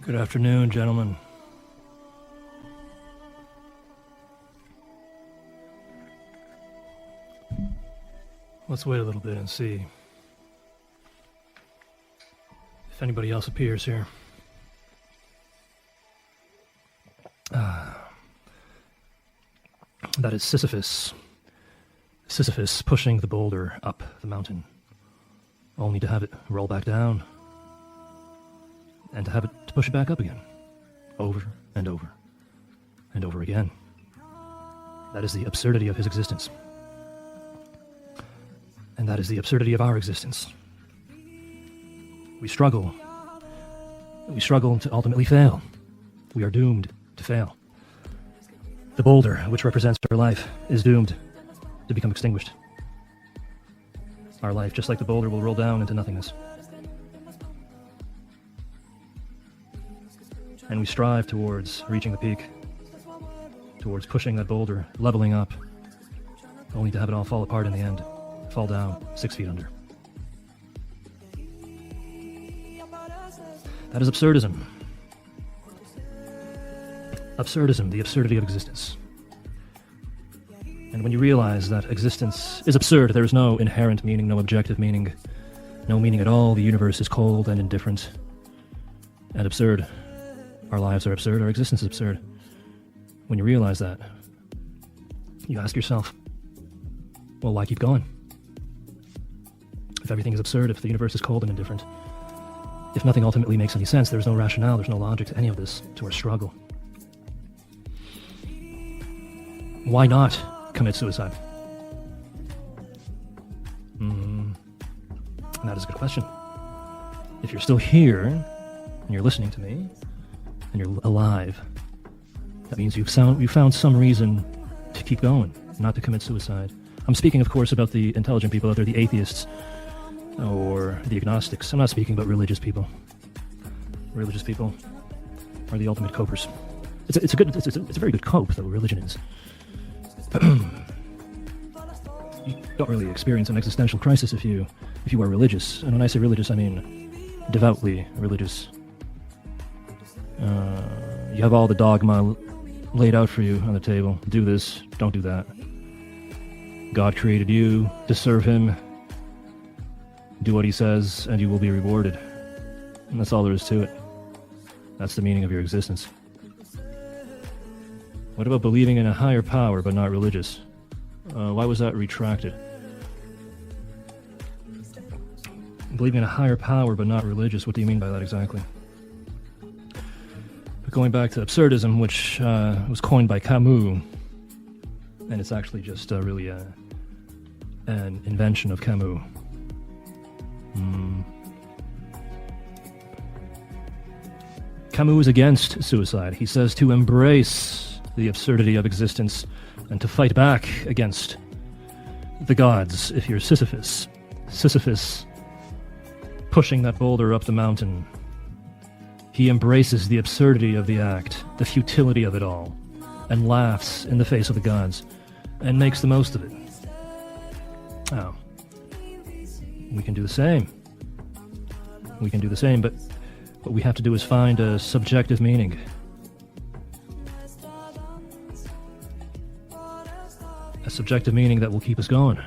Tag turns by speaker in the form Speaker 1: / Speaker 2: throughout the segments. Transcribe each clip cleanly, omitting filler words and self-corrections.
Speaker 1: Good afternoon, gentlemen. Let's wait a little bit and see if anybody else appears here. That is Sisyphus. Sisyphus pushing the boulder up the mountain, only to have it roll back down, and to have it to push it back up again, over and over and over again. That is the absurdity of his existence. And that is the absurdity of our existence. We struggle. We struggle to ultimately fail. We are doomed to fail. The boulder, which represents our life, is doomed to become extinguished. Our life, just like the boulder, will roll down into nothingness. And we strive towards reaching the peak, towards pushing that boulder, leveling up, only to have it all fall apart in the end, fall down 6 feet under. That is absurdism. Absurdism, the absurdity of existence. And when you realize that existence is absurd, there is no inherent meaning, no objective meaning, no meaning at all. The universe is cold and indifferent and absurd. Our lives are absurd, our existence is absurd. When you realize that, you ask yourself, well, why keep going? If everything is absurd, if the universe is cold and indifferent, if nothing ultimately makes any sense, there's no rationale, there's no logic to any of this, to our struggle. Why not commit suicide? That is a good question. If you're still here, and you're listening to me, and you're alive, that means you've found some reason to keep going, not to commit suicide. I'm speaking, of course, about the intelligent people out there, the atheists, or the agnostics. I'm not speaking about religious people. Religious people are the ultimate copers. It's a very good cope, though, religion is. You don't really experience an existential crisis if you are religious. And when I say religious, I mean devoutly religious. You have all the dogma laid out for you on the table. Do this, don't do that. God created you to serve him. Do what he says, and you will be rewarded. And that's all there is to it. That's the meaning of your existence. What about believing in a higher power, but not religious? Why was that retracted? Believing in a higher power, but not religious, what do you mean by that exactly? But going back to absurdism, which was coined by Camus, and it's actually just really an invention of Camus. Camus is against suicide. He says to embrace the absurdity of existence and to fight back against the gods. If you're Sisyphus pushing that boulder up the mountain, he embraces the absurdity of the act, the futility of it all, and laughs in the face of the gods and makes the most of it. Oh. We can do the same. We can do the same, but what we have to do is find a subjective meaning. A subjective meaning that will keep us going.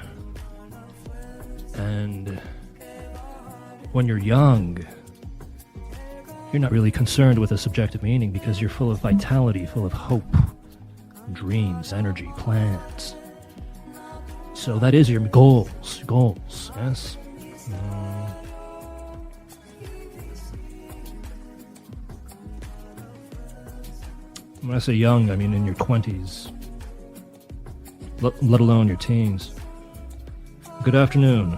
Speaker 1: And when you're young, you're not really concerned with a subjective meaning because you're full of vitality, full of hope, dreams, energy, plans. So that is your goals, yes? When I say young, I mean in your 20s, let alone your teens. Good afternoon,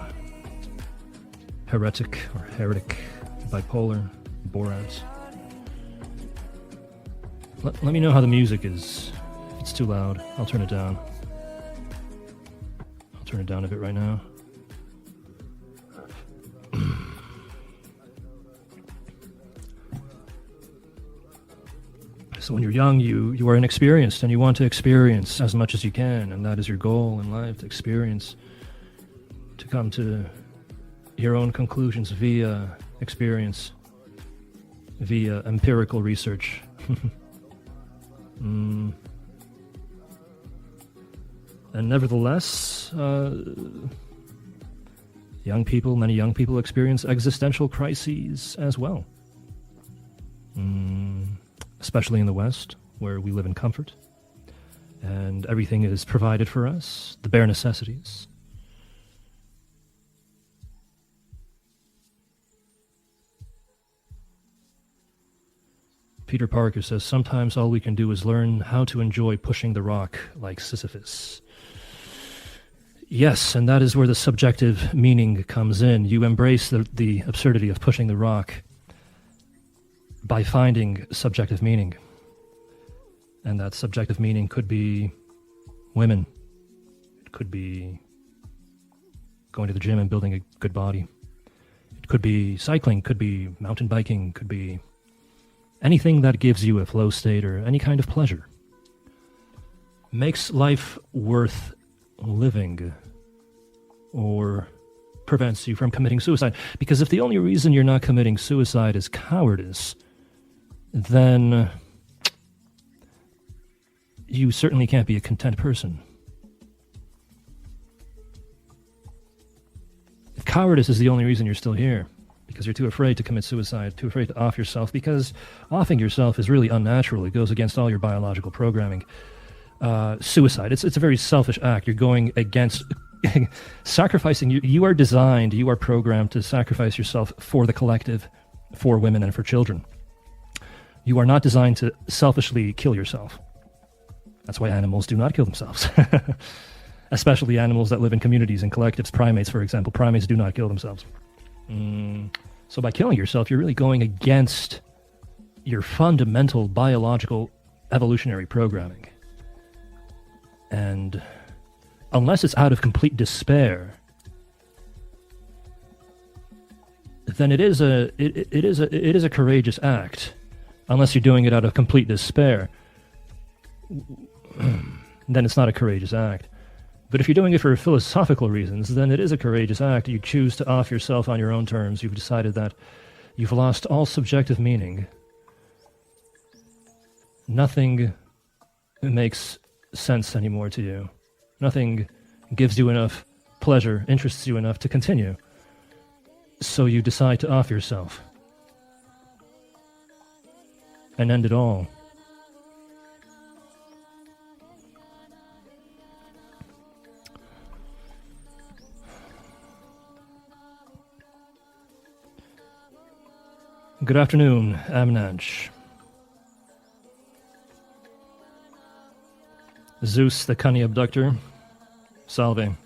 Speaker 1: heretic or heretic, bipolar, Boraz. Let me know how the music is. If it's too loud, I'll turn it down. I'll turn it down a bit right now. So when you're young, you are inexperienced, and you want to experience as much as you can, and that is your goal in life, to experience, to come to your own conclusions via experience. via empirical research. And nevertheless, many young people experience existential crises as well. Especially in the West, where we live in comfort, and everything is provided for us, the bare necessities. Peter Parker says, sometimes all we can do is learn how to enjoy pushing the rock like Sisyphus. Yes, and that is where the subjective meaning comes in. You embrace the absurdity of pushing the rock by finding subjective meaning. And that subjective meaning could be women. It could be going to the gym and building a good body. It could be cycling, could be mountain biking, could be anything that gives you a flow state or any kind of pleasure. Makes life worth living, or prevents you from committing suicide. Because if the only reason you're not committing suicide is cowardice, then you certainly can't be a content person. If cowardice is the only reason you're still here, because you're too afraid to commit suicide, too afraid to off yourself, because offing yourself is really unnatural. It goes against all your biological programming. Suicide, it's a very selfish act. You're going against sacrificing. You are designed, you are programmed to sacrifice yourself for the collective, for women and for children. You are not designed to selfishly kill yourself. That's why animals do not kill themselves. Especially animals that live in communities and collectives. Primates, for example. Primates do not kill themselves. So by killing yourself, you're really going against your fundamental biological evolutionary programming. And unless it's out of complete despair, then it is a courageous act. Unless you're doing it out of complete despair, then it's not a courageous act. But if you're doing it for philosophical reasons, then it is a courageous act. You choose to off yourself on your own terms. You've decided that you've lost all subjective meaning. Nothing makes sense anymore to you. Nothing gives you enough pleasure, interests you enough to continue. So you decide to off yourself and end it all. Good afternoon, Amnanch. Zeus, the cunning abductor. Salve.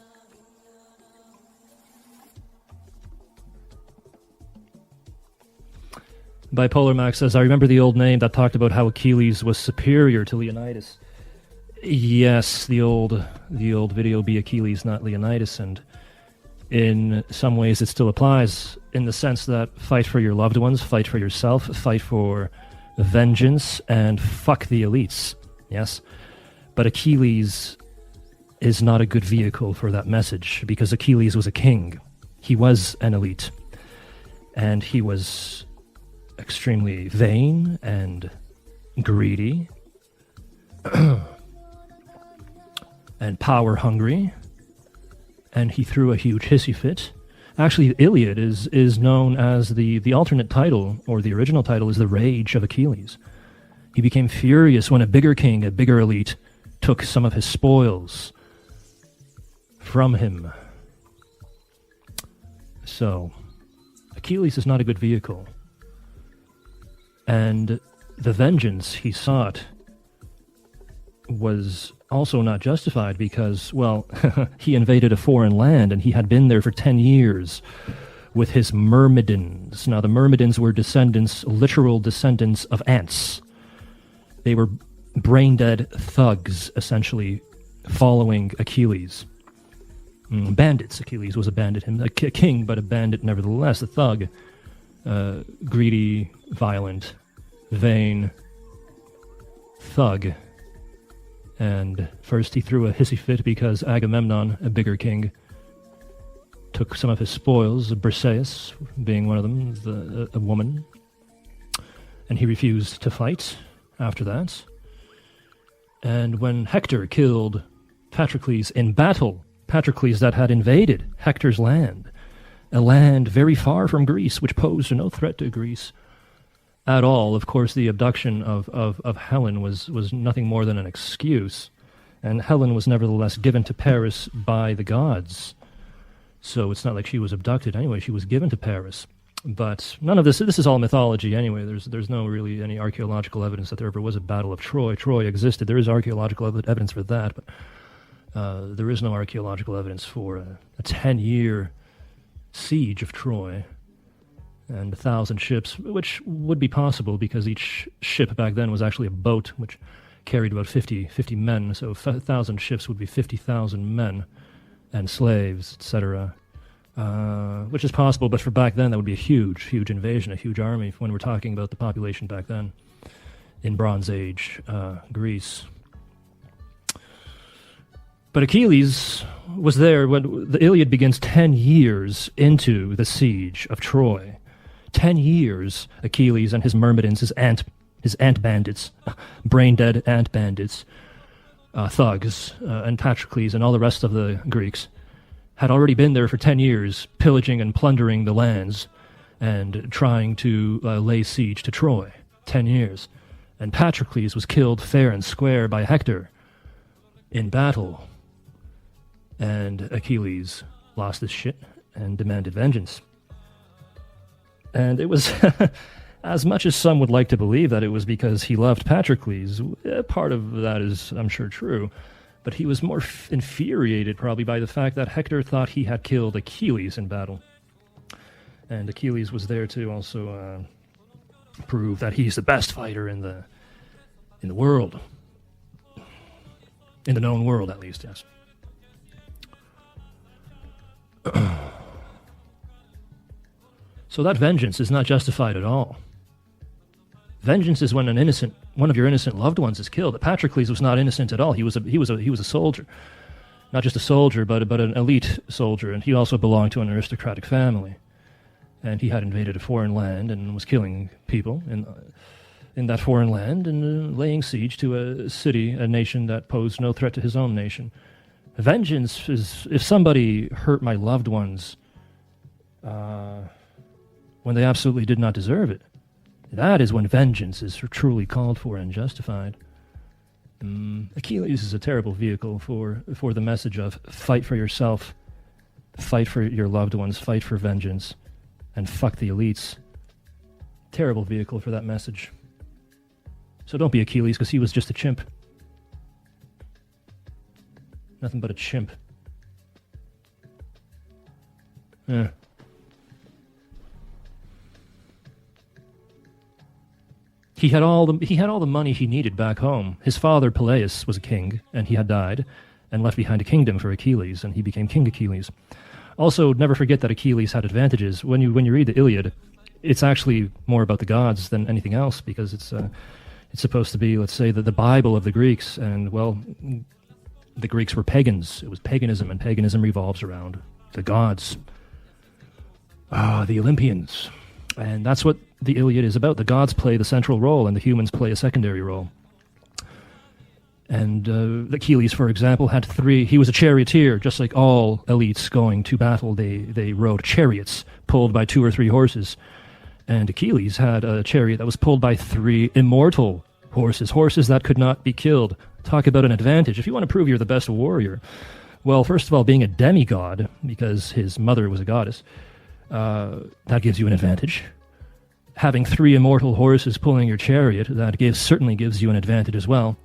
Speaker 1: Bipolar Max says, I remember the old name that talked about how Achilles was superior to Leonidas. Yes, the old video be Achilles, not Leonidas, and in some ways it still applies, in the sense that fight for your loved ones, fight for yourself, fight for vengeance, and fuck the elites. Yes? But Achilles is not a good vehicle for that message, because Achilles was a king. He was an elite. And he was extremely vain and greedy and power-hungry. And he threw a huge hissy fit. Actually, the Iliad is known as the alternate title, or the original title is The Rage of Achilles. He became furious when a bigger king, a bigger elite, took some of his spoils from him. So, Achilles is not a good vehicle. And the vengeance he sought was also not justified because, well, he invaded a foreign land and he had been there for 10 years with his Myrmidons. Now, the Myrmidons were literal descendants of ants. They were brain-dead thugs, essentially, following Achilles. Bandits. Achilles was a bandit, a king, but a bandit nevertheless, a thug. Greedy, violent, vain thug. And first he threw a hissy fit because Agamemnon, a bigger king, took some of his spoils, Briseis being one of them, a woman. and he refused to fight after that. And when Hector killed Patroclus in battle, Patroclus that had invaded Hector's land, a land very far from Greece, which posed no threat to Greece at all. Of course, the abduction of Helen was nothing more than an excuse, and Helen was nevertheless given to Paris by the gods. So it's not like she was abducted anyway, she was given to Paris. But none of this is all mythology anyway. There's no really any archaeological evidence that there ever was a battle of Troy. Troy existed. There is archaeological evidence for that, but there is no archaeological evidence for a 10-year siege of Troy and 1,000 ships, which would be possible because each ship back then was actually a boat, which carried about 50 men. So 1,000 ships would be 50,000 men and slaves, etc., which is possible, but for back then that would be a huge invasion, a huge army when we're talking about the population back then in Bronze Age Greece. But Achilles was there when the Iliad begins 10 years into the siege of Troy. 10 years, Achilles and his myrmidons, his ant bandits, brain-dead ant bandits, thugs, and Patroclus and all the rest of the Greeks had already been there for 10 years, pillaging and plundering the lands and trying to lay siege to Troy. 10 years. And Patroclus was killed fair and square by Hector in battle. And Achilles lost his shit and demanded vengeance. And it was, as much as some would like to believe that it was because he loved Patroclus, part of that is, I'm sure, true. But he was more infuriated probably by the fact that Hector thought he had killed Achilles in battle. And Achilles was there to also prove that he's the best fighter in the world. In the known world, at least, yes. So that vengeance is not justified at all. Vengeance is when one of your innocent loved ones is killed. Patroclus was not innocent at all. He was a soldier, not just a soldier, but an elite soldier, and he also belonged to an aristocratic family. And he had invaded a foreign land and was killing people in that foreign land and laying siege to a city, a nation that posed no threat to his own nation. Vengeance is if somebody hurt my loved ones when they absolutely did not deserve it. That is when vengeance is truly called for and justified. Achilles is a terrible vehicle for the message of fight for yourself, fight for your loved ones, fight for vengeance, and fuck the elites. Terrible vehicle for that message. So don't be Achilles, because he was just a chimp. Nothing but a chimp. Yeah. He had all the money he needed back home. His father Peleus was a king, and he had died, and left behind a kingdom for Achilles, and he became King Achilles. Also, never forget that Achilles had advantages. When you read the Iliad, it's actually more about the gods than anything else, because it's supposed to be, let's say, the Bible of the Greeks, and well, the Greeks were pagans. It was paganism, and paganism revolves around the gods, the Olympians. And that's what the Iliad is about. The gods play the central role, and the humans play a secondary role. And Achilles, for example, had he was a charioteer, just like all elites going to battle. They rode chariots pulled by 2 or 3 horses. And Achilles had a chariot that was pulled by 3 immortal horses that could not be killed. Talk about an advantage. If you want to prove you're the best warrior, well, first of all, being a demigod, because his mother was a goddess, that gives you an advantage. Having 3 immortal horses pulling your chariot, that certainly gives you an advantage as well.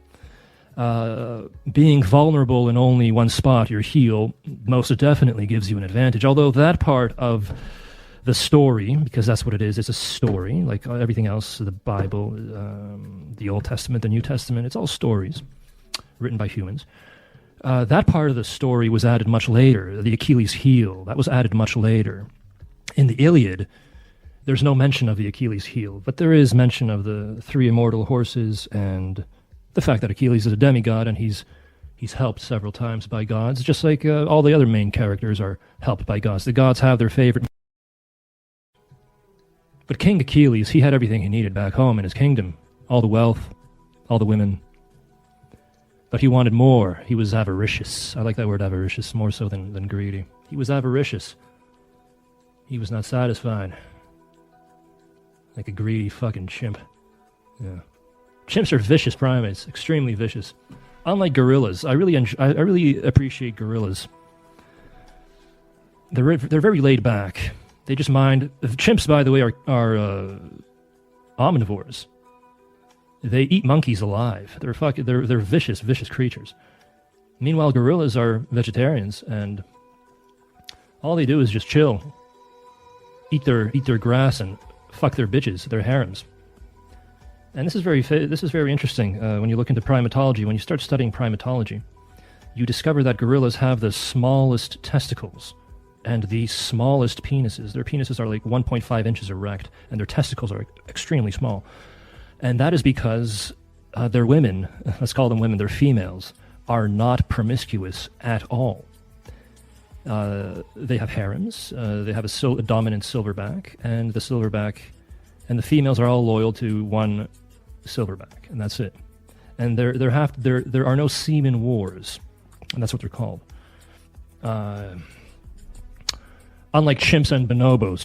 Speaker 1: Being vulnerable in only one spot, your heel, most definitely gives you an advantage. Although that part of the story, because that's what it is, it's a story, like everything else, the Bible, the Old Testament, the New Testament, it's all stories written by humans. That part of the story was added much later. The Achilles heel, that was added much later. In the Iliad, there's no mention of the Achilles heel, but there is mention of the 3 immortal horses and the fact that Achilles is a demigod and he's helped several times by gods, just like all the other main characters are helped by gods. The gods have their favorite. But King Achilles, he had everything he needed back home in his kingdom. All the wealth, all the women. But he wanted more. He was avaricious. I like that word avaricious more so than greedy. He was avaricious. He was not satisfied. Like a greedy fucking chimp. Yeah. Chimps are vicious primates. Extremely vicious. Unlike gorillas. I really appreciate gorillas. They're very laid back. They just mind. Chimps, by the way, are omnivores. They eat monkeys alive. They're vicious creatures. Meanwhile, gorillas are vegetarians, and all they do is just chill, eat their grass, and fuck their bitches, their harems. And this is very interesting when you look into primatology. When you start studying primatology, you discover that gorillas have the smallest testicles and the smallest penises. Their penises are like 1.5 inches erect, and their testicles are extremely small. And that is because their women, let's call them women, their females, are not promiscuous at all. They have harems, they have a dominant silverback, and the females are all loyal to one silverback, and that's it. And there are no semen wars, and that's what they're called. Unlike chimps and bonobos,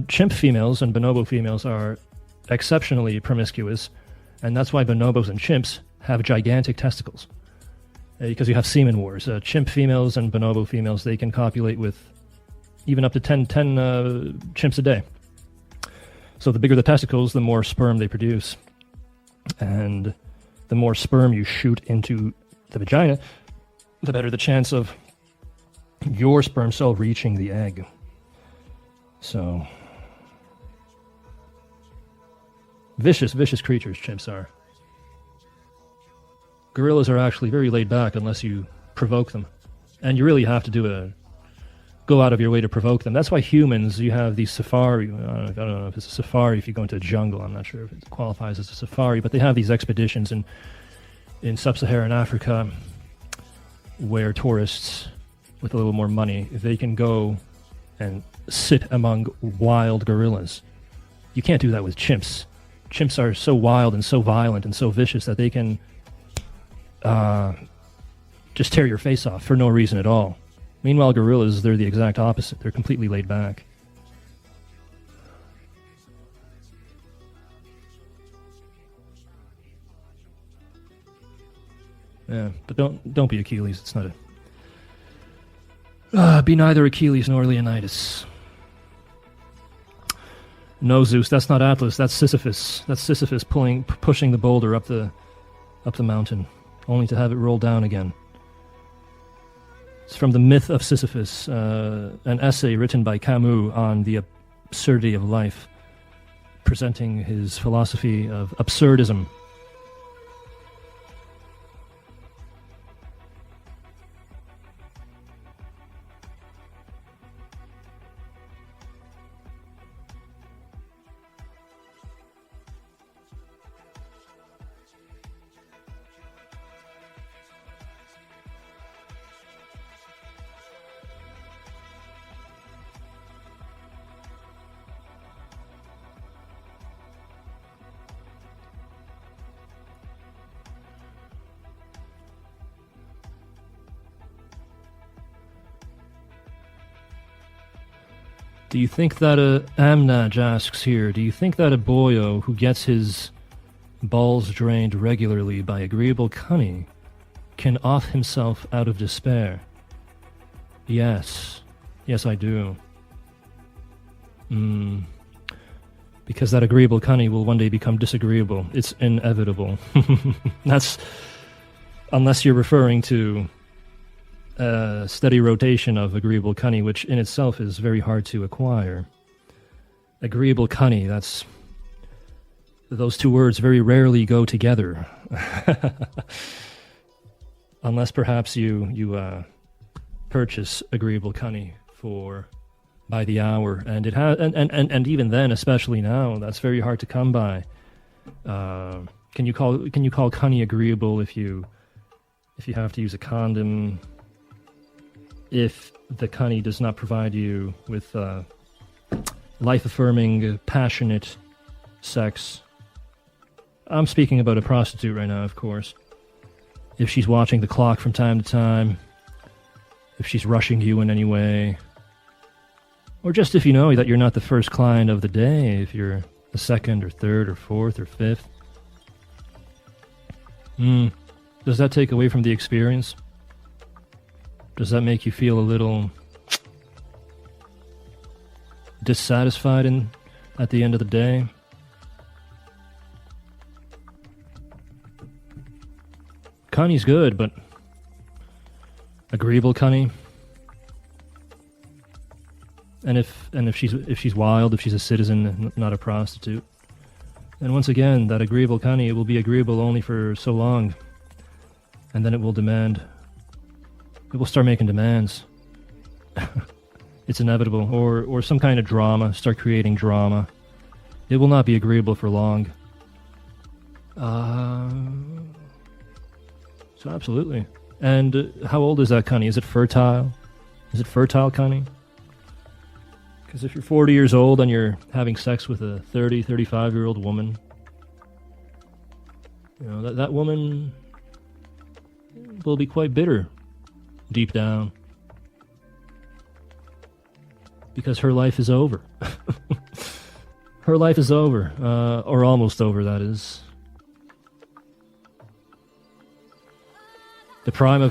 Speaker 1: chimp females and bonobo females are exceptionally promiscuous, and that's why bonobos and chimps have gigantic testicles, because you have semen wars. Chimp females and bonobo females, they can copulate with even up to 10 chimps a day. So the bigger the testicles, the more sperm they produce, and the more sperm you shoot into the vagina, the better the chance of your sperm cell reaching the egg. So vicious creatures chimps are. Gorillas are actually very laid back unless you provoke them. And you really have to go out of your way to provoke them. That's why humans, you have these safari, I don't know if it's a safari if you go into a jungle, I'm not sure if it qualifies as a safari, but they have these expeditions in sub-Saharan Africa where tourists with a little more money, they can go and sit among wild gorillas. You can't do that with chimps. Chimps are so wild and so violent and so vicious that they can just tear your face off for no reason at all. Meanwhile, gorillas, they're the exact opposite. They're completely laid back. Yeah, but don't be Achilles. It's not be neither Achilles nor Leonidas. No, Zeus, that's not Atlas, that's Sisyphus. That's Sisyphus pushing the boulder up the mountain, only to have it roll down again. It's from the Myth of Sisyphus, an essay written by Camus on the absurdity of life, presenting his philosophy of absurdism. Do you think that Amnaj asks here, do you think that a boyo who gets his balls drained regularly by agreeable cunny can off himself out of despair? Yes. Yes, I do. Because that agreeable cunny will one day become disagreeable. It's inevitable. That's... Unless you're referring to steady rotation of agreeable cunny, which in itself is very hard to acquire. Agreeable cunny, that's... Those two words very rarely go together. Unless perhaps you purchase agreeable cunny by the hour, and it has, and even then, especially now, that's very hard to come by. Can you call cunny agreeable if you have to use a condom? If the cunny does not provide you with life-affirming, passionate sex. I'm speaking about a prostitute right now, of course. If she's watching the clock from time to time, if she's rushing you in any way, or just if you know that you're not the first client of the day, if you're the second or third or fourth or fifth. Does that take away from the experience? Does that make you feel a little dissatisfied at the end of the day? Cunny's good, but agreeable cunny. And if she's wild, if she's a citizen, not a prostitute, then once again, that agreeable cunny, it will be agreeable only for so long, and then it will start making demands. It's inevitable, or some kind of drama, start creating drama. It will not be agreeable for long. So absolutely. And how old is that cunny? Is it fertile? Is it fertile cunny? Because if you're 40 years old and you're having sex with a 30, 35-year-old woman, you know, that woman will be quite bitter deep down. Because her life is over. Her life is over. Or almost over, that is. Her prime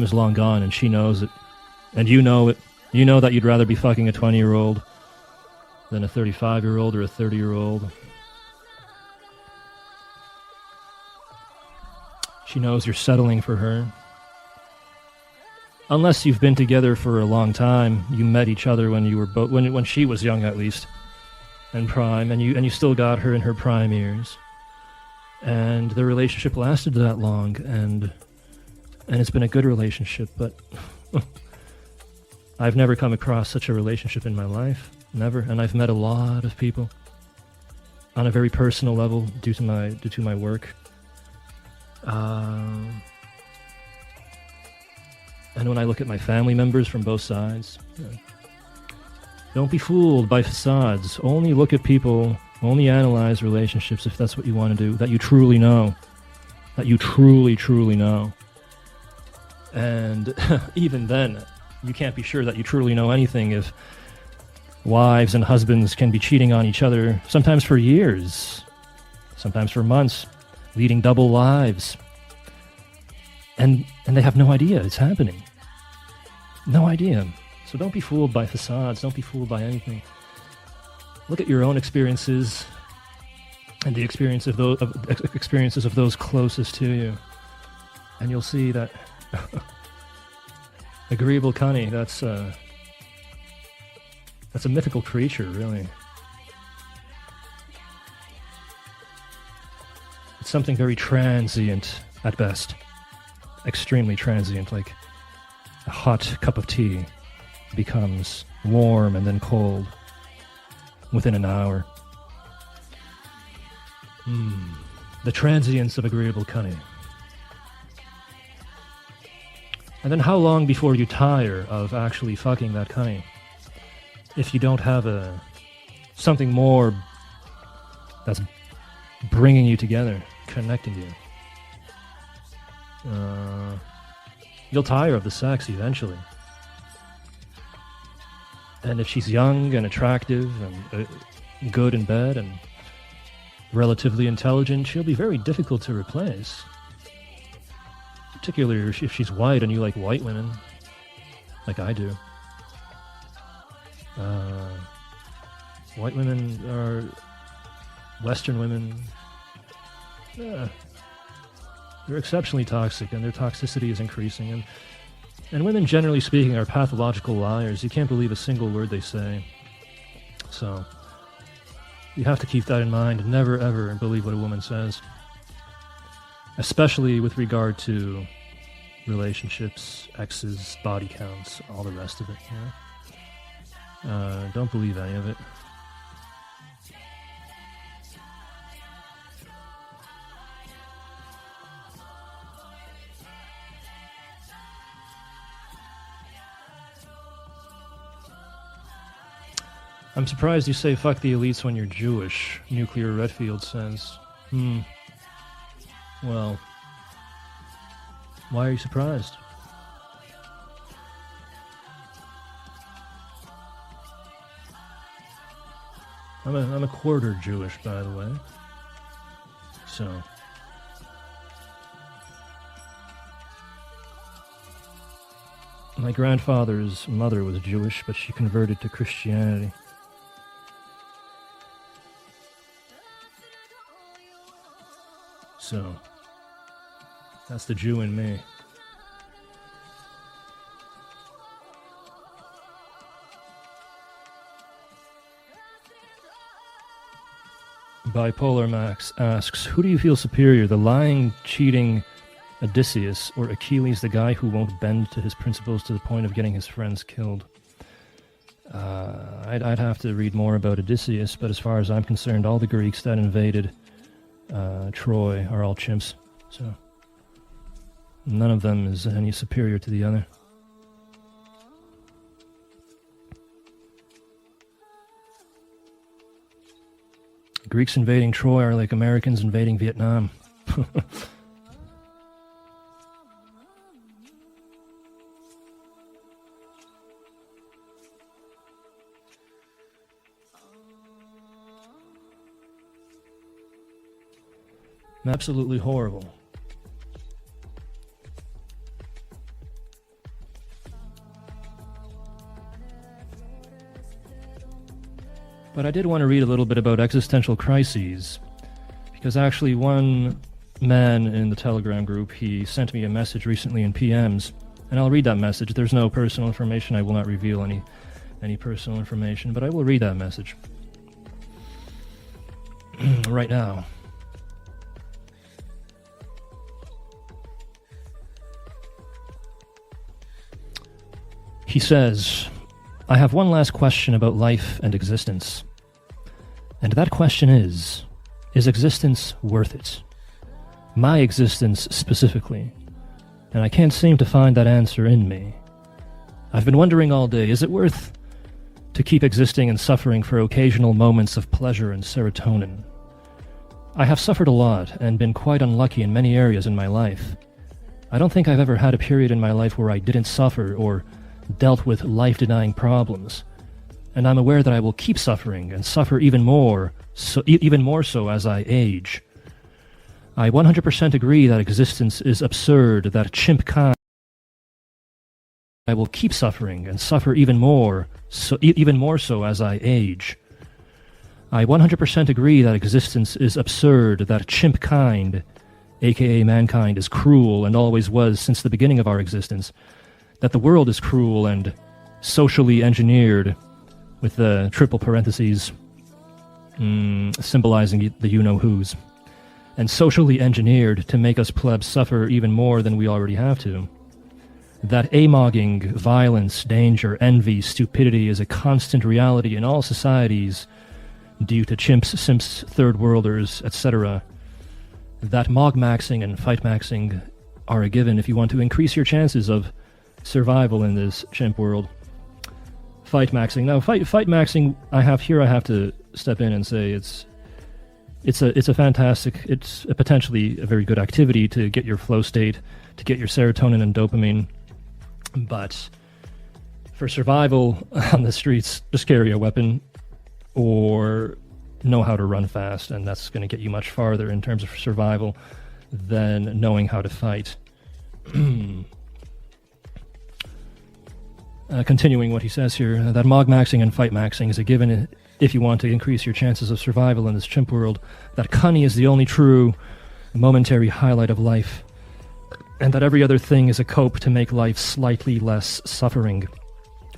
Speaker 1: is long gone, and she knows it. And you know it. You know that you'd rather be fucking a 20-year-old than a 35-year-old or a 30-year-old. She knows you're settling for her. Unless you've been together for a long time, you met each other when you were when she was young at least, and prime, and you still got her in her prime years, and the relationship lasted that long, and it's been a good relationship, but I've never come across such a relationship in my life, never, and I've met a lot of people on a very personal level due to my work. And when I look at my family members from both sides, don't be fooled by facades. Only look at people, only analyze relationships if that's what you want to do, that you truly know. That you truly, truly know. And even then, you can't be sure that you truly know anything if wives and husbands can be cheating on each other, sometimes for years, sometimes for months, leading double lives. And they have no idea it's happening. No idea. So don't be fooled by facades. Don't be fooled by anything. Look at your own experiences and the experiences of those closest to you, and you'll see that agreeable cunny. That's a mythical creature, really. It's something very transient at best. Extremely transient, like a hot cup of tea becomes warm and then cold within an hour. The transience of agreeable cunning. And then how long before you tire of actually fucking that cunning? If you don't have something more that's bringing you together, connecting you. You'll tire of the sex eventually. And if she's young and attractive and good in bed and relatively intelligent, she'll be very difficult to replace. Particularly if she's white and you like white women, like I do. White women are Western women. They're exceptionally toxic, and their toxicity is increasing. And women, generally speaking, are pathological liars. You can't believe a single word they say. So you have to keep that in mind. Never, ever believe what a woman says. Especially with regard to relationships, exes, body counts, all the rest of it. You know? Don't believe any of it. I'm surprised you say fuck the elites when you're Jewish, Nuclear Redfield says. Well, why are you surprised? I'm a quarter Jewish, by the way. So, my grandfather's mother was Jewish, but she converted to Christianity. So, that's the Jew in me. Bipolar Max asks, who do you feel superior, the lying, cheating Odysseus, or Achilles, the guy who won't bend to his principles to the point of getting his friends killed? I'd have to read more about Odysseus, but as far as I'm concerned, all the Greeks that invaded Troy are all chimps, so none of them is any superior to the other. Greeks invading Troy are like Americans invading Vietnam. Absolutely horrible. But I did want to read a little bit about existential crises, because actually one man in the Telegram group, he sent me a message recently in PMs, and I'll read that message. There's no personal information. I will not reveal any personal information, but I will read that message right now. He says, I have one last question about life and existence. And that question is existence worth it? My existence specifically. And I can't seem to find that answer in me. I've been wondering all day, is it worth to keep existing and suffering for occasional moments of pleasure and serotonin? I have suffered a lot and been quite unlucky in many areas in my life. I don't think I've ever had a period in my life where I didn't suffer or dealt with life-denying problems, and I'm aware that I will keep suffering and suffer even more so as I age. I 100% agree that existence is absurd, that chimp kind. I will keep suffering and suffer even more so as I age. I 100% agree that existence is absurd, that chimp kind, aka mankind, is cruel and always was since the beginning of our existence. That the world is cruel and socially engineered, with the triple parentheses symbolizing the you-know-whos, and socially engineered to make us plebs suffer even more than we already have to. That amogging, violence, danger, envy, stupidity is a constant reality in all societies due to chimps, simps, third-worlders, etc. That mog-maxing and fight-maxing are a given if you want to increase your chances of survival in this chimp world. Fight maxing. Now, fight maxing. I have to step in and say it's a potentially a very good activity to get your flow state, to get your serotonin and dopamine. But for survival on the streets, just carry a weapon or know how to run fast, and that's going to get you much farther in terms of survival than knowing how to fight. Continuing what he says here, that mog-maxing and fight-maxing is a given if you want to increase your chances of survival in this chimp world, that cunning is the only true momentary highlight of life, and that every other thing is a cope to make life slightly less suffering,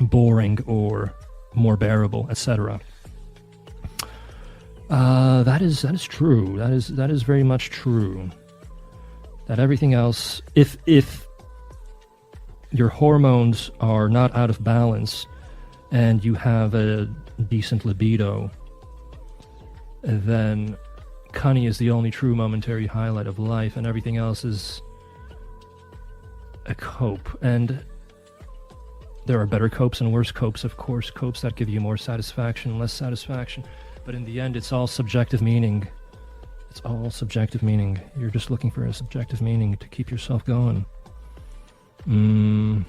Speaker 1: boring, or more bearable, etc. That is true. That is very much true. That everything else, if your hormones are not out of balance and you have a decent libido, then cunning is the only true momentary highlight of life, and everything else is a cope. And There are better copes and worse copes, of course, copes that give you more satisfaction, less satisfaction. But in the end, it's all subjective meaning. It's all subjective meaning. You're just looking for a subjective meaning to keep yourself going. And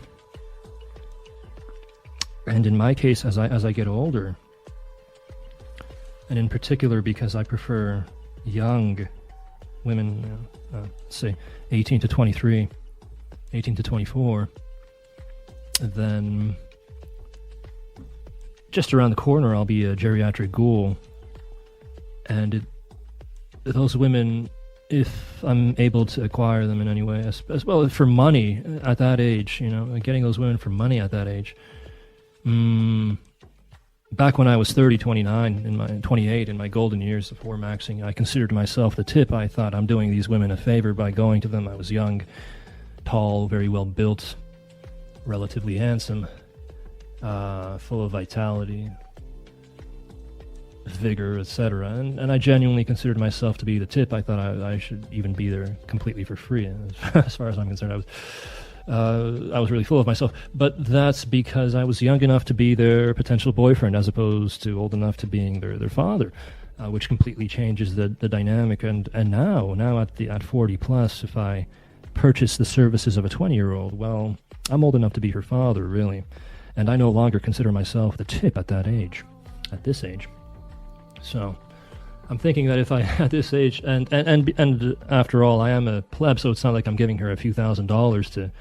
Speaker 1: in my case, as I get older, and in particular because I prefer young women, say 18 to 23, 18 to 24, then just around the corner I'll be a geriatric ghoul. And those women, if I'm able to acquire them in any way, as well for money at that age, getting those women for money at that age. Back when I was 30, 28, in my golden years before maxing, I considered myself the tip. I thought I'm doing these women a favor by going to them. I was young, tall, very well built, relatively handsome, full of vitality, vigor, etc. And I genuinely considered myself to be the tip. I thought I should even be there completely for free. As far as I'm concerned, I was really full of myself. But that's because I was young enough to be their potential boyfriend, as opposed to old enough to being their father, which completely changes the dynamic. And now at 40 plus, if I purchase the services of a 20-year-old, well, I'm old enough to be her father, really. And I no longer consider myself the tip at this age. So I'm thinking that if I, at this age, and after all, I am a pleb, so it's not like I'm giving her a few $1,000s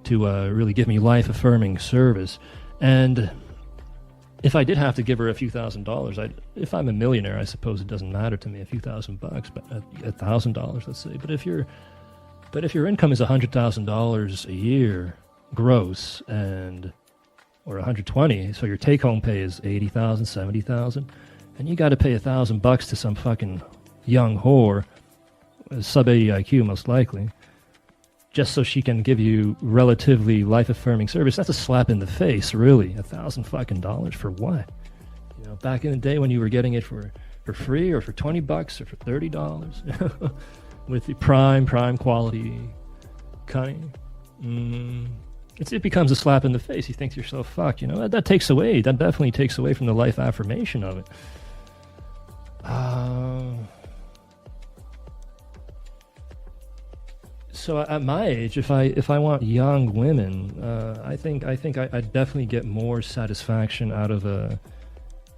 Speaker 1: to really give me life-affirming service. And if I did have to give her a few $1,000s, if I'm a millionaire, I suppose it doesn't matter to me, a few $1,000, but $1,000, let's say. But if your income is $100,000 a year gross, or 120, so your take-home pay is $80,000, $70,000. And you got to pay $1,000 to some fucking young whore, sub 80 IQ most likely, just so she can give you relatively life-affirming service. That's a slap in the face, really. $1,000 fucking dollars for what? Back in the day when you were getting it for free, or for $20 or for $30, with the prime quality cunning. It becomes a slap in the face. You think to yourself, fuck, that definitely takes away from the life affirmation of it. So at my age, if I want young women, I think I'd definitely get more satisfaction out of a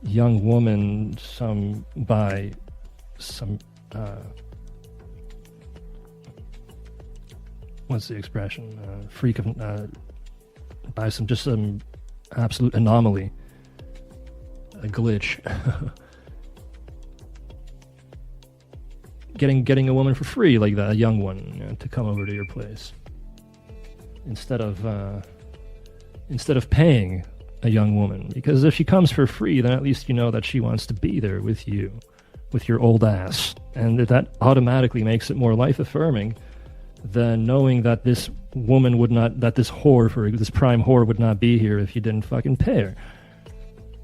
Speaker 1: young woman by some what's the expression? Freak of by some absolute anomaly, a glitch. Getting a woman for free like that, a young one, to come over to your place, instead of paying a young woman. Because if she comes for free, then at least you know that she wants to be there with you, with your old ass, and that automatically makes it more life affirming than knowing that this woman would not, that this prime whore would not be here if you didn't fucking pay her.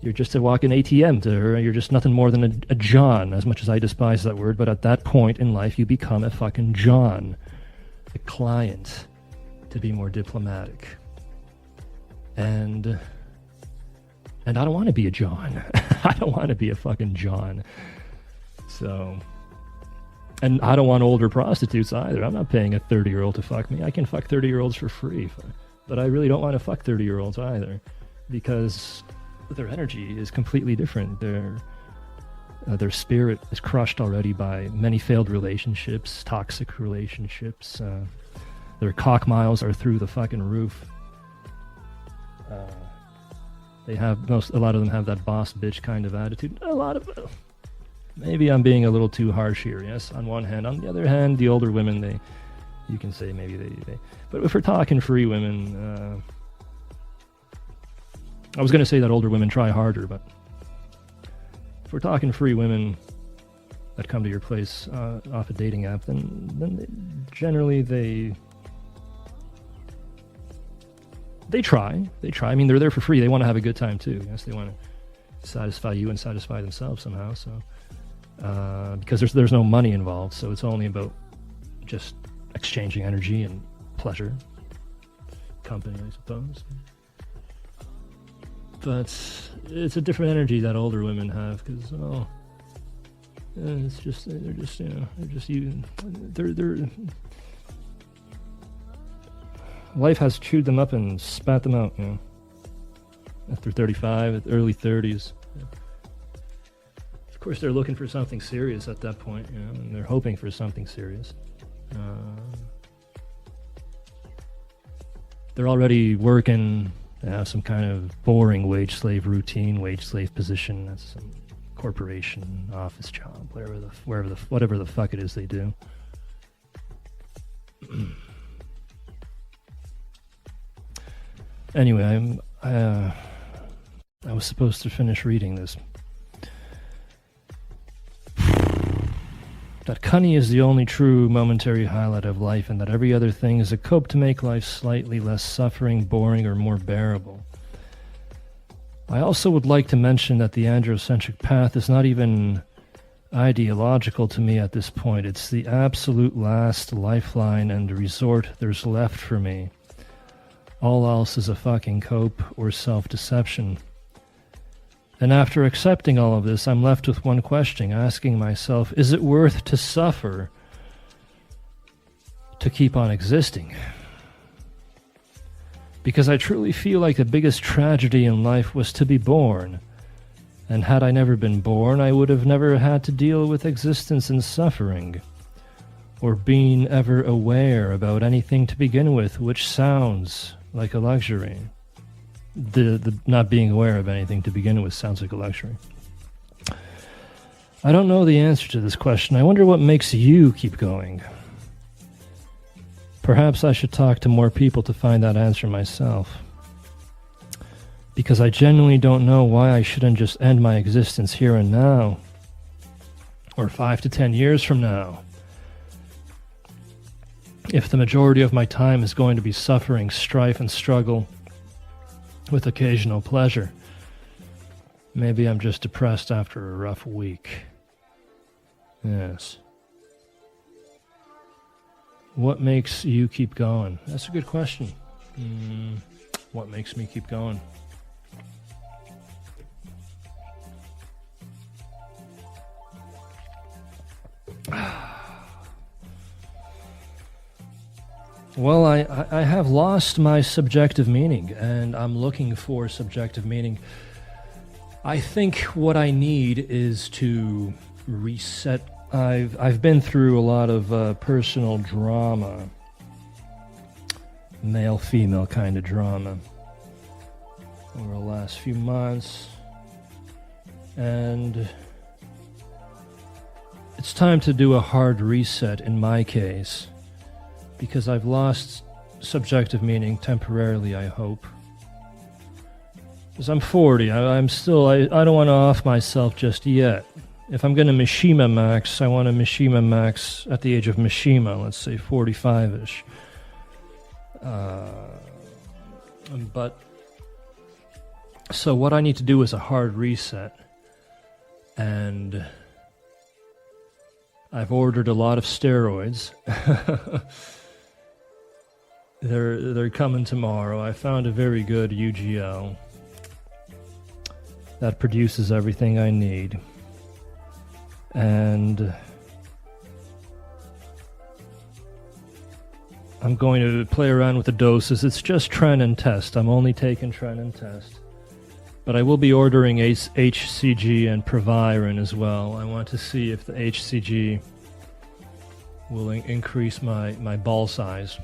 Speaker 1: You're just a walking ATM to her. You're just nothing more than a John, as much as I despise that word. But at that point in life, you become a fucking John, a client, to be more diplomatic. And I don't want to be a John. I don't want to be a fucking John. So, and I don't want older prostitutes either. I'm not paying a 30-year-old to fuck me. I can fuck 30-year-olds for free. But I really don't want to fuck 30-year-olds either, because their energy is completely different. Their spirit is crushed already by many failed relationships, toxic relationships. Their cock miles are through the fucking roof. A lot of them have that boss bitch kind of attitude. Maybe I'm being a little too harsh here. Yes, on one hand. On the other hand, the older women, you can say maybe they. But if we're talking free women. I was going to say that older women try harder, but if we're talking free women that come to your place off a dating app, then generally they try. I mean, they're there for free. They want to have a good time too. Yes, they want to satisfy you and satisfy themselves somehow. So because there's no money involved, so it's only about just exchanging energy and pleasure, company, I suppose. But it's a different energy that older women have, because it's just they're life has chewed them up and spat them out, after 35, at early 30s. Of course, they're looking for something serious at that point, and they're hoping for something serious. They're already working. They have some kind of boring wage slave routine, wage slave position. That's some corporation office job, whatever the fuck it is they do. Anyway, I was supposed to finish reading this. That cunning is the only true momentary highlight of life, and that every other thing is a cope to make life slightly less suffering, boring, or more bearable. I also would like to mention that the androcentric path is not even ideological to me at this point. It's the absolute last lifeline and resort there's left for me. All else is a fucking cope or self-deception. And after accepting all of this, I'm left with one question, asking myself, is it worth to suffer to keep on existing? Because I truly feel like the biggest tragedy in life was to be born. And had I never been born, I would have never had to deal with existence and suffering, or been ever aware about anything to begin with, which sounds like a luxury. The not being aware of anything to begin with sounds like a luxury. I don't know the answer to this question. I wonder what makes you keep going. Perhaps I should talk to more people to find that answer myself. Because I genuinely don't know why I shouldn't just end my existence here and now. Or 5 to 10 years from now. If the majority of my time is going to be suffering, strife, and struggle, with occasional pleasure. Maybe I'm just depressed after a rough week. Yes. What makes you keep going? That's a good question. What makes me keep going? Well, I have lost my subjective meaning, and I'm looking for subjective meaning. I think what I need is to reset. I've been through a lot of personal drama, male-female kind of drama, over the last few months, and it's time to do a hard reset in my case. Because I've lost subjective meaning temporarily, I hope. Because I'm 40, I don't want to off myself just yet. If I'm going to Mishima max, I want to Mishima max at the age of Mishima, let's say 45-ish. But, so what I need to do is a hard reset. And I've ordered a lot of steroids. They're coming tomorrow. I found a very good UGL that produces everything I need. And I'm going to play around with the doses. It's just tren and test. I'm only taking tren and test. But I will be ordering HCG and Proviron as well. I want to see if the HCG will increase my ball size.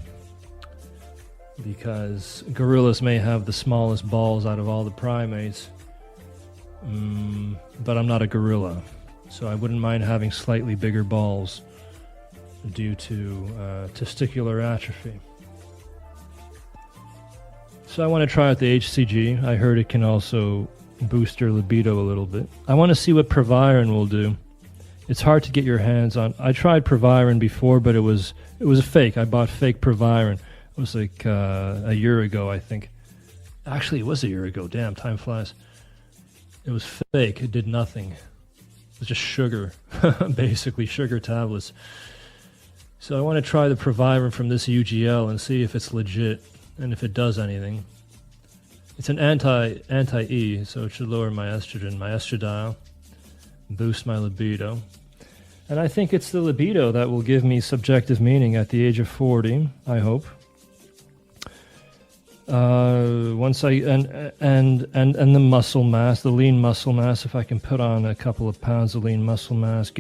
Speaker 1: Because gorillas may have the smallest balls out of all the primates, but I'm not a gorilla, so I wouldn't mind having slightly bigger balls due to testicular atrophy. So I want to try out the HCG. I heard it can also boost your libido a little bit. I want to see what Proviron will do. It's hard to get your hands on. I tried Proviron before, but it was a fake. I bought fake Proviron. It was like a year ago, I think. Actually, it was a year ago. Damn, time flies. It was fake. It did nothing. It was just sugar, basically sugar tablets. So I want to try the Proviron from this UGL and see if it's legit and if it does anything. It's an anti-E, so it should lower my estradiol, boost my libido. And I think it's the libido that will give me subjective meaning at the age of 40, I hope. Once I and the muscle mass, the lean muscle mass, if I can put on a couple of pounds of lean muscle mass,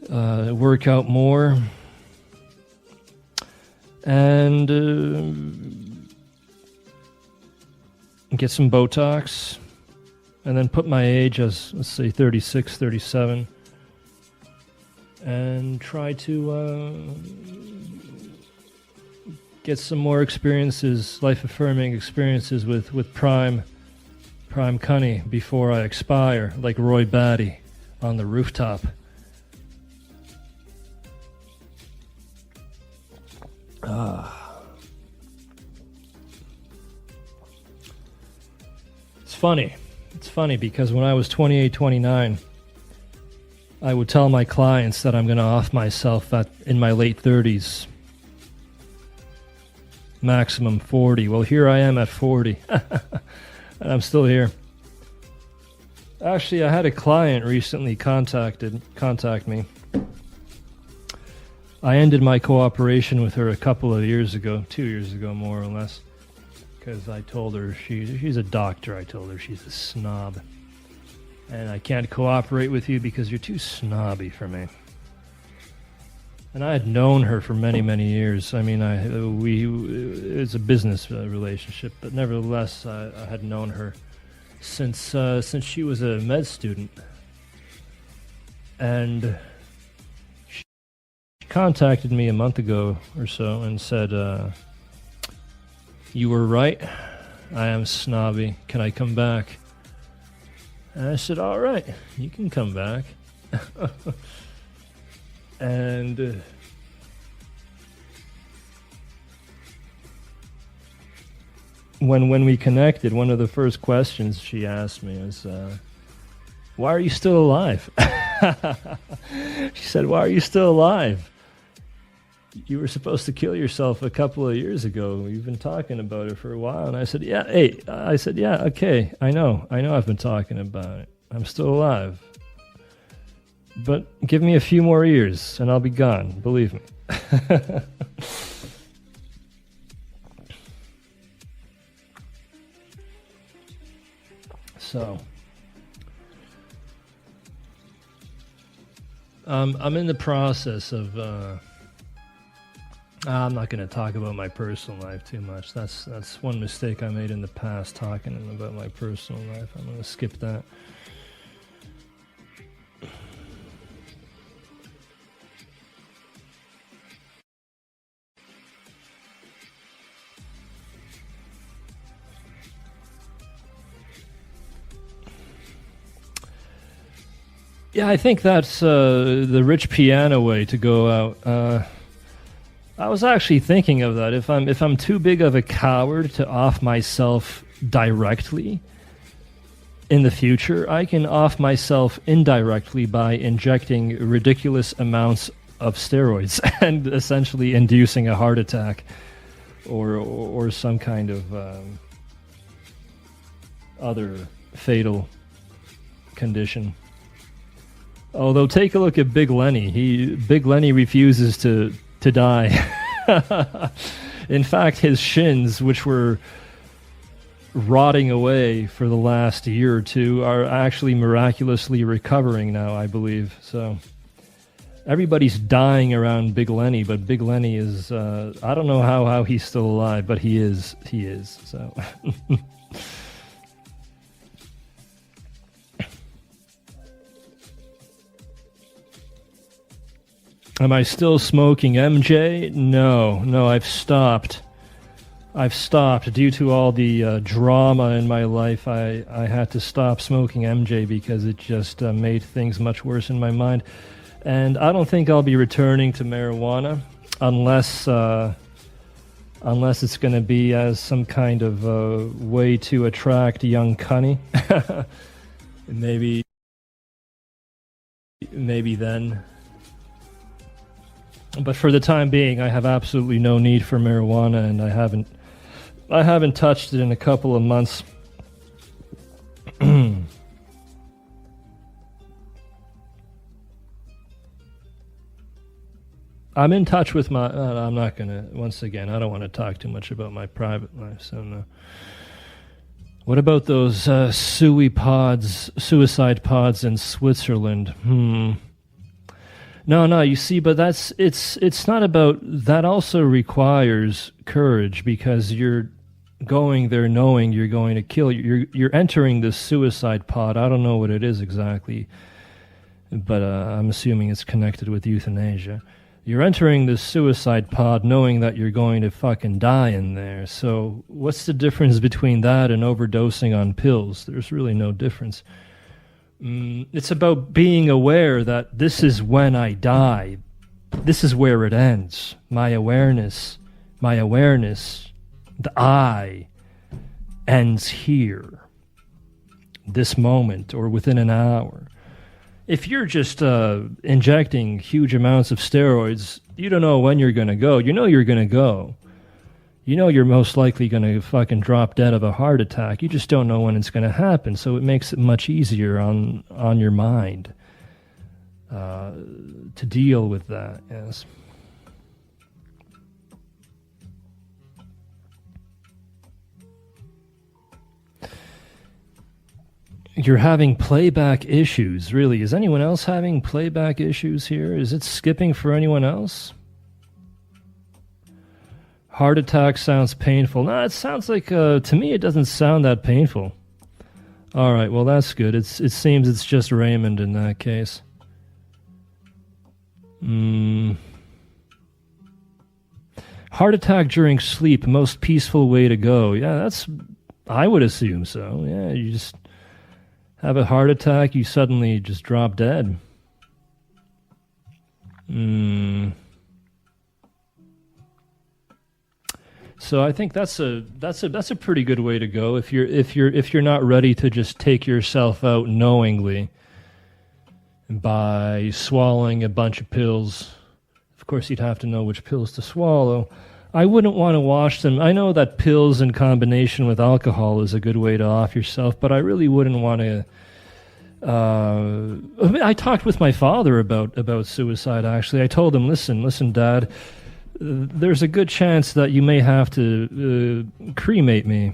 Speaker 1: work out more, and get some Botox, and then put my age as, let's say, 36, 37, and try to get some more experiences, life-affirming experiences with prime cunny before I expire, like Roy Batty on the rooftop. It's funny because when I was 28, 29, I would tell my clients that I'm going to off myself in my late 30s. Maximum 40. Well, here I am at 40. And I'm still here. Actually, I had a client recently contact me. I ended my cooperation with her a couple of years ago, 2 years ago, more or less, because I told her she's a doctor. I told her she's a snob, and I can't cooperate with you because you're too snobby for me. And I had known her for many, many years. I mean, it's a business relationship, but nevertheless, I had known her since she was a med student, and she contacted me a month ago or so and said, "You were right. I am snobby. Can I come back?" And I said, "All right, you can come back." And when we connected, one of the first questions she asked me was, "Why are you still alive?" She said, "Why are you still alive? You were supposed to kill yourself a couple of years ago. You've been talking about it for a while." And I said, "Yeah, okay, I know I've been talking about it. I'm still alive. But give me a few more years and I'll be gone, believe me." So, I'm in the process of, I'm not going to talk about my personal life too much. That's one mistake I made in the past, talking about my personal life. I'm going to skip that. Yeah, I think that's the rich piano way to go out. I was actually thinking of that. If I'm too big of a coward to off myself directly in the future, I can off myself indirectly by injecting ridiculous amounts of steroids and essentially inducing a heart attack or some kind of other fatal condition. Although, take a look at Big Lenny. Big Lenny refuses to die. In fact, his shins, which were rotting away for the last year or two, are actually miraculously recovering now, I believe. So everybody's dying around Big Lenny, but Big Lenny is, I don't know how he's still alive, but he is, so... Am I still smoking MJ? No, I've stopped. Due to all the drama in my life. I had to stop smoking MJ because it just made things much worse in my mind. And I don't think I'll be returning to marijuana unless it's going to be as some kind of way to attract young cunny. Maybe then. But for the time being, I have absolutely no need for marijuana, and I haven't I haven't touched it in a couple of months. I'm in touch with my... I'm not going to... Once again, I don't want to talk too much about my private life, so no. What about those suicide pods in Switzerland? No, you see, but it's not about... That also requires courage, because you're going there knowing you're going to kill. You're entering this suicide pod. I don't know what it is exactly, but I'm assuming it's connected with euthanasia. You're entering this suicide pod knowing that you're going to fucking die in there. So what's the difference between that and overdosing on pills? There's really no difference. It's about being aware that this is when I die. This is where it ends. My awareness, the I, ends here. This moment, or within an hour. If you're just injecting huge amounts of steroids, you don't know when you're going to go. You know you're going to go. You know you're most likely going to fucking drop dead of a heart attack. You just don't know when it's going to happen, so it makes it much easier on your mind to deal with that, yes. You're having playback issues, really. Is anyone else having playback issues here? Is it skipping for anyone else? Heart attack sounds painful. No, it sounds like, to me, it doesn't sound that painful. All right, well, that's good. It seems it's just Raymond in that case. Heart attack during sleep, most peaceful way to go. Yeah, I would assume so. Yeah, you just... have a heart attack, you suddenly just drop dead. So I think that's a pretty good way to go if you're not ready to just take yourself out knowingly by swallowing a bunch of pills. Of course, you'd have to know which pills to swallow. I wouldn't want to wash them. I know that pills in combination with alcohol is a good way to off yourself, but I really wouldn't want to... I talked with my father about suicide, actually. I told him, listen, Dad, there's a good chance that you may have to cremate me,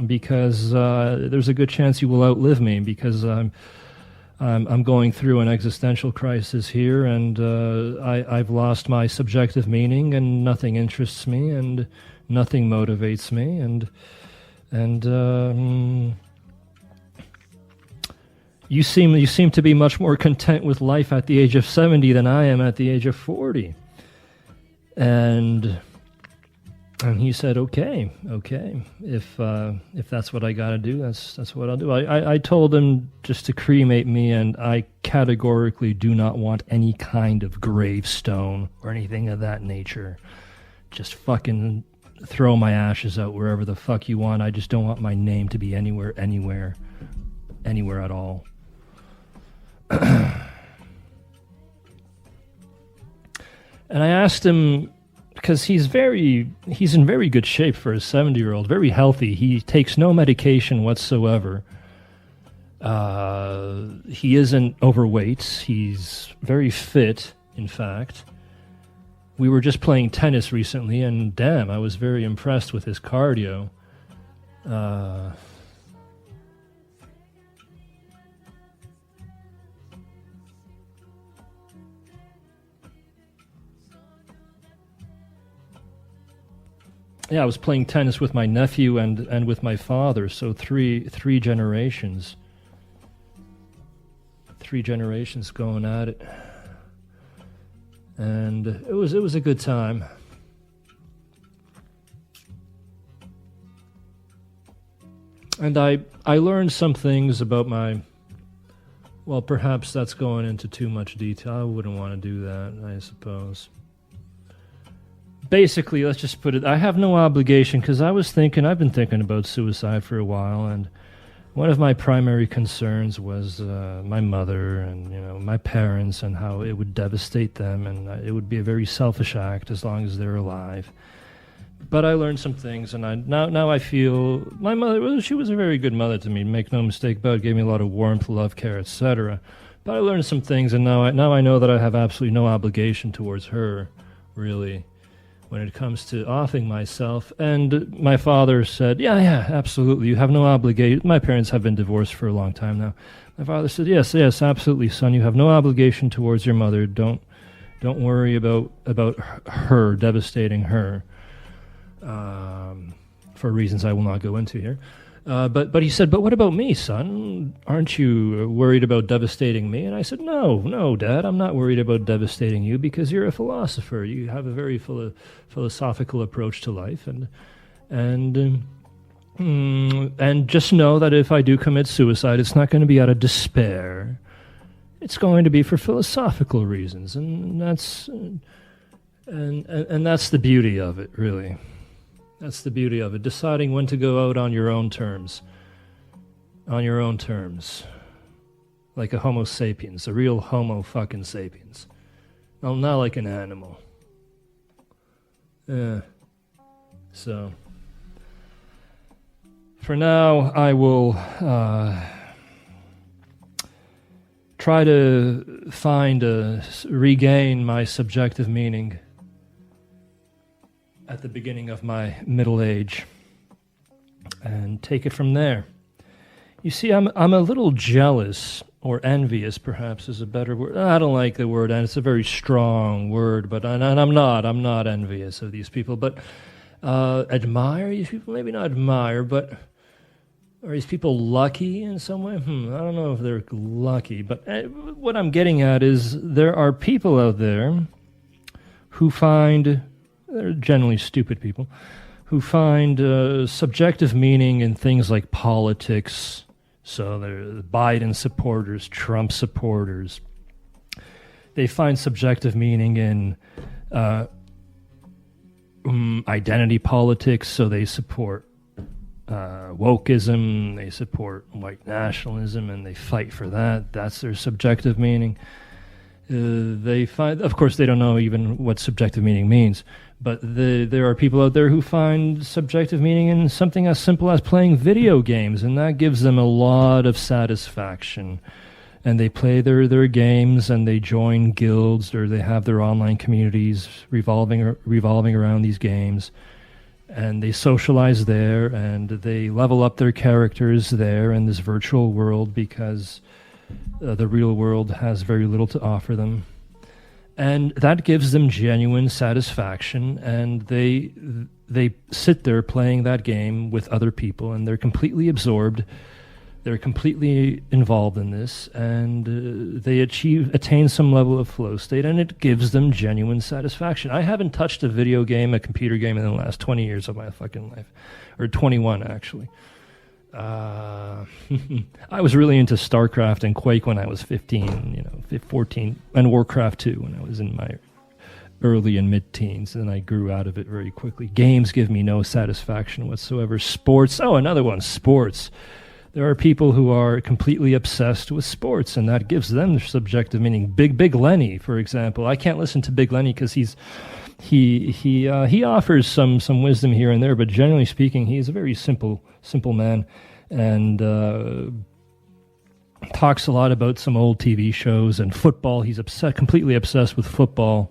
Speaker 1: because there's a good chance you will outlive me, because I'm going through an existential crisis here, and I've lost my subjective meaning, and nothing interests me, and nothing motivates me, and you seem to be much more content with life at the age of 70 than I am at the age of 40. And he said, okay, if that's what I got to do, that's what I'll do. I told him just to cremate me, and I categorically do not want any kind of gravestone or anything of that nature. Just fucking throw my ashes out wherever the fuck you want. I just don't want my name to be anywhere at all. And I asked him, because he's in very good shape for a 70-year-old, very healthy. He takes no medication whatsoever. He isn't overweight. He's very fit, in fact. We were just playing tennis recently, and damn, I was very impressed with his cardio. Yeah, I was playing tennis with my nephew and with my father, so three generations. 3 generations going at it. And it was a good time. And I learned some things about well, perhaps that's going into too much detail. I wouldn't want to do that, I suppose. Basically, let's just put it, I have no obligation, because I've been thinking about suicide for a while, and one of my primary concerns was my mother and my parents, and how it would devastate them, and it would be a very selfish act as long as they're alive. But I learned some things, and now I feel my mother. Well, she was a very good mother to me. Make no mistake about it. Gave me a lot of warmth, love, care, etc. But I learned some things, and now I know that I have absolutely no obligation towards her, really, when it comes to offing myself. And my father said, yeah, absolutely. You have no obligation. My parents have been divorced for a long time now. My father said, yes, absolutely, son. You have no obligation towards your mother. Don't worry about her, devastating her, for reasons I will not go into here. But he said, but what about me, son? Aren't you worried about devastating me? And I said, no, Dad, I'm not worried about devastating you because you're a philosopher. You have a very philosophical approach to life, and just know that if I do commit suicide, it's not going to be out of despair. It's going to be for philosophical reasons, and that's the beauty of it, really. That's the beauty of it, deciding when to go out on your own terms. On your own terms. Like a homo sapiens, a real homo fucking sapiens. No, not like an animal. So, for now, I will try to regain my subjective meaning at the beginning of my middle age, and take it from there. You see, I'm a little jealous, or envious, perhaps is a better word. I don't like the word, and it's a very strong word. But and I'm not envious of these people, but admire these people. Maybe not admire, but are these people lucky in some way? I don't know if they're lucky, but what I'm getting at is there are people out there who find. They're generally stupid people who find subjective meaning in things like politics. So they're Biden supporters, Trump supporters. They find subjective meaning in identity politics. So they support wokeism, they support white nationalism, and they fight for that. That's their subjective meaning. They find, of course, they don't know even what subjective meaning means, but there are people out there who find subjective meaning in something as simple as playing video games, and that gives them a lot of satisfaction. And they play their games, and they join guilds, or they have their online communities revolving around these games, and they socialize there, and they level up their characters there in this virtual world because the real world has very little to offer them. And that gives them genuine satisfaction, and they sit there playing that game with other people, and they're completely absorbed. They're completely involved in this, and they attain some level of flow state, and it gives them genuine satisfaction. I haven't touched a video game, a computer game, in the last 20 years of my fucking life, or 21 actually. I was really into StarCraft and Quake when I was 15, 14, and Warcraft 2 when I was in my early and mid-teens, and I grew out of it very quickly. Games give me no satisfaction whatsoever. Sports, another one, sports. There are people who are completely obsessed with sports, and that gives them their subjective meaning. Big Lenny, for example. I can't listen to Big Lenny because he offers some wisdom here and there, but generally speaking, he's a very simple man, and talks a lot about some old TV shows and football. He's completely obsessed with football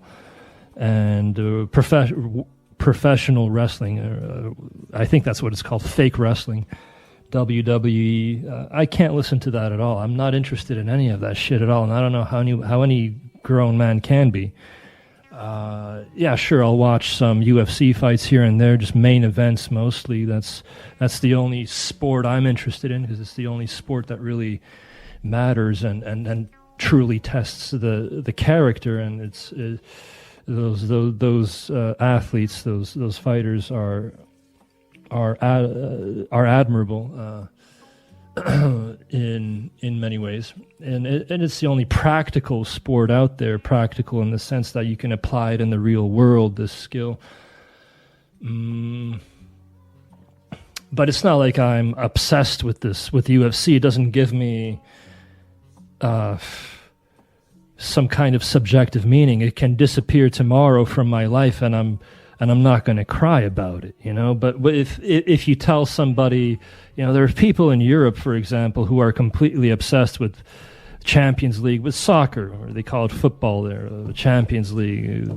Speaker 1: and professional wrestling. I think that's what it's called, fake wrestling. WWE. I can't listen to that at all. I'm not interested in any of that shit at all, and I don't know how any grown man can be. Yeah, sure, I'll watch some UFC fights here and there, just main events mostly. That's the only sport I'm interested in, because it's the only sport that really matters and truly tests the character. And it's those athletes, those fighters are admirable in many ways, and it's the only practical sport out there. Practical in the sense that you can apply it in the real world, this skill. But it's not like I'm obsessed with UFC. It doesn't give me some kind of subjective meaning. It can disappear tomorrow from my life, and and I'm not going to cry about it, you know. But if you tell somebody, you know, there are people in Europe, for example, who are completely obsessed with Champions League, with soccer, or they call it football there, the Champions League,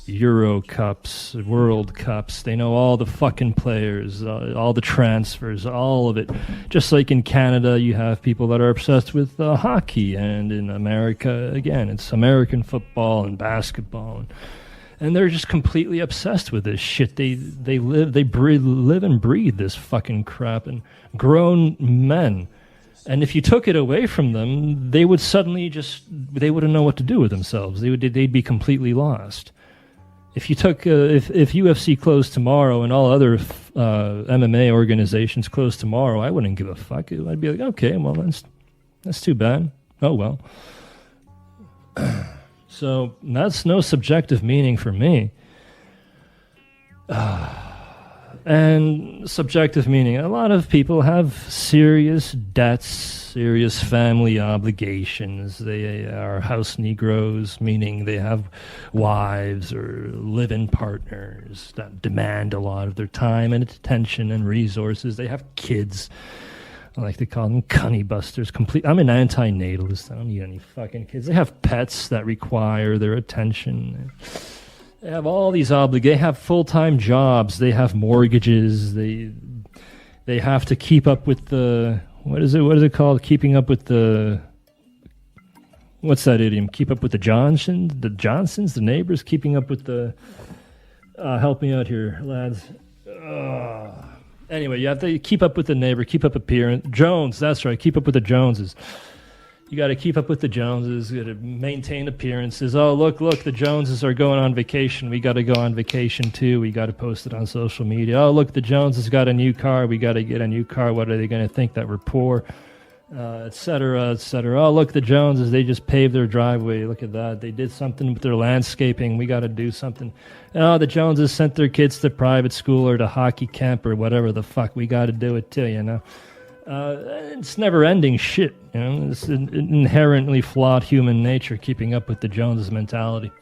Speaker 1: Euro Cups, World Cups. They know all the fucking players, all the transfers, all of it. Just like in Canada, you have people that are obsessed with hockey, and in America, again, it's American football and basketball, and they're just completely obsessed with this shit. They live and breathe this fucking crap, and grown men. And if you took it away from them, they would suddenly they wouldn't know what to do with themselves. They'd be completely lost. If you took, if UFC closed tomorrow and all other MMA organizations closed tomorrow, I wouldn't give a fuck. I'd be like, okay, well, that's too bad. Oh, well. So that's no subjective meaning for me. And subjective meaning, a lot of people have serious debts, serious family obligations. They are house Negroes, meaning they have wives or live-in partners that demand a lot of their time and attention and resources. They have kids. I like to call them cunny busters. I'm an anti-natalist. I don't need any fucking kids. They have pets that require their attention. They have all these obligations. They have full-time jobs. They have mortgages. They have to keep up with the what is it called? Keeping up with the what's that idiom? Keep up with the Johnsons, the neighbors. Keeping up with the help me out here, lads. Anyway, you have to keep up with the neighbor. Keep up appearance. Jones, that's right. Keep up with the Joneses. You got to keep up with the Joneses, you got to maintain appearances. Oh, look, the Joneses are going on vacation. We got to go on vacation too. We got to post it on social media. Oh, look, the Joneses got a new car. We got to get a new car. What are they going to think, that we're poor, et cetera, et cetera. Oh, look, the Joneses, they just paved their driveway. Look at that. They did something with their landscaping. We got to do something. Oh, the Joneses sent their kids to private school or to hockey camp or whatever the fuck. We got to do it too, you know. It's never-ending shit, you know. It's an inherently flawed human nature, keeping up with the Joneses mentality.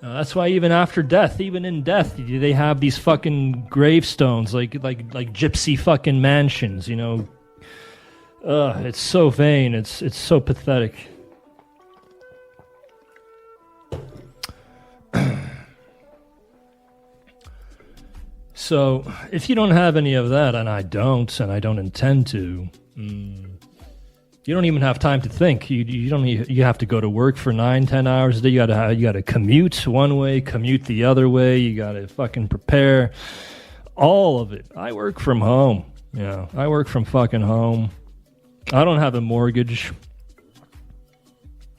Speaker 1: That's why even after death, even in death, they have these fucking gravestones, like gypsy fucking mansions, you know. It's so vain. It's so pathetic. So, if you don't have any of that, and I don't intend to, you don't even have time to think. You have to go to work for 9-10 hours a day. You gotta commute one way, commute the other way. You gotta fucking prepare all of it. I work from home. Yeah, I work from fucking home. I don't have a mortgage.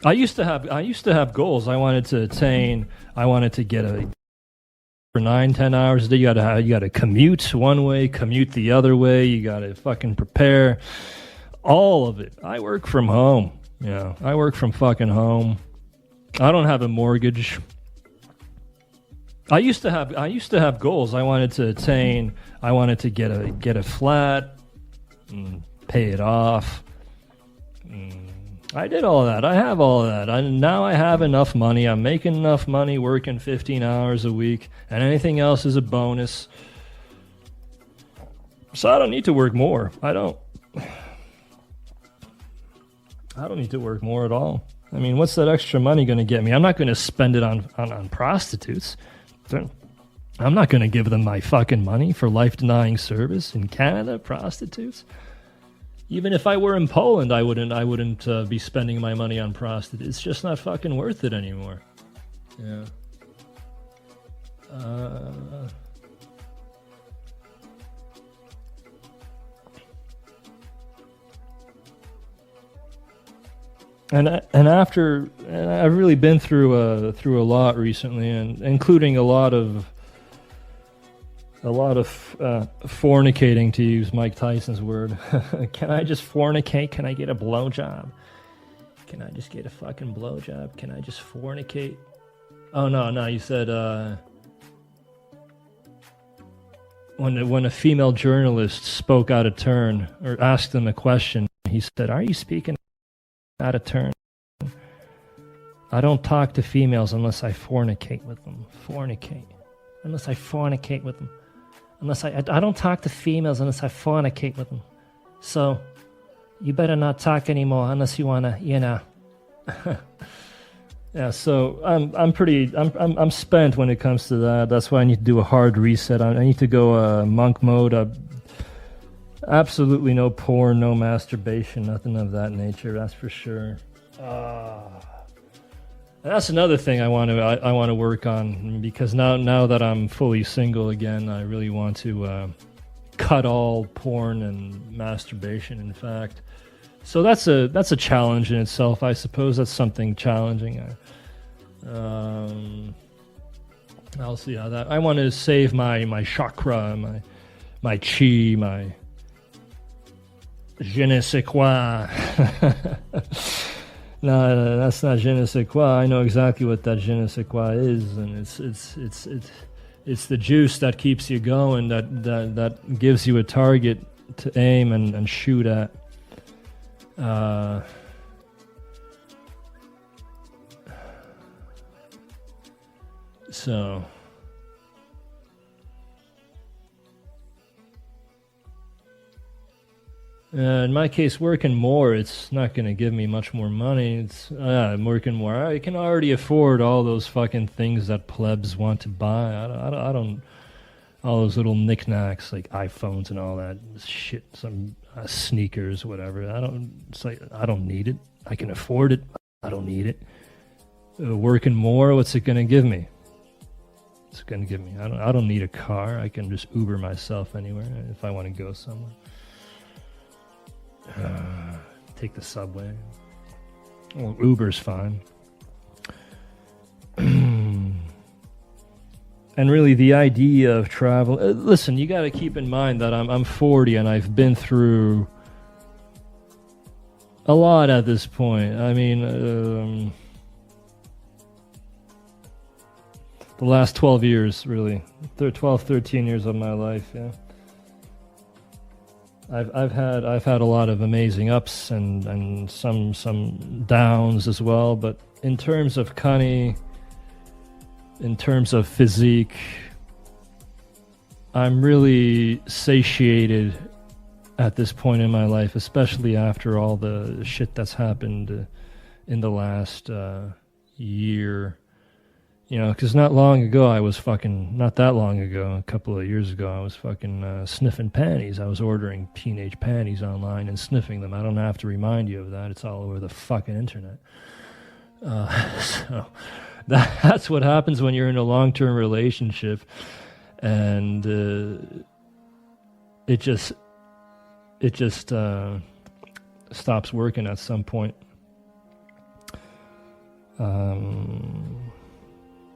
Speaker 1: I used to have goals I wanted to attain. I wanted to get for 9-10 hours a day. You gotta commute one way, commute the other way. You gotta fucking prepare all of it. I work from home. Yeah, I work from fucking home. I don't have a mortgage. I used to have goals I wanted to attain. I wanted to get a flat, and pay it off. I did all that. I have all that. Now I have enough money. I'm making enough money working 15 hours a week, and anything else is a bonus. So I don't need to work more. I don't need to work more at all. I mean, what's that extra money going to get me? I'm not going to spend it on prostitutes. I'm not going to give them my fucking money for life-denying service in Canada, prostitutes. Even if I were in Poland, I wouldn't be spending my money on prostitutes. It's just not fucking worth it anymore. Yeah. And I've really been through a lot recently, and including a lot of fornicating, to use Mike Tyson's word. Can I just fornicate? Can I get a blowjob? Can I just get a fucking blowjob? Can I just fornicate? Oh no, you said when a female journalist spoke out of turn or asked him a question, he said, "Are you speaking out of turn?" I don't talk to females unless I fornicate with them. Fornicate. Unless I fornicate with them. I don't talk to females unless I fornicate with them. So, you better not talk anymore unless you wanna, Yeah, so I'm spent when it comes to that. That's why I need to do a hard reset. I need to go monk mode. Absolutely no porn, no masturbation, nothing of that nature. That's for sure. That's another thing I want to work on, because now that I'm fully single again, I really want to cut all porn and masturbation. In fact, so that's a challenge in itself. I suppose that's something challenging. I'll see how that. I want to save my chakra, my chi, my je ne sais quoi. No, that's not je ne sais quoi. I know exactly what that je ne sais quoi is, and it's the juice that keeps you going, that gives you a target to aim and shoot at. So in my case, working more, it's not going to give me much more money. I'm working more. I can already afford all those fucking things that plebs want to buy. I don't all those little knickknacks like iPhones and all that shit, some sneakers, whatever. I don't need it. I can afford it. I don't need it. Working more, what's it going to give me? It's going to give me. I don't need a car. I can just Uber myself anywhere if I want to go somewhere. Take the subway. Well, Uber's fine. And really, the idea of travel. Listen, you got to keep in mind that I'm 40 and I've been through a lot at this point. I mean, the last 12 years, really, 12, 13 years of my life. Yeah. I've had a lot of amazing ups and some downs as well, but in terms of cunny, in terms of physique, I'm really satiated at this point in my life, especially after all the shit that's happened in the last year. You know, because not that long ago, a couple of years ago, I was fucking sniffing panties. I was ordering teenage panties online and sniffing them. I don't have to remind you of that. It's all over the fucking internet. So that's what happens when you're in a long-term relationship, and it just stops working at some point.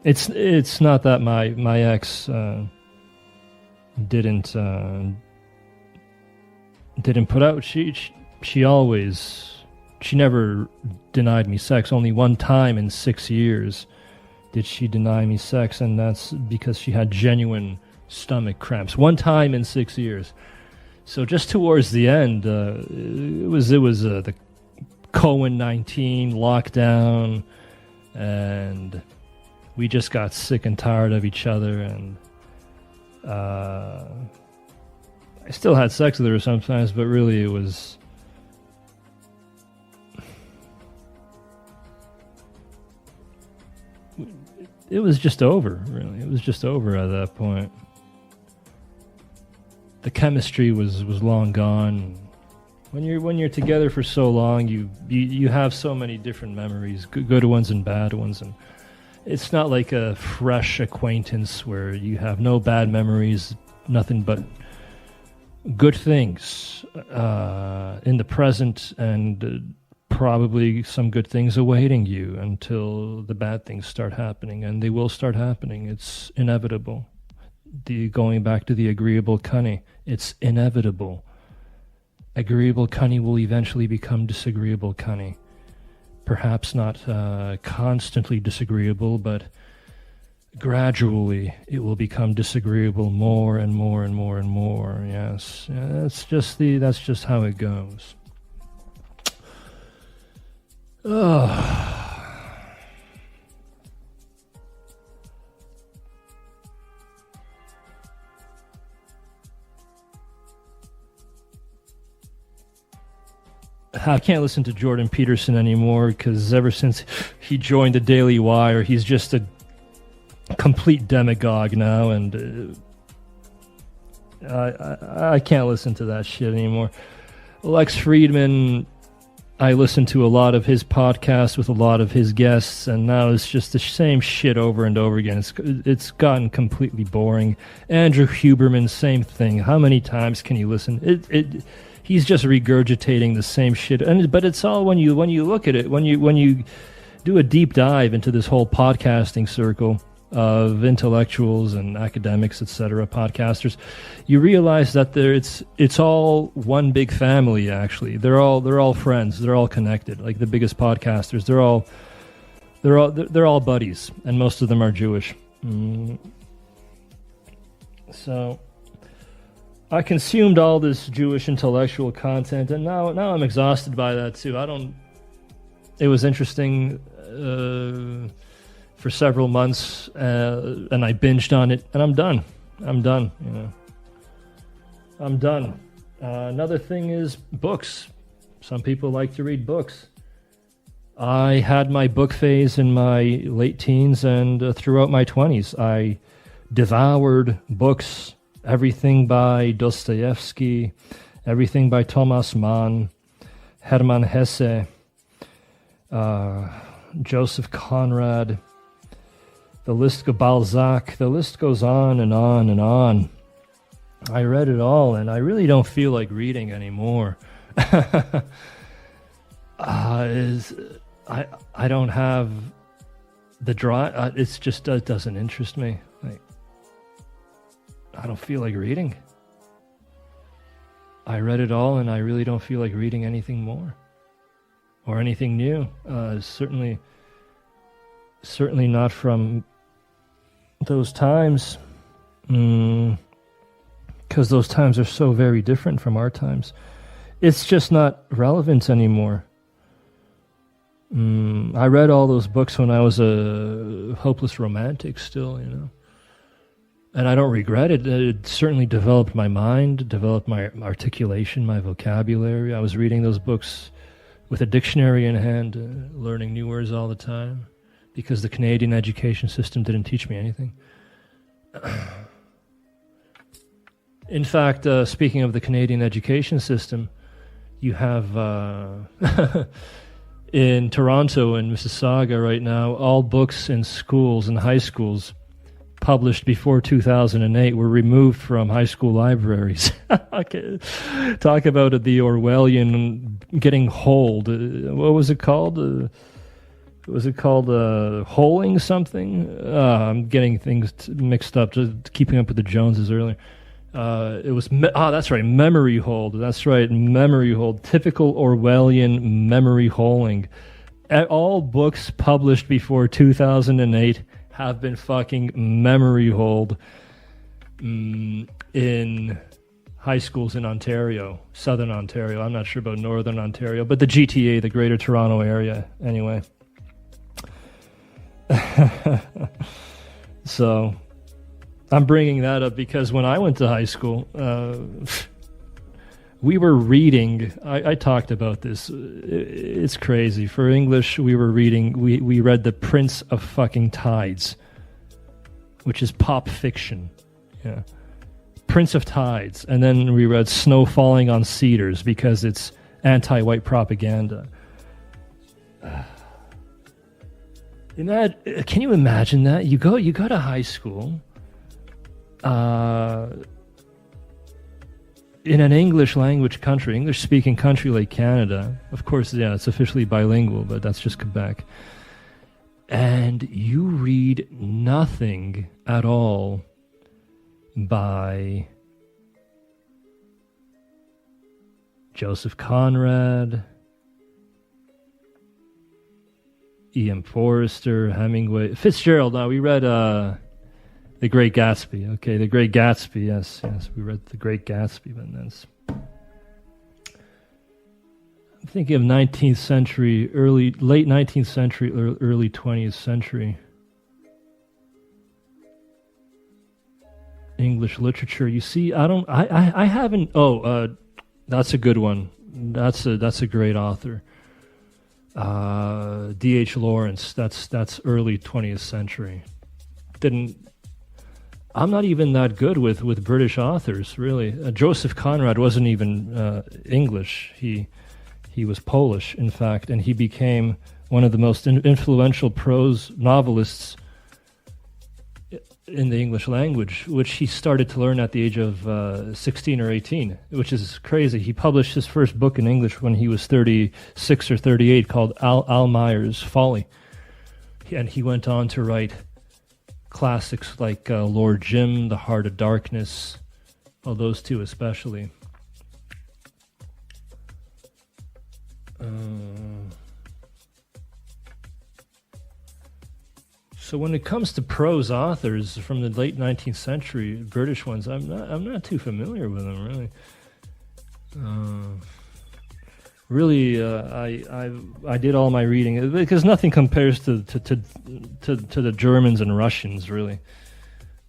Speaker 1: It's not that my ex didn't put out. She never denied me sex. Only one time in 6 years did she deny me sex, and that's because she had genuine stomach cramps. One time in 6 years. So just towards the end, it was the COVID-19 lockdown, and we just got sick and tired of each other, and I still had sex with her sometimes, but really it was just over, really. It was just over at that point. The chemistry was long gone. When you're together for so long, you have so many different memories, good ones and bad ones, and it's not like a fresh acquaintance where you have no bad memories, nothing but good things in the present, and probably some good things awaiting you until the bad things start happening, and they will start happening. It's inevitable. Going back to the agreeable cunny, it's inevitable. Agreeable cunny will eventually become disagreeable cunny. Perhaps not constantly disagreeable, but gradually it will become disagreeable more and more and more and more. Yes, that's just how it goes. Oh. I can't listen to Jordan Peterson anymore because ever since he joined the Daily Wire, he's just a complete demagogue now, and I can't listen to that shit anymore. Lex Friedman, I listened to a lot of his podcasts with a lot of his guests, and now it's just the same shit over and over again. It's gotten completely boring. Andrew Huberman, same thing. How many times can you listen? He's just regurgitating the same shit. But it's all when you look at it, when you do a deep dive into this whole podcasting circle of intellectuals and academics, etc., podcasters, you realize that it's all one big family. Actually, they're all friends. They're all connected. Like the biggest podcasters, they're all buddies, and most of them are Jewish. So I consumed all this Jewish intellectual content, and now I'm exhausted by that too. It was interesting for several months, and I binged on it, and I'm done. I'm done. Another thing is books. Some people like to read books. I had my book phase in my late teens and throughout my 20s. I devoured books, everything by Dostoevsky, everything by Thomas Mann, Hermann Hesse, Joseph Conrad, the list of Balzac, the list goes on and on and on. I read it all, and I really don't feel like reading anymore. I don't have the drive. It's just it doesn't interest me. Like, I don't feel like reading. I read it all, and I really don't feel like reading anything more or anything new. Certainly not from those times, because those times are so very different from our times. It's just not relevant anymore. I read all those books when I was a hopeless romantic still, and I don't regret it. It certainly developed my mind, developed my articulation, my vocabulary. I was reading those books with a dictionary in hand, learning new words all the time, because the Canadian education system didn't teach me anything. In fact, speaking of the Canadian education system, you have in Toronto and Mississauga right now, all books in schools and high schools published before 2008 were removed from high school libraries. Okay. Talk about the Orwellian getting holed. What was it called? Was it called holing something? I'm getting things mixed up, just keeping up with the Joneses earlier. It was, that's right, memory hold. That's right, memory hold. Typical Orwellian memory holing. All books published before 2008 have been fucking memory holed in high schools in Ontario, Southern Ontario. I'm not sure about Northern Ontario, but the GTA, the Greater Toronto Area, anyway. So I'm bringing that up because when I went to high school, we were reading. I talked about this. It's crazy. For English, we were reading. We read The Prince of Fucking Tides, which is pop fiction. Yeah, Prince of Tides, and then we read Snow Falling on Cedars because it's anti-white propaganda. Can you imagine that? You go to high school in an English language country, English speaking country like Canada. Of course, yeah, it's officially bilingual, but that's just Quebec. And you read nothing at all by Joseph Conrad, E.M. Forrester, Hemingway, Fitzgerald. Now we read The Great Gatsby. Okay, The Great Gatsby. Yes, we read The Great Gatsby. But that's, I'm thinking of 19th century, late 19th century, early 20th century English literature. You see, I haven't. That's a good one. That's a great author. D.H. Lawrence. That's early 20th century. I'm not even that good with British authors, really. Joseph Conrad wasn't even English. He was Polish, in fact, and he became one of the most influential prose novelists in the English language, which he started to learn at the age of 16 or 18, which is crazy. He published his first book in English when he was 36 or 38, called Almayer's Folly. And he went on to write classics like Lord Jim, The Heart of Darkness, well, those two especially. So when it comes to prose authors from the late 19th century, British ones, I'm not too familiar with them, really. I did all my reading because nothing compares to the Germans and Russians, really.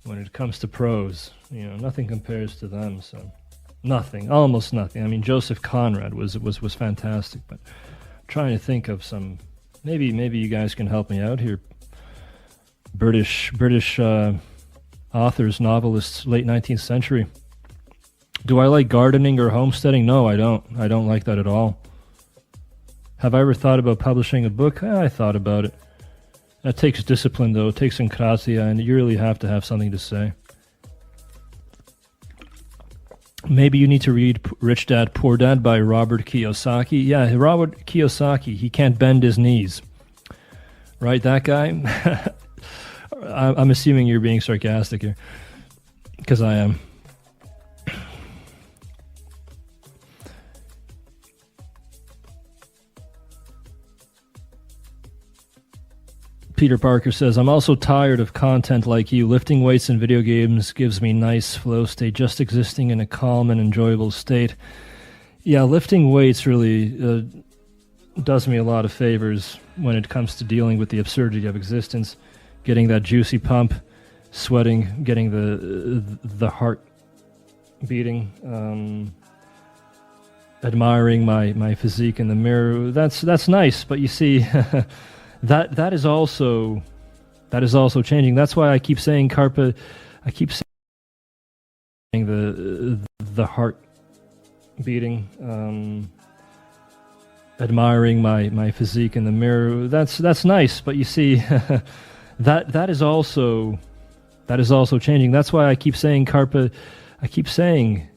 Speaker 1: When it comes to prose, nothing compares to them. So nothing, almost nothing. I mean, Joseph Conrad was fantastic, but I'm trying to think of some. Maybe you guys can help me out here. British authors, novelists, late 19th century. Do I like gardening or homesteading? No, I don't. I don't like that at all. Have I ever thought about publishing a book? I thought about it. That takes discipline, though. It takes incrazia, and you really have to have something to say. Maybe you need to read Rich Dad, Poor Dad by Robert Kiyosaki. Yeah, Robert Kiyosaki, he can't bend his knees. Right, that guy? I'm assuming you're being sarcastic here, because I am. Peter Parker says, I'm also tired of content like you. Lifting weights in video games gives me nice flow state, just existing in a calm and enjoyable state. Yeah, lifting weights really does me a lot of favors when it comes to dealing with the absurdity of existence. Getting that juicy pump, sweating, getting the heart beating, admiring my physique in the mirror. That's nice, but you see, that is also changing. That's why I keep saying I keep saying the heart beating, admiring my physique in the mirror. That's nice, but you see. That is also changing. That's why I keep saying I keep saying,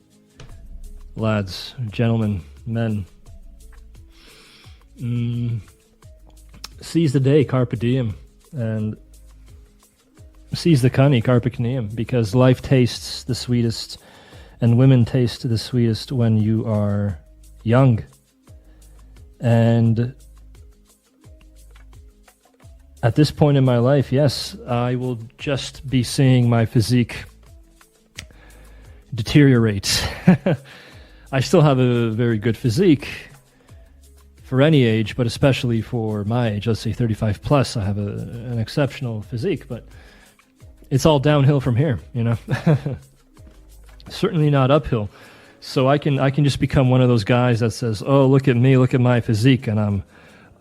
Speaker 1: lads, gentlemen, men, seize the day, carpe diem, and seize the cunny, carpe diem, because life tastes the sweetest, and women taste the sweetest when you are young. And at this point in my life, yes, I will just be seeing my physique deteriorate. I still have a very good physique for any age, but especially for my age, let's say 35 plus, I have an exceptional physique, but it's all downhill from here, Certainly not uphill. So I can just become one of those guys that says, oh, look at me, look at my physique, and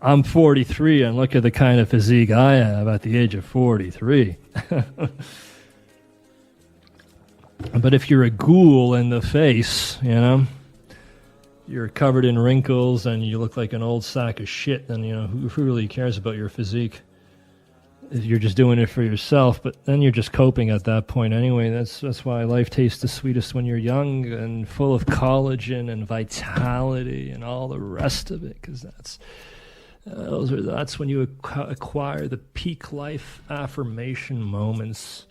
Speaker 1: I'm 43, and look at the kind of physique I have at the age of 43. But if you're a ghoul in the face, you're covered in wrinkles and you look like an old sack of shit, then, who really cares about your physique? You're just doing it for yourself, but then you're just coping at that point anyway. That's why life tastes the sweetest when you're young and full of collagen and vitality and all the rest of it, because that's when you acquire the peak life affirmation moments.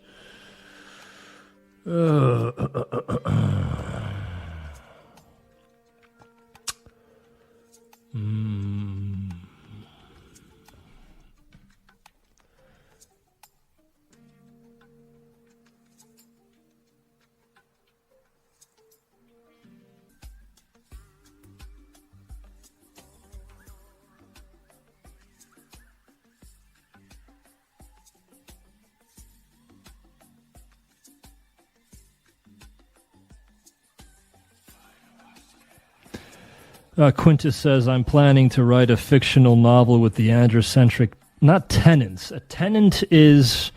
Speaker 1: Quintus says, I'm planning to write a fictional novel with the androcentric, not tenants. A tenant is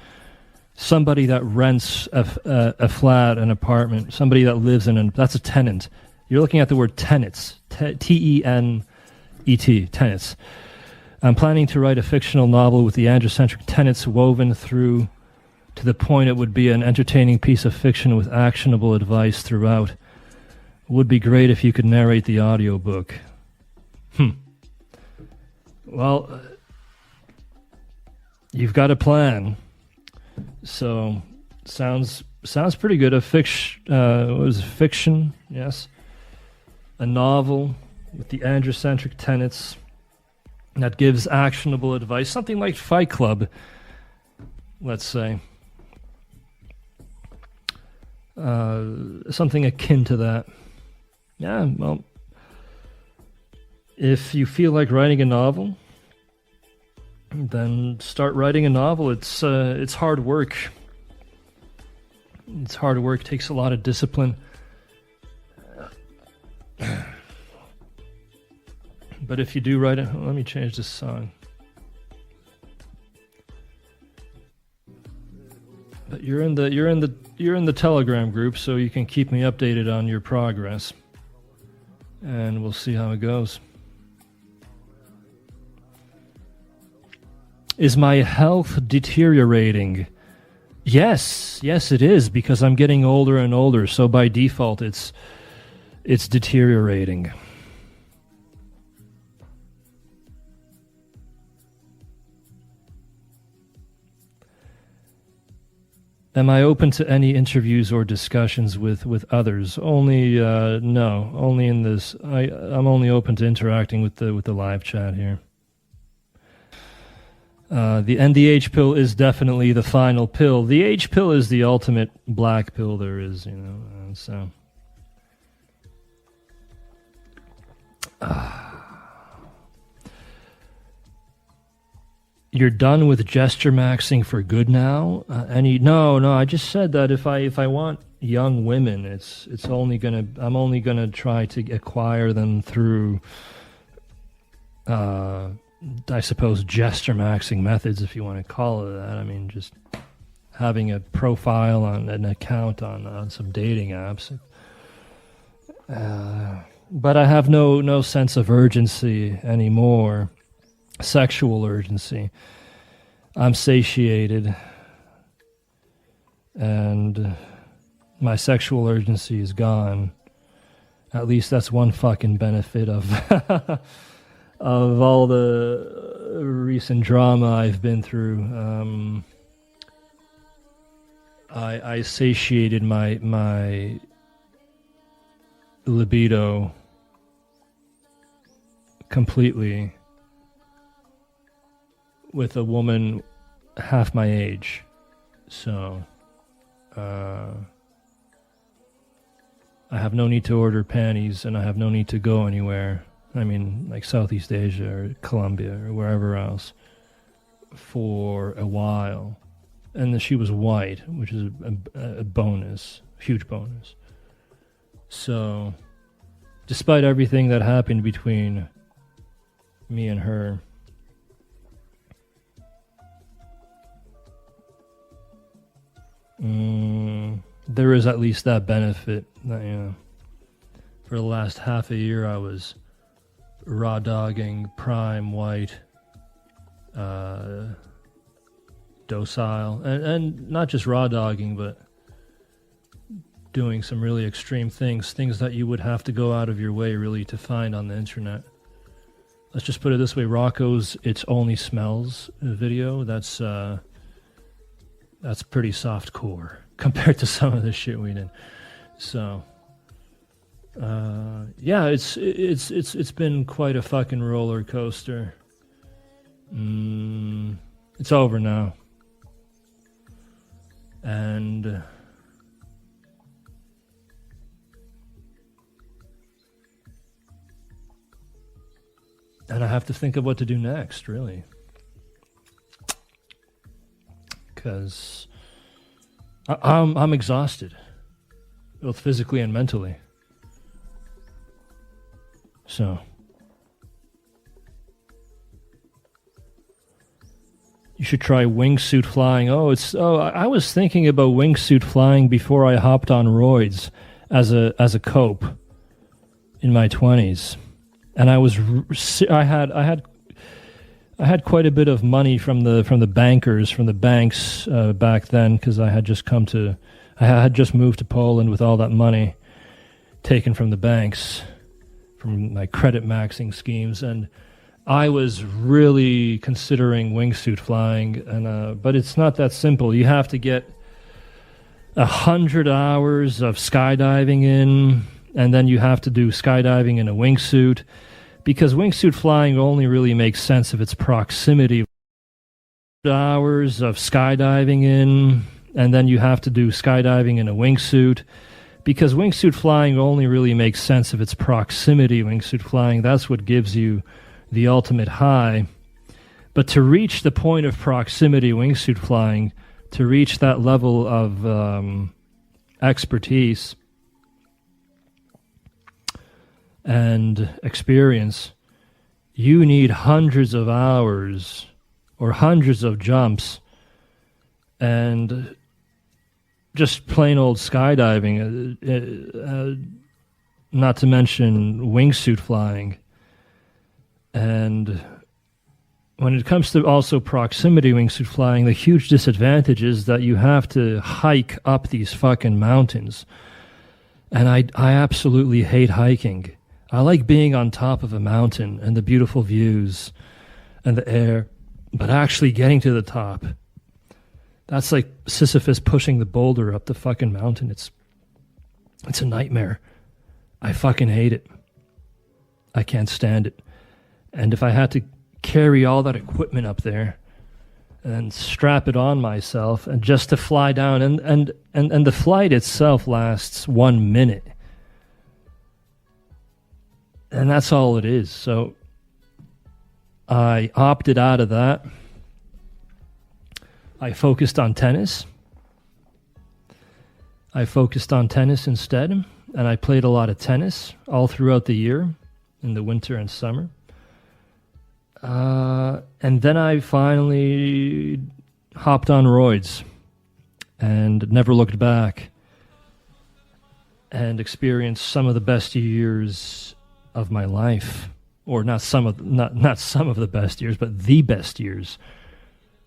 Speaker 1: somebody that rents a flat, an apartment, somebody that lives in it. That's a tenant. You're looking at the word tenants, T-E-N-E-T, tenants. I'm planning to write a fictional novel with the androcentric tenets woven through to the point it would be an entertaining piece of fiction with actionable advice throughout. Would be great if you could narrate the audiobook. Well, you've got a plan. So, sounds pretty good. A fiction, yes. A novel with the androcentric tenets that gives actionable advice. Something like Fight Club, let's say. Something akin to that. Yeah, well, if you feel like writing a novel, then start writing a novel. It's hard work. It's hard work. Takes a lot of discipline. But if you do write it, let me change this song. But you're in the Telegram group, so you can keep me updated on your progress, and we'll see how it goes. Is my health deteriorating? Yes, it is, because I'm getting older and older, so by default it's deteriorating. Am I open to any interviews or discussions with others? Only no, only in this. I'm only open to interacting with the live chat here. The H pill is definitely the final pill. The H pill is the ultimate black pill there is, so. You're done with gesture maxing for good now? No, I just said that if I want young women, I'm only gonna try to acquire them through I suppose gesture maxing methods, if you want to call it that. I mean, just having a profile on an account on some dating apps. But I have no sense of urgency anymore. Sexual urgency. I'm satiated, and my sexual urgency is gone. At least that's one fucking benefit of of all the recent drama I've been through. I satiated my libido completely with a woman half my age. So I have no need to order panties, and I have no need to go anywhere. I mean, like Southeast Asia or Colombia or wherever else for a while. And then she was white, which is a bonus, huge bonus. So, despite everything that happened between me and her, there is at least that benefit that, for the last half a year I was raw dogging, prime white, docile, and not just raw dogging, but doing some really extreme things that you would have to go out of your way really to find on the internet. Let's just put it this way: Rocco's "It Only Smells" video, that's pretty soft core compared to some of the shit we did. So yeah, it's been quite a fucking roller coaster. It's over now, and I have to think of what to do next, really, because I'm exhausted, both physically and mentally. So you should try wingsuit flying. I was thinking about wingsuit flying before I hopped on roids as a cope in my 20s. And I had quite a bit of money from the bankers, from the banks back then, because I had just moved to Poland with all that money taken from the banks, from my credit maxing schemes, and I was really considering wingsuit flying, but it's not that simple. You have to get 100 hours of skydiving in, and then you have to do skydiving in a wingsuit, because wingsuit flying only really makes sense if it's proximity. Hours of skydiving in, and then you have to do skydiving in a wingsuit, because wingsuit flying only really makes sense if it's proximity wingsuit flying. That's what gives you the ultimate high. But to reach the point of proximity wingsuit flying, to reach that level of expertise and experience, you need hundreds of hours or hundreds of jumps and just plain old skydiving, not to mention wingsuit flying. And when it comes to also proximity wingsuit flying, the huge disadvantage is that you have to hike up these fucking mountains. And I absolutely hate hiking. I like being on top of a mountain and the beautiful views and the air, but actually getting to the top, that's like Sisyphus pushing the boulder up the fucking mountain. It's a nightmare. I fucking hate it. I can't stand it. And if I had to carry all that equipment up there and strap it on myself and just to fly down, and the flight itself lasts 1 minute. And that's all it is. So I opted out of that. I focused on tennis. Instead, and I played a lot of tennis all throughout the year, in the winter and summer. And then I finally hopped on roids and never looked back and experienced some of the best years of my life, or not some of the best years, but the best years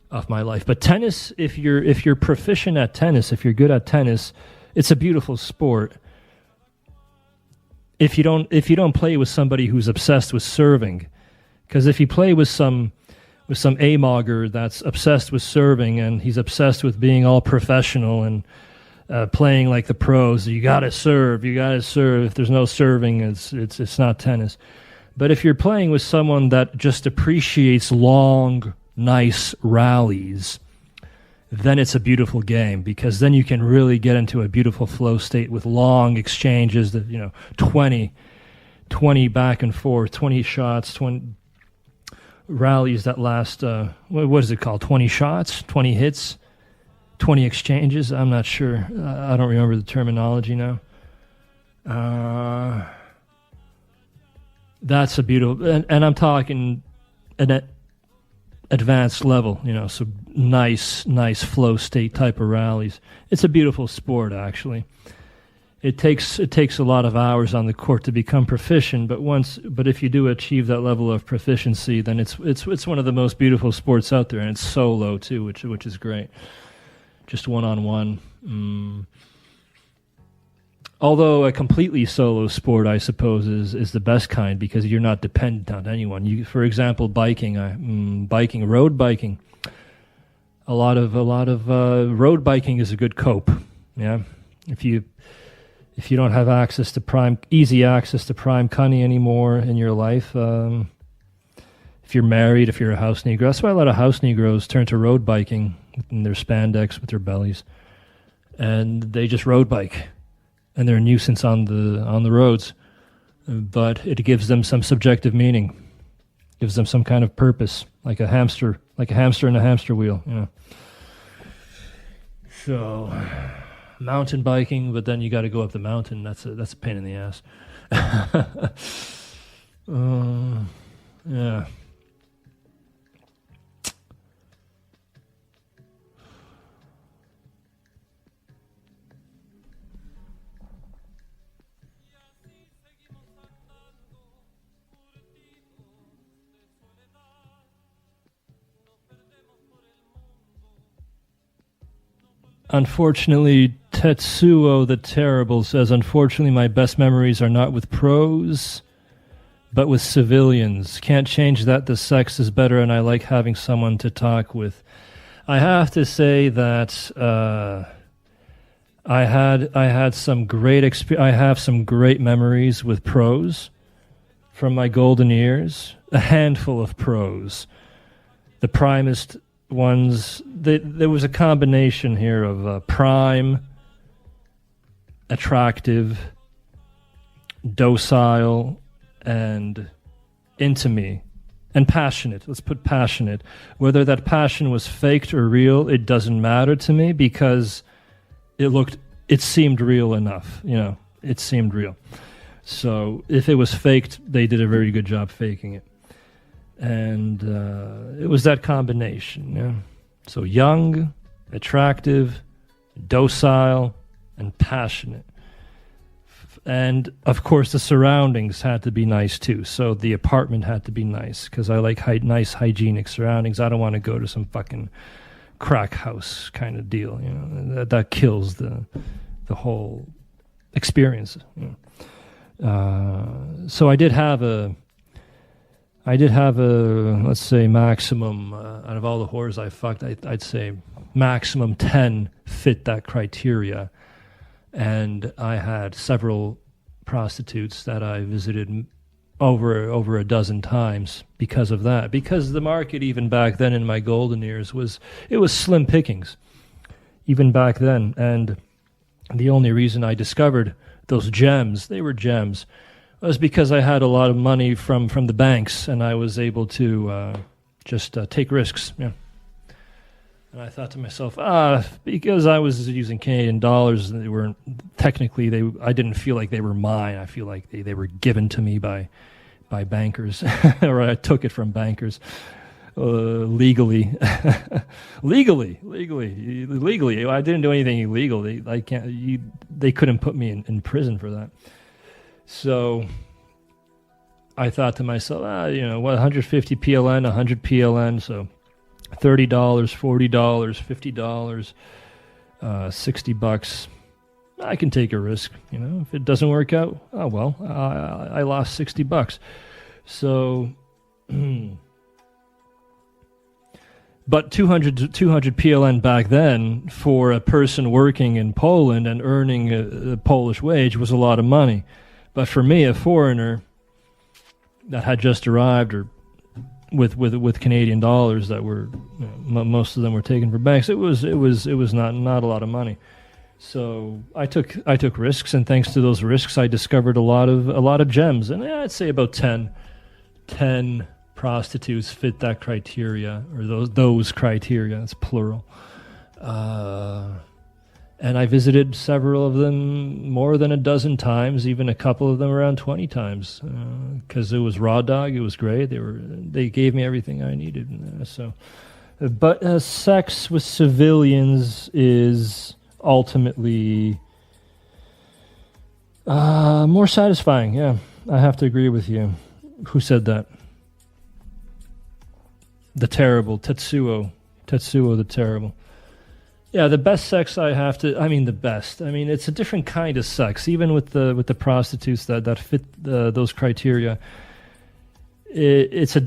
Speaker 1: of my life. But tennis, if you're proficient at tennis, if you're good at tennis, it's a beautiful sport. If you don't play with somebody who's obsessed with serving, because if you play with some amogger that's obsessed with serving and he's obsessed with being all professional and playing like the pros, you gotta serve. If there's no serving, it's not tennis. But if you're playing with someone that just appreciates long, nice rallies, then it's a beautiful game, because then you can really get into a beautiful flow state with long exchanges that, 20 back and forth, 20 shots, 20 rallies that last, what is it called? 20 shots, 20 hits, 20 exchanges. I'm not sure. I don't remember the terminology now. That's a beautiful, and I'm talking an advanced level, so nice flow state type of rallies. It's a beautiful sport, actually. It takes a lot of hours on the court to become proficient, but if you do achieve that level of proficiency, then it's one of the most beautiful sports out there, and it's solo too, which is great. Just one-on-one. Although a completely solo sport, I suppose, is the best kind, because you're not dependent on anyone. For example, road biking. A lot of road biking is a good cope. Yeah, if you don't have easy access to prime cunny anymore in your life, if you're married, if you're a house negro, that's why a lot of house negroes turn to road biking in their spandex with their bellies, and they just road bike. And they're a nuisance on the roads, but it gives them some subjective meaning, gives them some kind of purpose, like a hamster in a hamster wheel. So, mountain biking, but then you got to go up the mountain. That's a pain in the ass. Yeah. Unfortunately, Tetsuo the Terrible says, unfortunately, my best memories are not with pros, but with civilians. Can't change that. The sex is better, and I like having someone to talk with. I have to say that I had some great I have some great memories with pros from my golden years. A handful of pros. The primest ones. There was a combination here of prime, attractive, docile, and into and passionate. Let's put passionate. Whether that passion was faked or real, it doesn't matter to me because it seemed real enough. It seemed real. So if it was faked, they did a very good job faking it. And it was that combination. Yeah. So young, attractive, docile, and passionate. And, of course, the surroundings had to be nice, too. So the apartment had to be nice, because I like nice, hygienic surroundings. I don't want to go to some fucking crack house kind of deal. That kills the whole experience. So I did have a, let's say, maximum, out of all the whores I fucked, I'd say maximum 10 fit that criteria. And I had several prostitutes that I visited over a dozen times because of that. Because the market, even back then in my golden years, was slim pickings, even back then. And the only reason I discovered those gems, they were gems, was because I had a lot of money from the banks, and I was able to just take risks. Yeah. And I thought to myself, because I was using Canadian dollars, they weren't technically I didn't feel like they were mine. I feel like they were given to me by bankers, or I took it from bankers legally. legally. I didn't do anything illegal. They couldn't put me in prison for that. So I thought to myself, 150 PLN, 100 PLN, so $30, $40, $50, $60. I can take a risk, If it doesn't work out, oh well, I lost $60. So, but 200 PLN back then for a person working in Poland and earning a Polish wage was a lot of money. But for me, a foreigner that had just arrived, or with Canadian dollars that were, most of them were taken from banks, it was not a lot of money. So I took risks, and thanks to those risks, I discovered a lot of gems. And I'd say about 10 prostitutes fit that criteria, or those criteria. It's plural. And I visited several of them more than a dozen times, even a couple of them around 20 times, because it was raw dog. It was great. They gave me everything I needed. But sex with civilians is ultimately more satisfying. Yeah, I have to agree with you. Who said that? The Terrible, Tetsuo the Terrible. Yeah, the best sex the best. It's a different kind of sex, even with the prostitutes that fit those criteria. It's a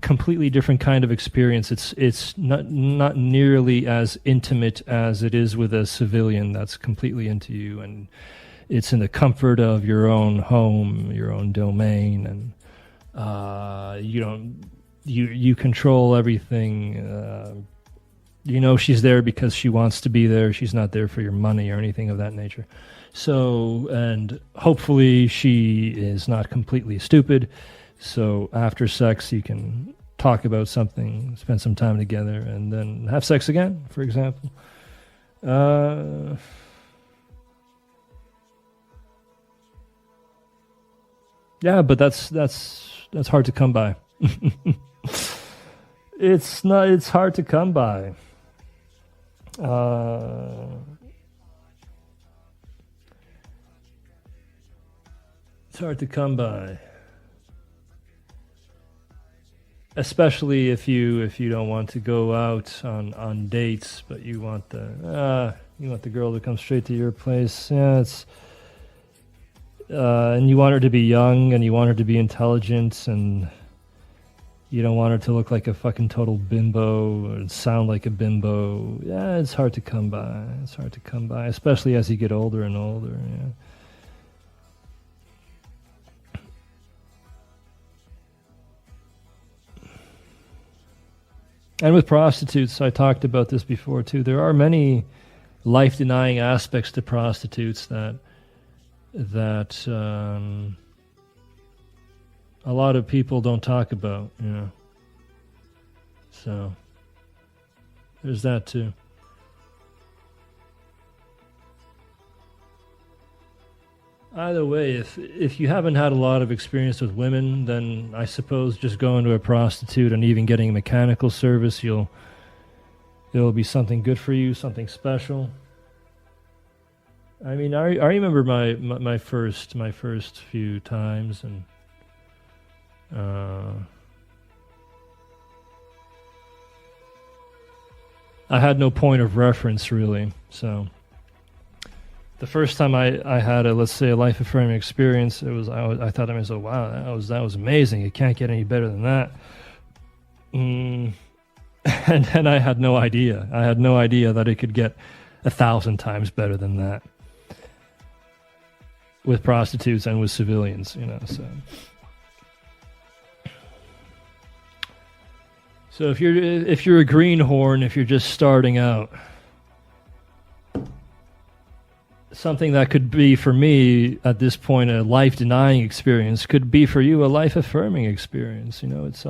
Speaker 1: completely different kind of experience. It's not nearly as intimate as it is with a civilian that's completely into you, and it's in the comfort of your own home, your own domain, and you control everything. She's there because she wants to be there. She's not there for your money or anything of that nature. So, and hopefully she is not completely stupid. So after sex, you can talk about something, spend some time together, and then have sex again, for example. Yeah, but that's That's hard to come by. It's hard to come by. It's hard to come by. Especially if you don't want to go out on dates, but you want the girl to come straight to your place. Yeah, it's and you want her to be young, and you want her to be intelligent, and you don't want her to look like a fucking total bimbo or sound like a bimbo. Yeah, it's hard to come by. It's hard to come by, especially as you get older and older. Yeah. And with prostitutes, I talked about this before too. There are many life-denying aspects to prostitutes that a lot of people don't talk about, you know. So there's that too. Either way, if you haven't had a lot of experience with women, then I suppose just going to a prostitute and even getting a mechanical service, it'll be something good for you, something special. I mean, I remember my first few times, and I had no point of reference really, so. The first time I had a life-affirming experience, I thought to myself, wow, that was amazing. It can't get any better than that. And then I had no idea. I had no idea that it could get 1,000 times better than that with prostitutes and with civilians, you know. So if you're a greenhorn, if you're just starting out. Something that could be for me at this point a life-denying experience could be for you a life-affirming experience. You know, it's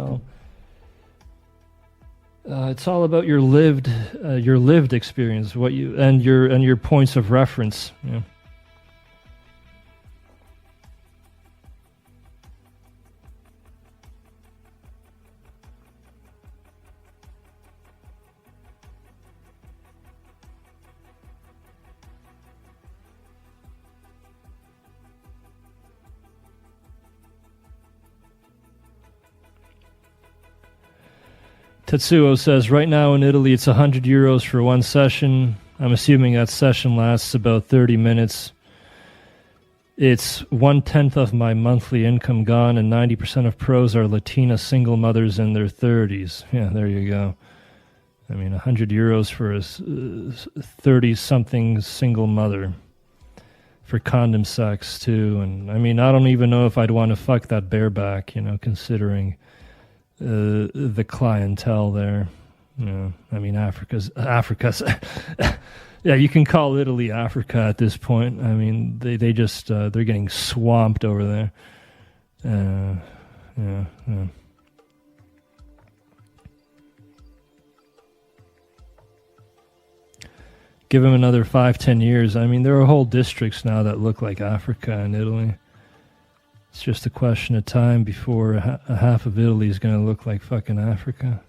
Speaker 1: all about your lived experience, what you and your points of reference. You know. Tetsuo says, right now in Italy it's 100 euros for one session. I'm assuming that session lasts about 30 minutes. It's 1/10 of my monthly income gone, and 90% of pros are Latina single mothers in their 30s. Yeah, there you go. I mean, 100 euros for a 30-something single mother for condom sex, too. And I mean, I don't even know if I'd want to fuck that bareback, you know, considering the clientele there. You know, I mean, Africa's yeah, you can call Italy Africa at this point. I mean, they just they're getting swamped over there. Yeah. Give them another 5-10 years. I mean, there are whole districts now that look like Africa in Italy. It's just a question of time before a half of Italy is going to look like fucking Africa.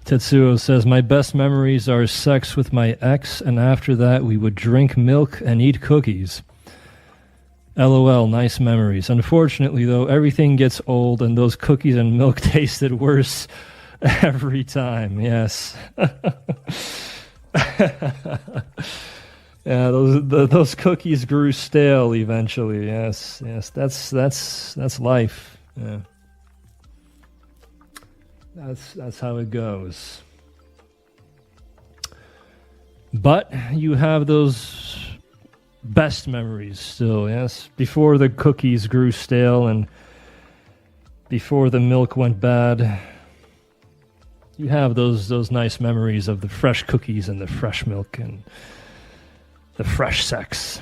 Speaker 1: Tetsuo says, my best memories are sex with my ex, and after that we would drink milk and eat cookies. LOL, nice memories. Unfortunately, though, everything gets old, and those cookies and milk tasted worse every time. Yes. Yeah, those cookies grew stale eventually. Yes, that's life. Yeah. That's how it goes. But you have those best memories still, yes? Before the cookies grew stale and before the milk went bad. You have those nice memories of the fresh cookies and the fresh milk and the fresh sex.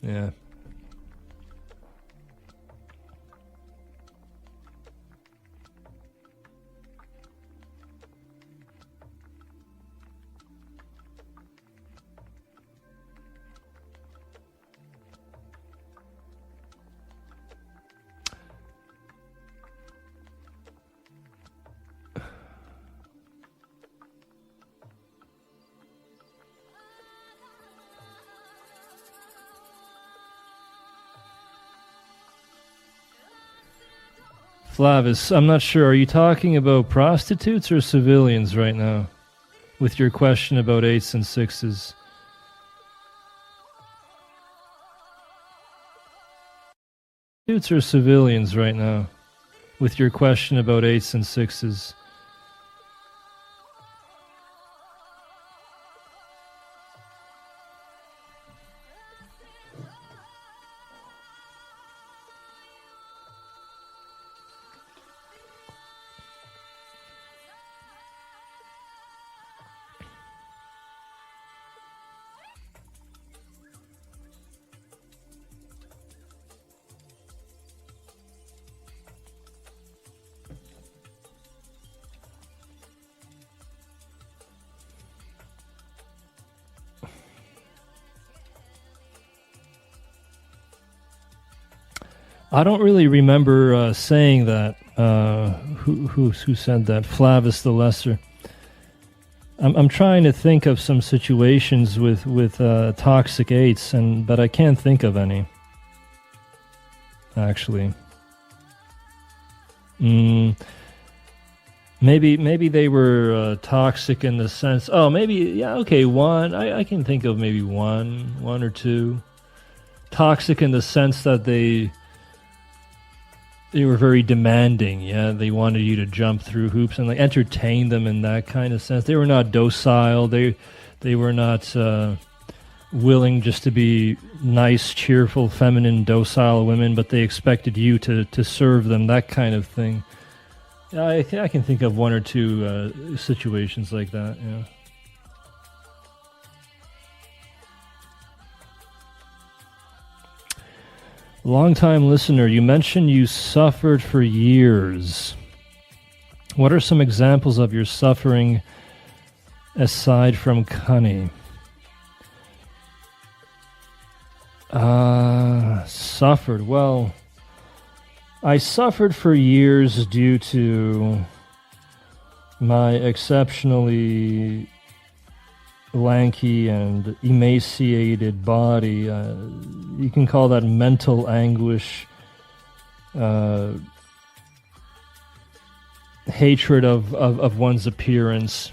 Speaker 1: Yeah. Flavis, I'm not sure. Are you talking about prostitutes or civilians right now? With your question about 8s and 6s. Prostitutes or civilians right now? With your question about 8s and 6s. I don't really remember saying that. Who said that? Flavis the Lesser. I'm trying to think of some situations with toxic 8s, but I can't think of any. Actually, maybe they were toxic in the sense. Oh, maybe yeah. Okay, one. I can think of maybe one or two. Toxic in the sense that they were very demanding, yeah. They wanted you to jump through hoops and like entertain them in that kind of sense. They were not docile. They were not willing just to be nice, cheerful, feminine, docile women, but they expected you to serve them, that kind of thing. Yeah, I can think of one or two situations like that, yeah. Long-time listener, you mentioned you suffered for years. What are some examples of your suffering aside from cunning? Suffered. Well, I suffered for years due to my exceptionally lanky and emaciated body. You can call that mental anguish, hatred of one's appearance.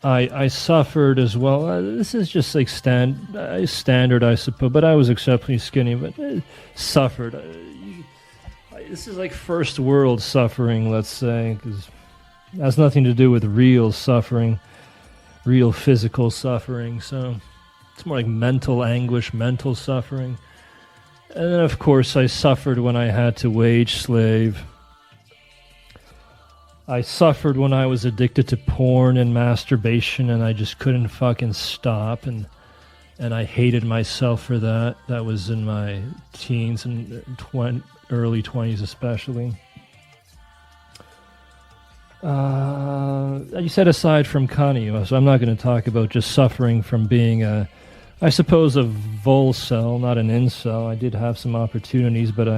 Speaker 1: I suffered as well. This is just like standard, I suppose, but I was exceptionally skinny, but suffered. This is like first world suffering, let's say, because it has nothing to do with real suffering, real physical suffering. So it's more like mental anguish, mental suffering. And then, of course, I suffered when I had to wage slave. I suffered when I was addicted to porn and masturbation, and I just couldn't fucking stop, and I hated myself for that. That was in my teens and early 20s especially. You said aside from Kanye, so I'm not going to talk about just suffering from being I suppose a volcel, not an incel. I did have some opportunities, but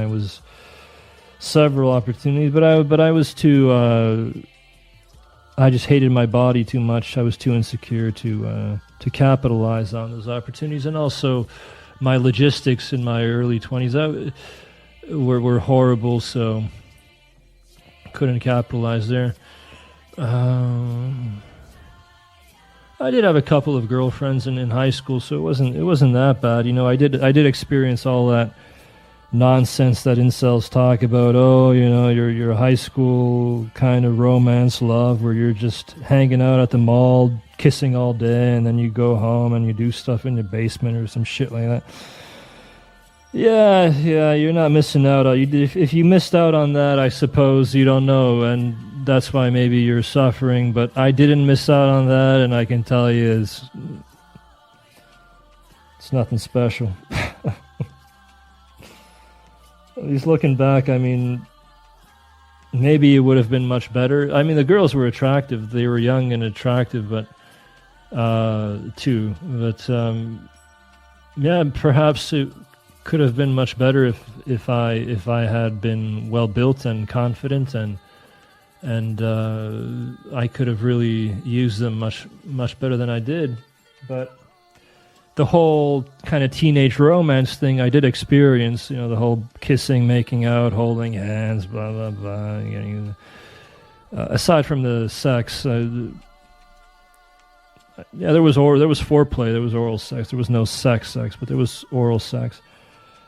Speaker 1: several opportunities, but I was too, I just hated my body too much. I was too insecure to capitalize on those opportunities, and also my logistics in my early 20s were horrible, so couldn't capitalize there. I did have a couple of girlfriends in high school, so it wasn't that bad. You know, I did experience all that nonsense that incels talk about. Oh, your high school kind of romance love where you're just hanging out at the mall, kissing all day, and then you go home and you do stuff in your basement or some shit like that. Yeah, you're not missing out. If you missed out on that, I suppose you don't know, and that's why maybe you're suffering. But I didn't miss out on that, and I can tell you it's nothing special. At least looking back, I mean, maybe it would have been much better. I mean, the girls were attractive; they were young and attractive, but too. But yeah, perhaps it could have been much better if I had been well built and confident, and I could have really used them much better than I did. But the whole kind of teenage romance thing I did experience, the whole kissing, making out, holding hands, blah blah blah. Aside from the sex, yeah, there was foreplay, there was oral sex. There was no sex, but there was oral sex.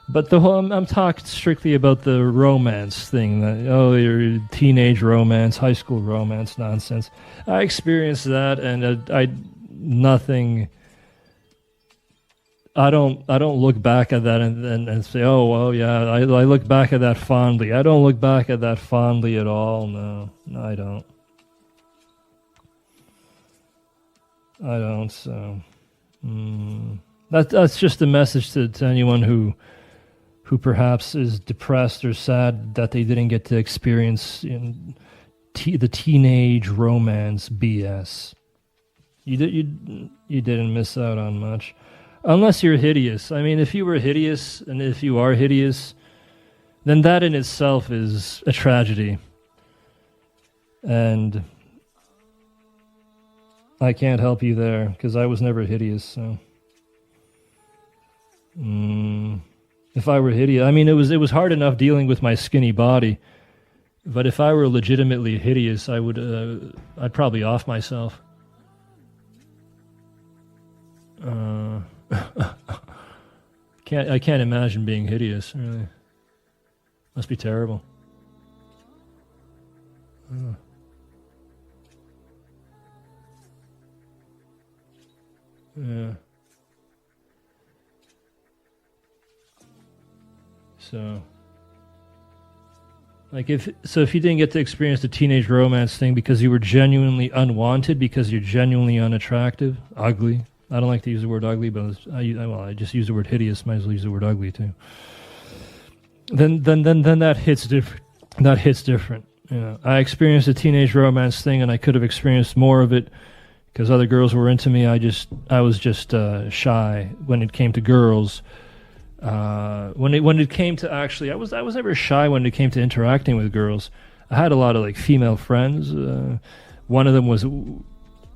Speaker 1: But the whole, I'm talking strictly about the romance thing. Your teenage romance, high school romance nonsense. I experienced that, and nothing. I don't look back at that and say, oh well, yeah. I look back at that fondly. I don't look back at that fondly at all. No, I don't. So that's just a message to anyone who perhaps is depressed or sad that they didn't get to experience the teenage romance BS. You didn't miss out on much, unless you're hideous. I mean, if you were hideous, and if you are hideous, then that in itself is a tragedy. And I can't help you there, because I was never hideous, so... If I were hideous, I mean, it was hard enough dealing with my skinny body, but if I were legitimately hideous, I'd probably off myself. I can't imagine being hideous, really. Must be terrible. Yeah. So, if you didn't get to experience the teenage romance thing because you were genuinely unwanted, because you're genuinely unattractive, ugly. I don't like to use the word ugly, but I just use the word hideous. Might as well use the word ugly too. Then that hits different. That hits different. I experienced the teenage romance thing, and I could have experienced more of it because other girls were into me. I was just shy when it came to girls. When it came to actually, I was never shy when it came to interacting with girls. I had a lot of female friends. One of them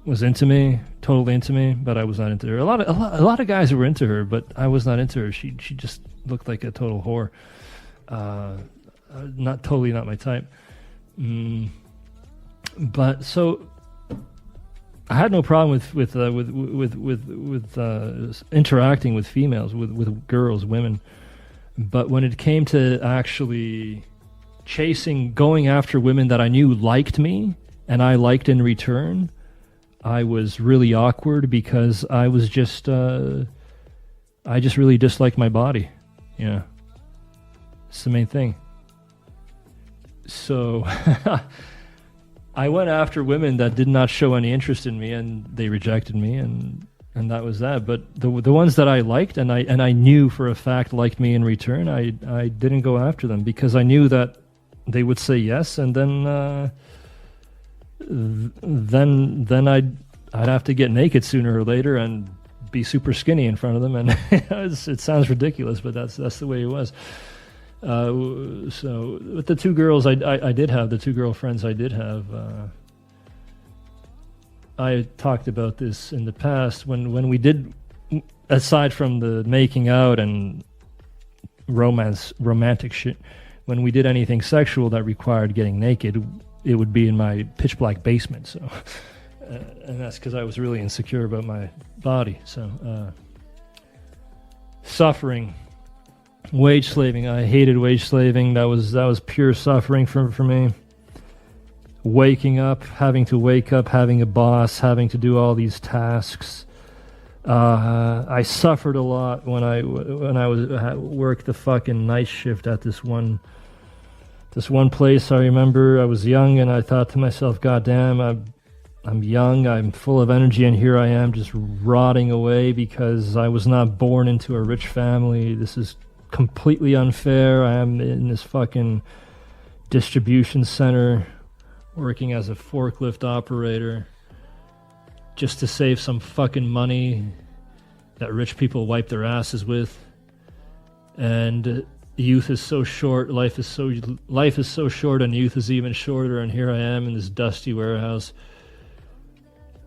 Speaker 1: was into me, totally into me, but I was not into her. A lot of guys were into her, but I was not into her. She just looked like a total whore. Not my type. But so I had no problem with interacting with females, with girls, women. But when it came to actually going after women that I knew liked me and I liked in return, I was really awkward because I just really disliked my body. Yeah, it's the main thing. So I went after women that did not show any interest in me, and they rejected me, and that was that. But the ones that I liked and I knew for a fact liked me in return, I didn't go after them because I knew that they would say yes, and then I'd have to get naked sooner or later and be super skinny in front of them, and it sounds ridiculous, but that's the way it was. So with the two girls I did have, the two girlfriends I did have, I talked about this in the past when we did, aside from the making out and romantic shit, when we did anything sexual that required getting naked, it would be in my pitch black basement. So and that's because I was really insecure about my body. So suffering Wage slaving. I hated wage slaving. That was pure suffering for me. Waking up, having to wake up, having a boss, having to do all these tasks. I suffered a lot when I worked the fucking night shift at this one place. I remember I was young and I thought to myself, God damn, I'm young, I'm full of energy, and here I am just rotting away because I was not born into a rich family. This is completely unfair. I am in this fucking distribution center working as a forklift operator just to save some fucking money that rich people wipe their asses with. And youth is so short, life is so short, and youth is even shorter, and here I am in this dusty warehouse.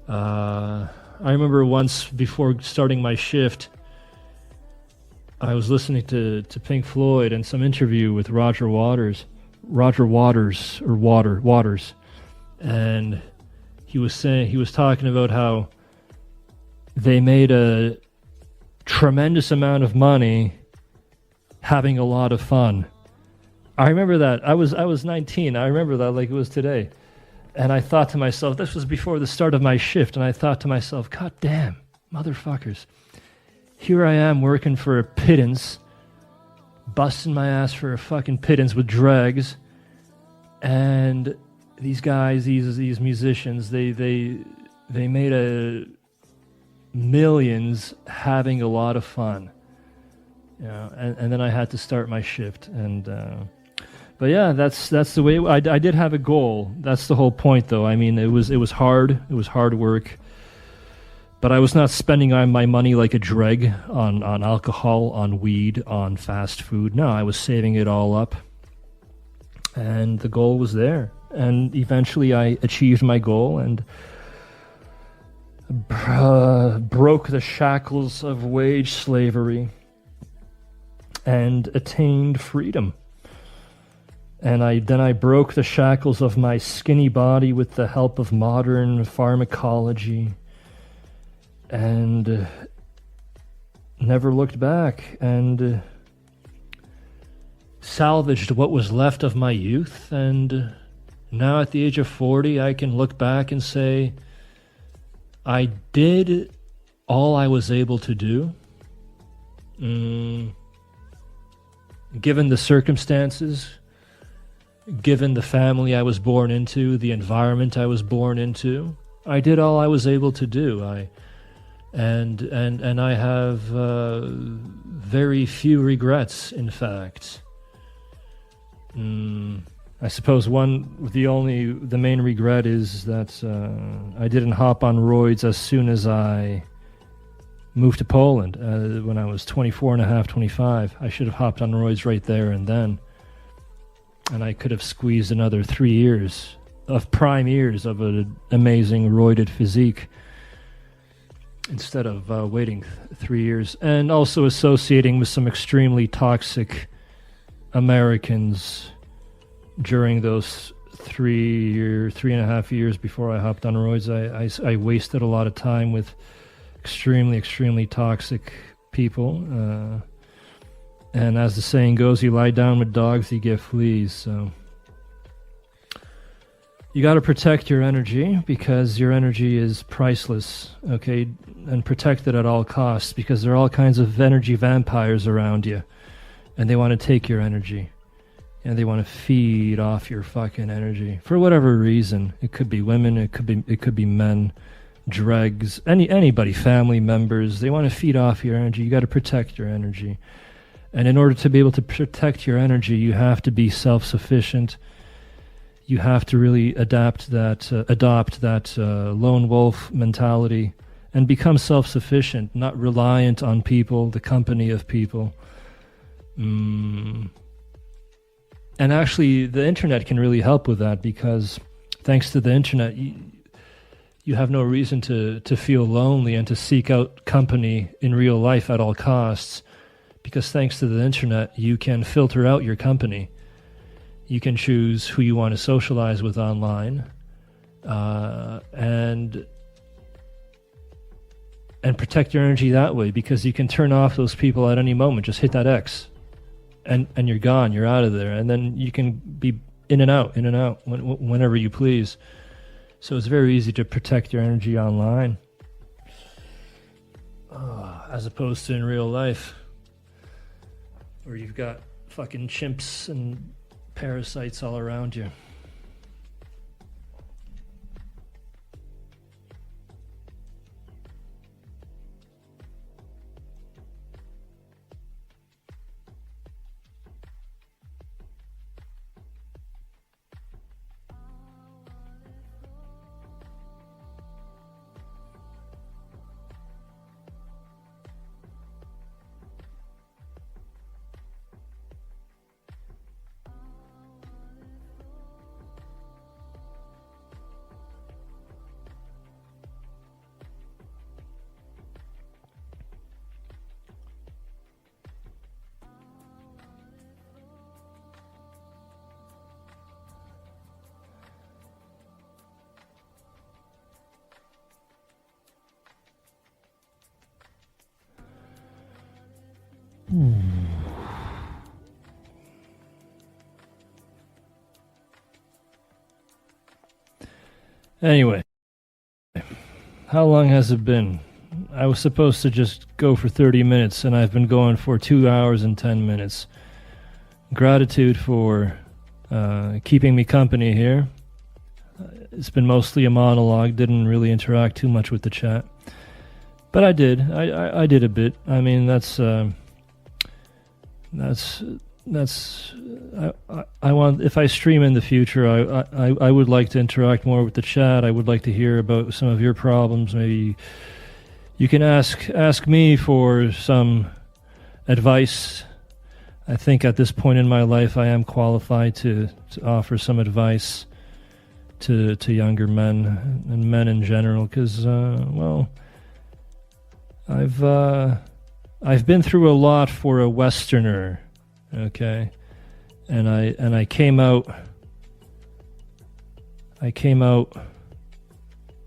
Speaker 1: I remember once before starting my shift, I was listening to Pink Floyd and some interview with Roger Waters, and he was talking about how they made a tremendous amount of money having a lot of fun. I remember that. I was 19. I remember that like it was today. And I thought to myself, this was before the start of my shift, and I thought to myself, God damn, motherfuckers. Here I am working for a pittance, busting my ass for a fucking pittance with dregs, and these guys, these musicians, they made millions having a lot of fun. You know, and then I had to start my shift, but yeah, that's the way. I did have a goal. That's the whole point, though. I mean, it was hard. It was hard work, but I was not spending my money like a dreg on alcohol, on weed, on fast food. No, I was saving it all up, and the goal was there. And eventually, I achieved my goal and broke the shackles of wage slavery and attained freedom. And I broke the shackles of my skinny body with the help of modern pharmacology, and never looked back, and salvaged what was left of my youth. And now at the age of 40, I can look back and say, I did all I was able to do. Given the circumstances, given the family I was born into, the environment I was born into, I did all I was able to do. I have very few regrets, in fact. I suppose the main regret is that I didn't hop on roids as soon as I moved to Poland when I was 24 and a half, 25. I should have hopped on roids right there and then. And I could have squeezed another 3 years of prime years of an amazing roided physique instead of waiting 3 years. And also associating with some extremely toxic Americans during those 3.5 years before I hopped on roids. I wasted a lot of time with extremely, extremely toxic people. And as the saying goes, you lie down with dogs, you get fleas. So you got to protect your energy because your energy is priceless, okay? And protect it at all costs because there are all kinds of energy vampires around you. And they want to take your energy. And they want to feed off your fucking energy for whatever reason. It could be women, it could be men, dregs, anybody, family members. They want to feed off your energy. You got to protect your energy. And in order to be able to protect your energy, you have to be self-sufficient. You have to really adopt that lone wolf mentality and become self-sufficient, not reliant on people, the company of people. And actually, the internet can really help with that because thanks to the internet, you have no reason to feel lonely and to seek out company in real life at all costs. Because thanks to the internet, you can filter out your company. You can choose who you want to socialize with online, and protect your energy that way. Because you can turn off those people at any moment. Just hit that X, and you're gone, you're out of there, and then you can be in and out whenever you please. So it's very easy to protect your energy online, as opposed to in real life, where you've got fucking chimps and parasites all around you. Anyway, how long has it been? I was supposed to just go for 30 minutes, and I've been going for 2 hours and 10 minutes. Gratitude for keeping me company here. It's been mostly a monologue, didn't really interact too much with the chat. But I did. I did a bit. I mean, I want, if I stream in the future, I would like to interact more with the chat. I would like to hear about some of your problems. Maybe you can ask me for some advice. I think at this point in my life I am qualified to offer some advice to younger men and men in general, because well, I've been through a lot for a Westerner, okay, and I came out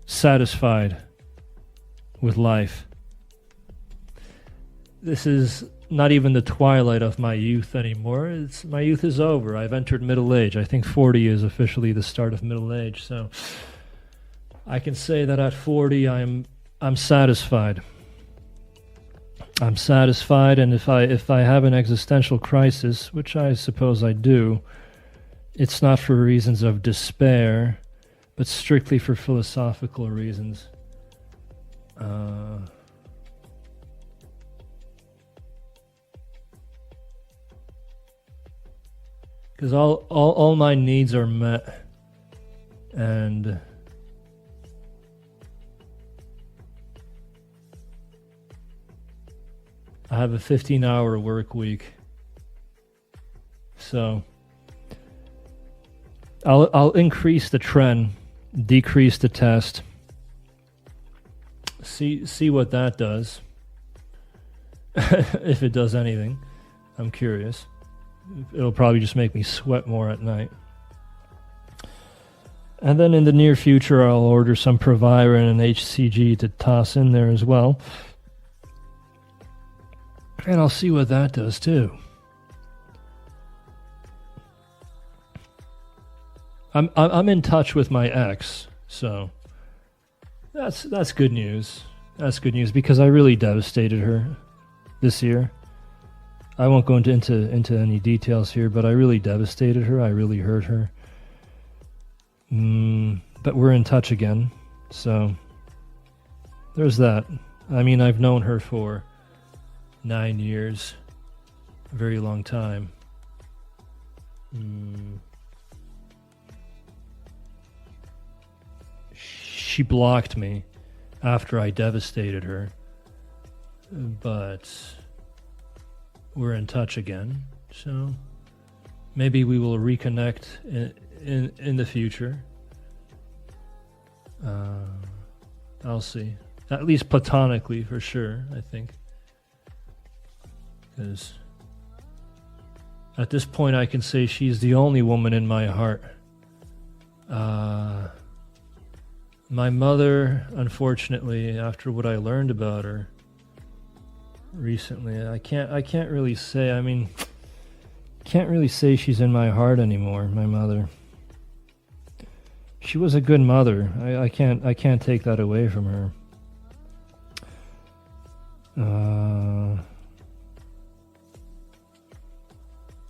Speaker 1: satisfied with life. This is not even the twilight of my youth anymore. My youth is over. I've entered middle age. I think 40 is officially the start of middle age. So I can say that at 40 I'm satisfied. I'm satisfied, and if I have an existential crisis, which I suppose I do, it's not for reasons of despair, but strictly for philosophical reasons. Because all my needs are met, and I have a 15-hour work week, so I'll increase the trend, decrease the test, see what that does, if it does anything. I'm curious. It'll probably just make me sweat more at night. And then in the near future, I'll order some Proviron and HCG to toss in there as well. And I'll see what that does too. I'm in touch with my ex, so that's good news. That's good news, because I really devastated her this year. I won't go into any details here, but I really devastated her. I really hurt her. But we're in touch again, so there's that. I mean, I've known her for 9 years, a very long time. She blocked me after I devastated her, but we're in touch again, so maybe we will reconnect in the future. I'll see. At least platonically, for sure, I think. Because at this point I can say she's the only woman in my heart. My mother, unfortunately, after what I learned about her recently, I can't really say. I mean, Can't really say she's in my heart anymore, my mother. She was a good mother. I can't take that away from her.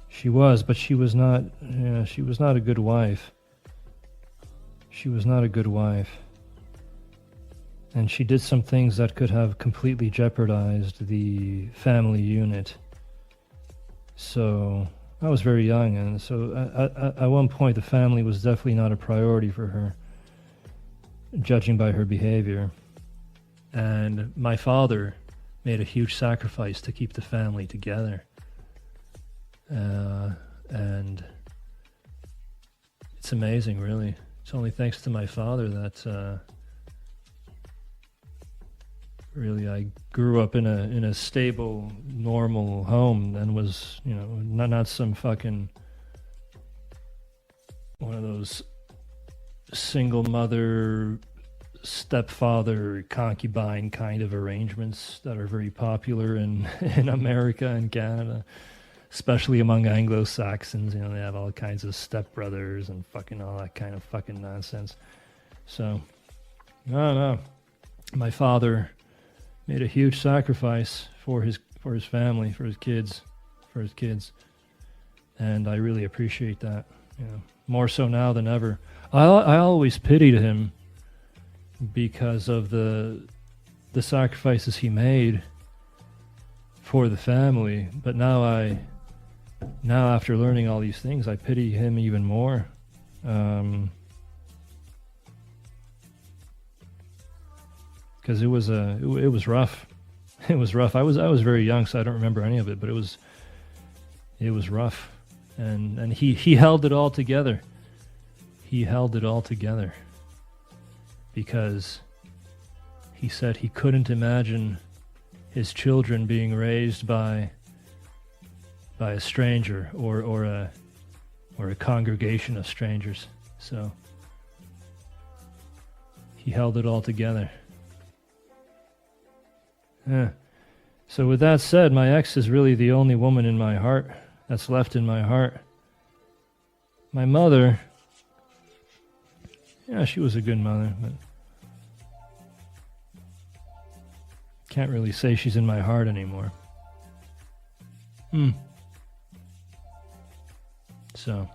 Speaker 1: She was, but she was not. Yeah, she was not a good wife. She was not a good wife, and she did some things that could have completely jeopardized the family unit. So I was very young, and so at one point the family was definitely not a priority for her, judging by her behavior. And my father made a huge sacrifice to keep the family together. And it's amazing, really. It's only thanks to my father that really I grew up in a stable, normal home and was, not some fucking one of those single mother, stepfather, concubine kind of arrangements that are very popular in America and Canada. Especially among Anglo-Saxons, they have all kinds of stepbrothers and fucking all that kind of fucking nonsense. So, no. My father made a huge sacrifice for his family, for his kids, and I really appreciate that. More so now than ever. I always pitied him because of the sacrifices he made for the family, but now after learning all these things, I pity him even more. Because it was rough. It was rough. I was very young, so I don't remember any of it, but it was rough. And he held it all together. He held it all together because he said he couldn't imagine his children being raised by a stranger or a congregation of strangers. So he held it all together. Yeah. So with that said, my ex is really the only woman in my heart that's left in my heart. My mother, she was a good mother, but can't really say she's in my heart anymore. So,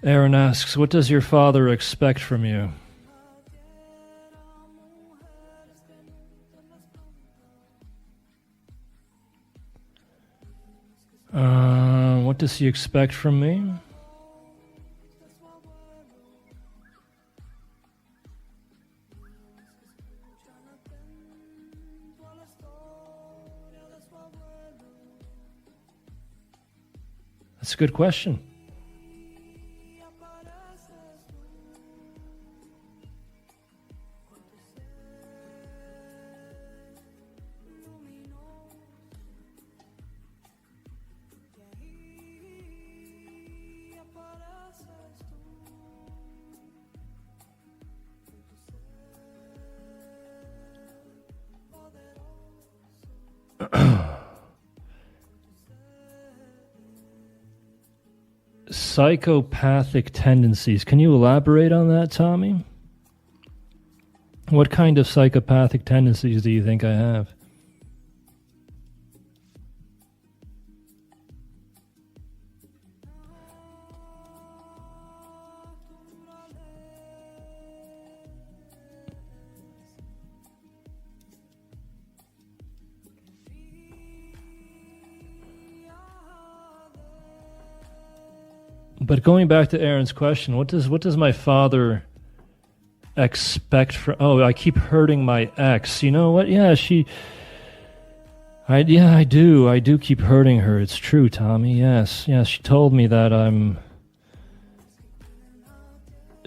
Speaker 1: Aaron asks, what does your father expect from you? What does he expect from me? That's a good question. Psychopathic tendencies. Can you elaborate on that, Tommy? What kind of psychopathic tendencies do you think I have? But going back to Aaron's question, what does my father expect from... Oh, I keep hurting my ex. You know what? Yeah, I do. I do keep hurting her. It's true, Tommy. Yes. She told me that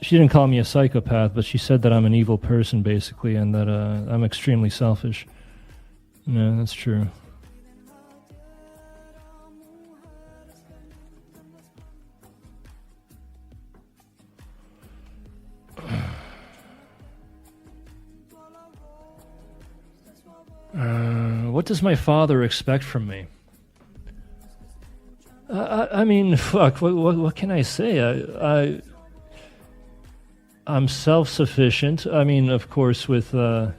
Speaker 1: she didn't call me a psychopath, but she said that I'm an evil person, basically, and that I'm extremely selfish. Yeah, that's true. What does my father expect from me? I mean, fuck. What can I say? I'm self-sufficient. I mean, of course, with I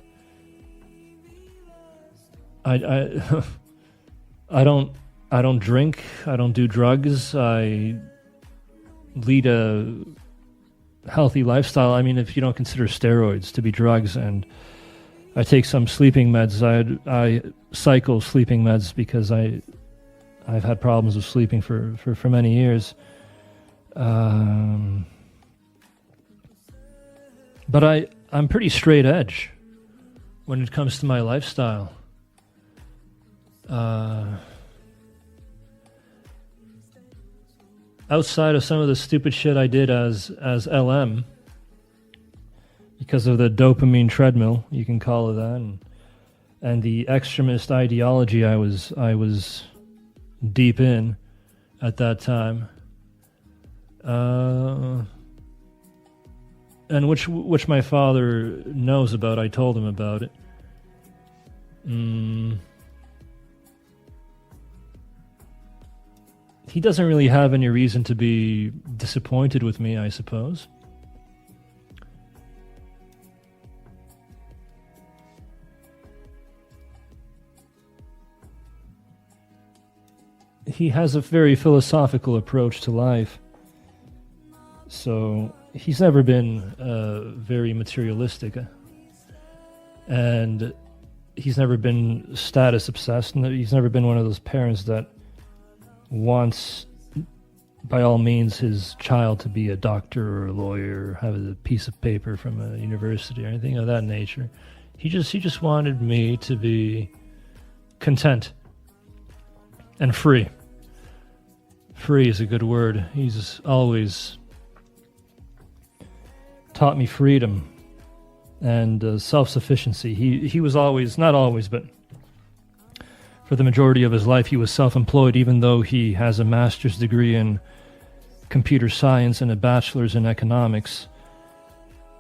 Speaker 1: I don't drink. I don't do drugs. I lead a healthy lifestyle. I mean, if you don't consider steroids to be drugs, and I take some sleeping meds. I cycle sleeping meds because I've had problems with sleeping for many years. But I'm pretty straight edge when it comes to my lifestyle. Outside of some of the stupid shit I did as LM, because of the dopamine treadmill, you can call it that, and the extremist ideology I was deep in at that time, and which my father knows about. I told him about it. He doesn't really have any reason to be disappointed with me, I suppose. He has a very philosophical approach to life. So he's never been very materialistic. And he's never been status obsessed. And he's never been one of those parents that wants, by all means, his child to be a doctor or a lawyer or have a piece of paper from a university or anything of that nature. He just wanted me to be content and free. Free is a good word. He's always taught me freedom and self-sufficiency. He was always, not always, but for the majority of his life, he was self-employed, even though he has a master's degree in computer science and a bachelor's in economics.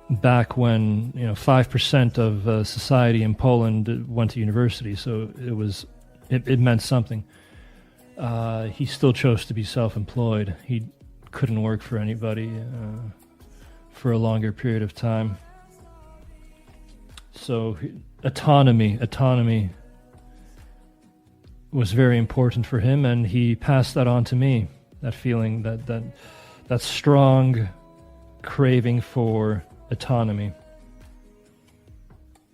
Speaker 1: Back when 5% of society in Poland went to university, so it meant something. He still chose to be self-employed. He couldn't work for anybody for a longer period of time. So autonomy was very important for him, and he passed that on to me. That feeling, that strong craving for autonomy.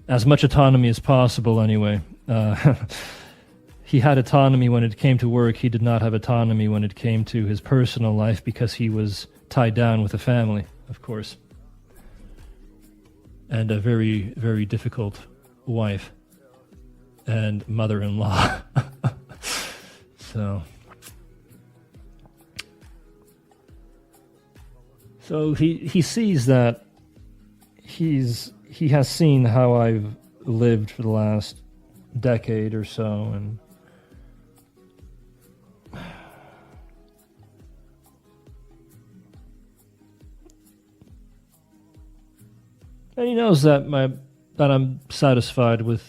Speaker 1: As much autonomy as possible, anyway. He had autonomy when it came to work. He did not have autonomy when it came to his personal life because he was tied down with a family, of course. And a very, very difficult wife and mother-in-law. So he sees that he has seen how I've lived for the last decade or so, and he knows that I'm satisfied with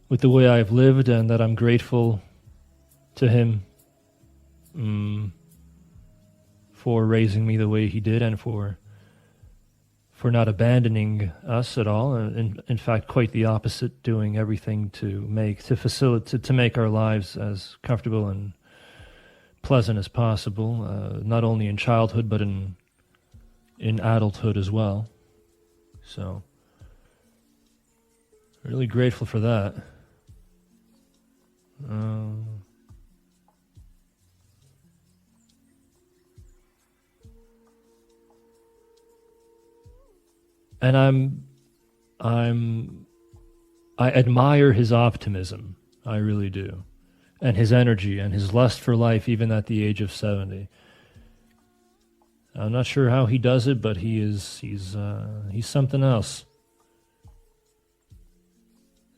Speaker 1: the way I've lived, and that I'm grateful to him for raising me the way he did, and for not abandoning us at all. In fact, quite the opposite, doing everything to make our lives as comfortable and pleasant as possible, not only in childhood but in adulthood as well. So, really grateful for that. And I admire his optimism. I really do. And his energy and his lust for life, even at the age of 70. I'm not sure how he does it, but he's something else.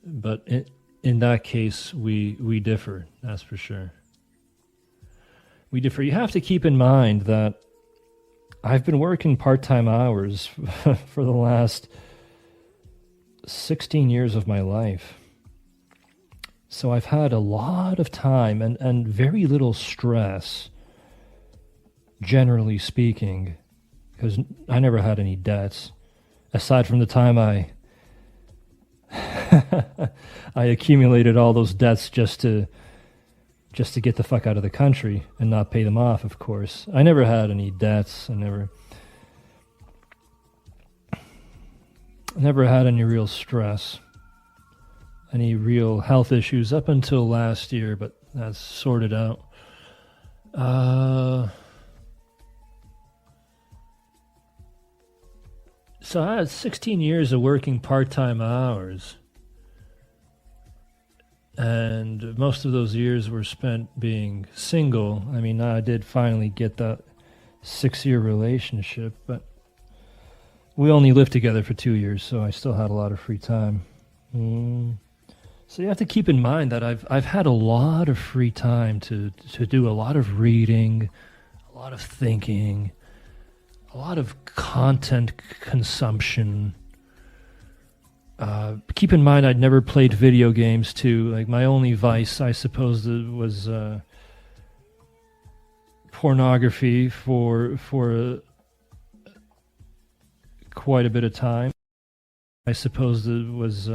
Speaker 1: But in that case, we differ, that's for sure. We differ. You have to keep in mind that I've been working part-time hours for the last 16 years of my life. So I've had a lot of time and very little stress, generally speaking, because I never had any debts, aside from the time I accumulated all those debts just to get the fuck out of the country and not pay them off, of course. I never had any debts. I never had any real stress, any real health issues up until last year, but that's sorted out. So I had 16 years of working part-time hours. And most of those years were spent being single. I mean, I did finally get that 6-year relationship, but we only lived together for 2 years, so I still had a lot of free time. So you have to keep in mind that I've had a lot of free time to do a lot of reading, a lot of thinking, a lot of content consumption. Keep in mind, I'd never played video games too. Like, my only vice, I suppose, was pornography for quite a bit of time. I suppose it was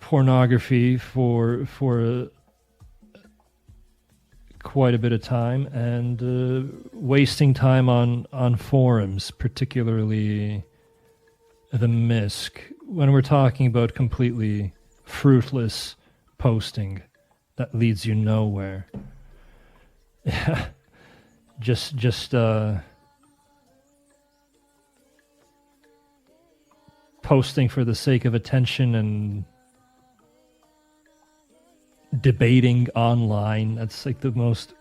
Speaker 1: pornography for quite a bit of time, and wasting time on forums, particularly the MISC, when we're talking about completely fruitless posting that leads you nowhere. just posting for the sake of attention and debating online. That's like the most.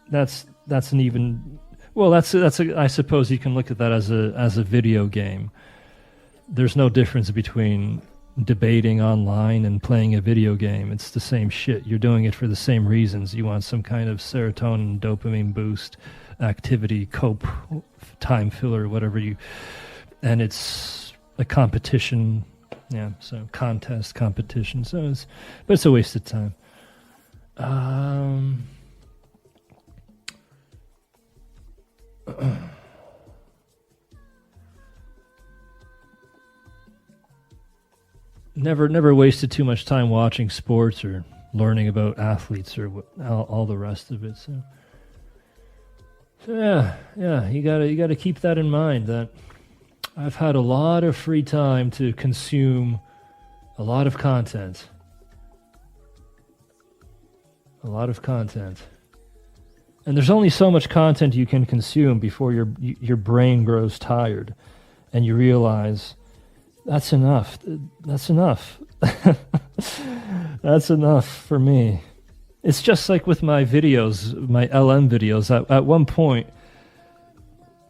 Speaker 1: That's an even. Well, that's I suppose you can look at that as a video game. There's no difference between debating online and playing a video game. It's the same shit. You're doing it for the same reasons. You want some kind of serotonin, dopamine boost, activity, cope, time filler, whatever you. And it's a competition. Yeah, so contest, competition. So it's a waste of time. Never wasted too much time watching sports or learning about athletes or all the rest of it. So yeah, you gotta keep that in mind, that I've had a lot of free time to consume a lot of content. A lot of content. And there's only so much content you can consume before your brain grows tired and you realize that's enough. That's enough. That's enough for me. It's just like with my videos, my LM videos. At one point,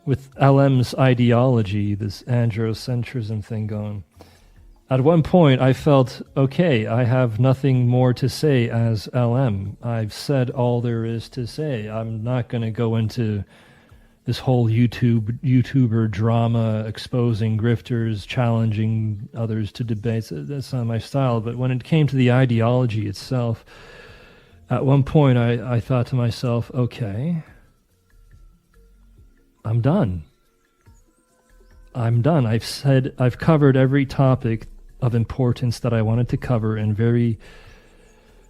Speaker 1: with LM's ideology, this androcentrism thing going, at one point I felt, okay, I have nothing more to say as LM. I've said all there is to say. I'm not going to go into this whole YouTuber drama, exposing grifters, challenging others to debates. That's not my style. But when it came to the ideology itself, at one point I thought to myself, okay, I'm done. I've covered every topic of importance that I wanted to cover in very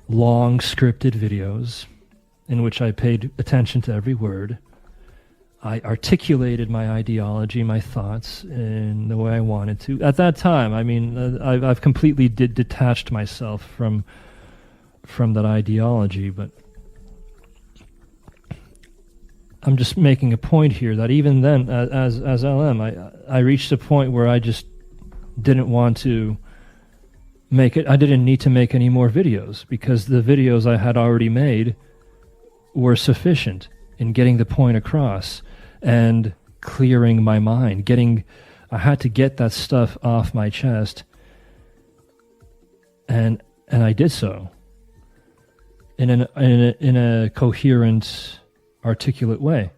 Speaker 1: long scripted videos in which I paid attention to every word. I articulated my ideology, my thoughts in the way I wanted to. At that time, I mean, I've completely detached myself from that ideology, but I'm just making a point here that even then, as LM, I reached a point where I just didn't want to make it. I didn't need to make any more videos because the videos I had already made were sufficient in getting the point across and clearing my mind. I had to get that stuff off my chest, and I did so in a coherent, articulate way.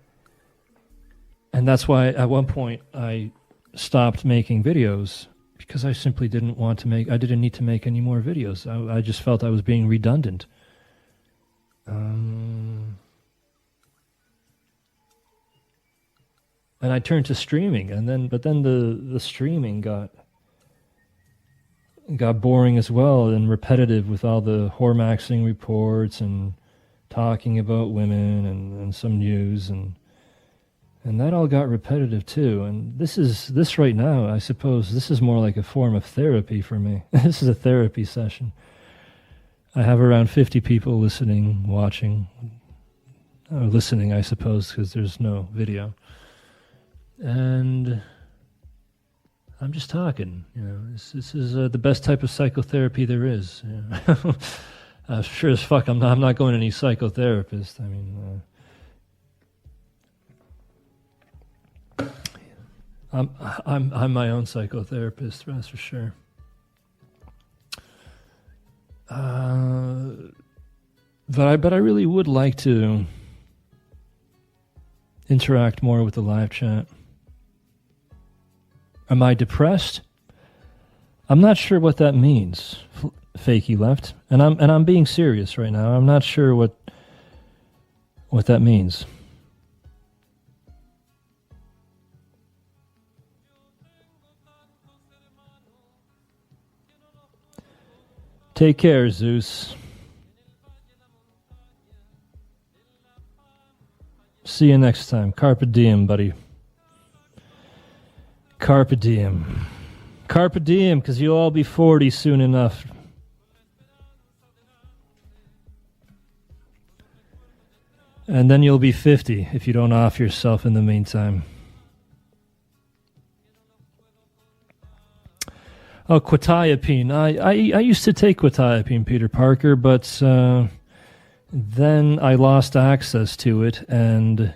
Speaker 1: And that's why at one point I stopped making videos, because I simply didn't need to make any more videos. I just felt I was being redundant. And I turned to streaming, but then the streaming got boring as well and repetitive with all the whore-maxing reports and talking about women and some news and that all got repetitive too. And this right now, I suppose, this is more like a form of therapy for me. This is a therapy session. I have around 50 people listening, watching. Listening, I suppose, because there's no video. And I'm just talking. This is the best type of psychotherapy there is. Sure as fuck, I'm not going to any psychotherapist. I mean, I'm my own psychotherapist, that's for sure. But I really would like to interact more with the live chat. Am I depressed? I'm not sure what that means. Fakey left, and I'm being serious right now. I'm not sure what that means. Take care, Zeus. See you next time. Carpe diem, buddy. Carpe diem. Carpe diem, because you'll all be 40 soon enough. And then you'll be 50 if you don't off yourself in the meantime. Oh, quetiapine. I used to take quetiapine, Peter Parker, but then I lost access to it, and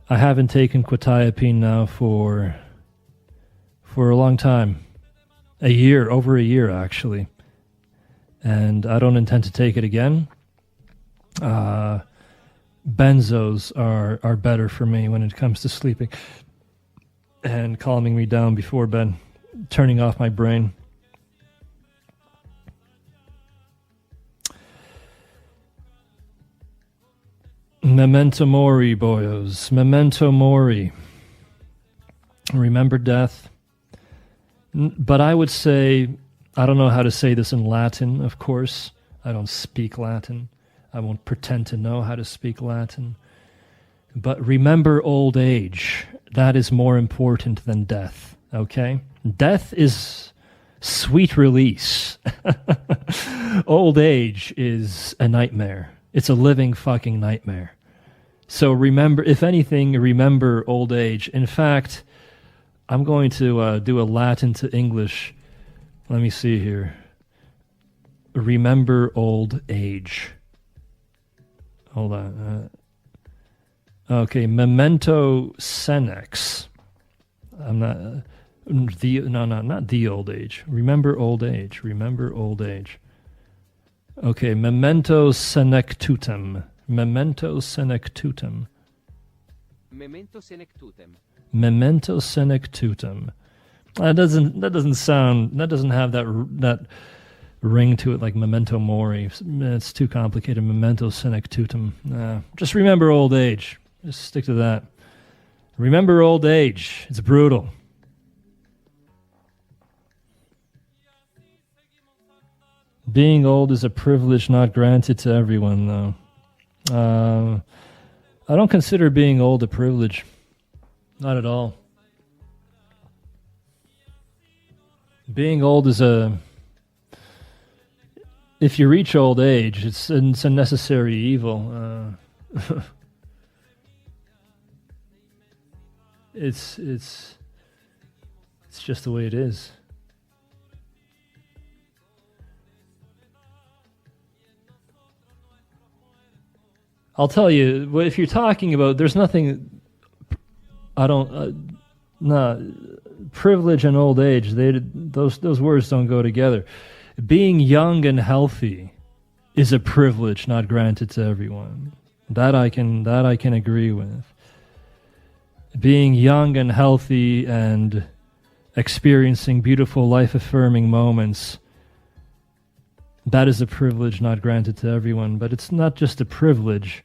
Speaker 1: I haven't taken quetiapine now for a long time. Over a year, actually. And I don't intend to take it again. Benzos are better for me when it comes to sleeping and calming me down before bed, turning off my brain. Memento mori, boyos. Memento mori. Remember death. But I would say, I don't know how to say this in Latin, of course. I don't speak Latin. I won't pretend to know how to speak Latin. But remember old age. That is more important than death, okay? Death is sweet release. Old age is a nightmare. It's a living fucking nightmare. So remember, if anything, remember old age. In fact, I'm going to do a Latin to English. Let me see here. Remember old age. Hold on. Okay, memento senex. I'm not... not the old age. Remember old age. Remember old age. Okay, memento senectutem. Memento senectutem.
Speaker 2: Memento senectutem.
Speaker 1: Memento senectutem. That doesn't have that ring to it like memento mori. It's too complicated. Memento senectutem. Just remember old age. Just stick to that. Remember old age. It's brutal. Being old is a privilege not granted to everyone, though. I don't consider being old a privilege. Not at all. Being old is if you reach old age, it's a necessary evil. It's just the way it is. I'll tell you, if you're talking about, there's nothing, privilege and old age, those words don't go together. Being young and healthy is a privilege not granted to everyone. That I can agree with. Being young and healthy and experiencing beautiful life-affirming moments, that is a privilege not granted to everyone. But it's not just a privilege.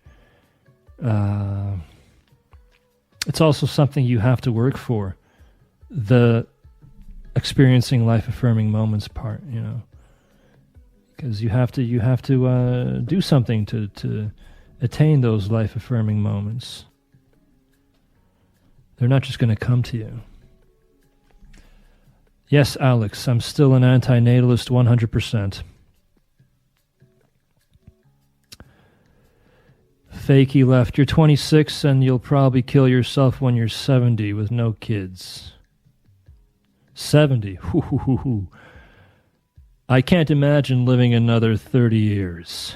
Speaker 1: It's also something you have to work for. The experiencing life-affirming moments part, because you have to do something to attain those life-affirming moments. They're not just going to come to you. Yes, Alex, I'm still an antinatalist 100%. Fakey left. You're 26 and you'll probably kill yourself when you're 70 with no kids. 70. Hoo. I can't imagine living another 30 years.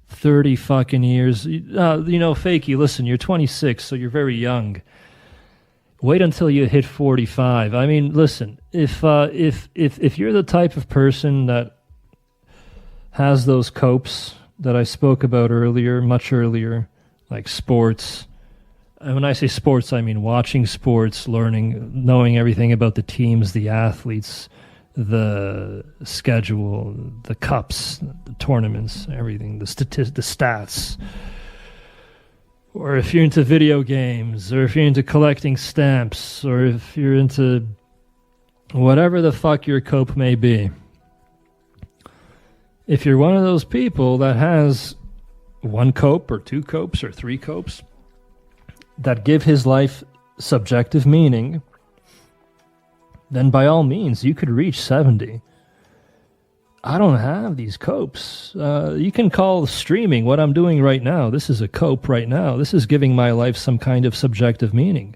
Speaker 1: 30 fucking years. Fakey, listen, you're 26, so you're very young. Wait until you hit 45. I mean, listen, if you're the type of person that has those copes that I spoke about much earlier, like sports. And when I say sports, I mean watching sports, knowing everything about the teams, the athletes, the schedule, the cups, the tournaments, everything, the stats. Or if you're into video games, or if you're into collecting stamps, or if you're into whatever the fuck your cope may be. If you're one of those people that has one cope or two copes or three copes that give his life subjective meaning, then by all means, you could reach 70. I don't have these copes. You can call streaming what I'm doing right now. This is a cope right now. This is giving my life some kind of subjective meaning.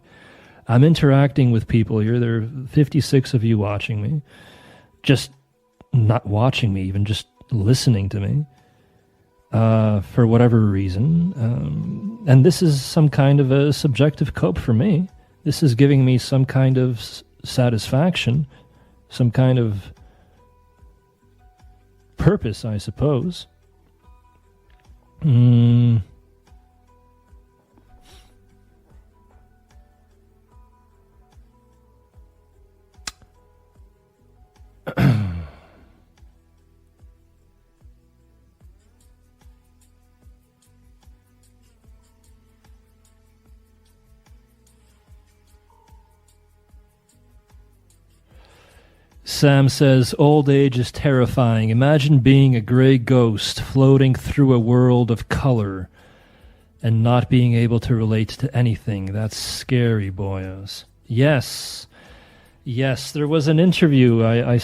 Speaker 1: I'm interacting with people here. There are 56 of you watching me. Just not watching me, even just listening to me for whatever reason. And this is some kind of a subjective cope for me. This is giving me some kind of satisfaction, some kind of purpose, I suppose. Sam says, old age is terrifying. Imagine being a gray ghost floating through a world of color and not being able to relate to anything. That's scary, boyos. Yes, there was an interview I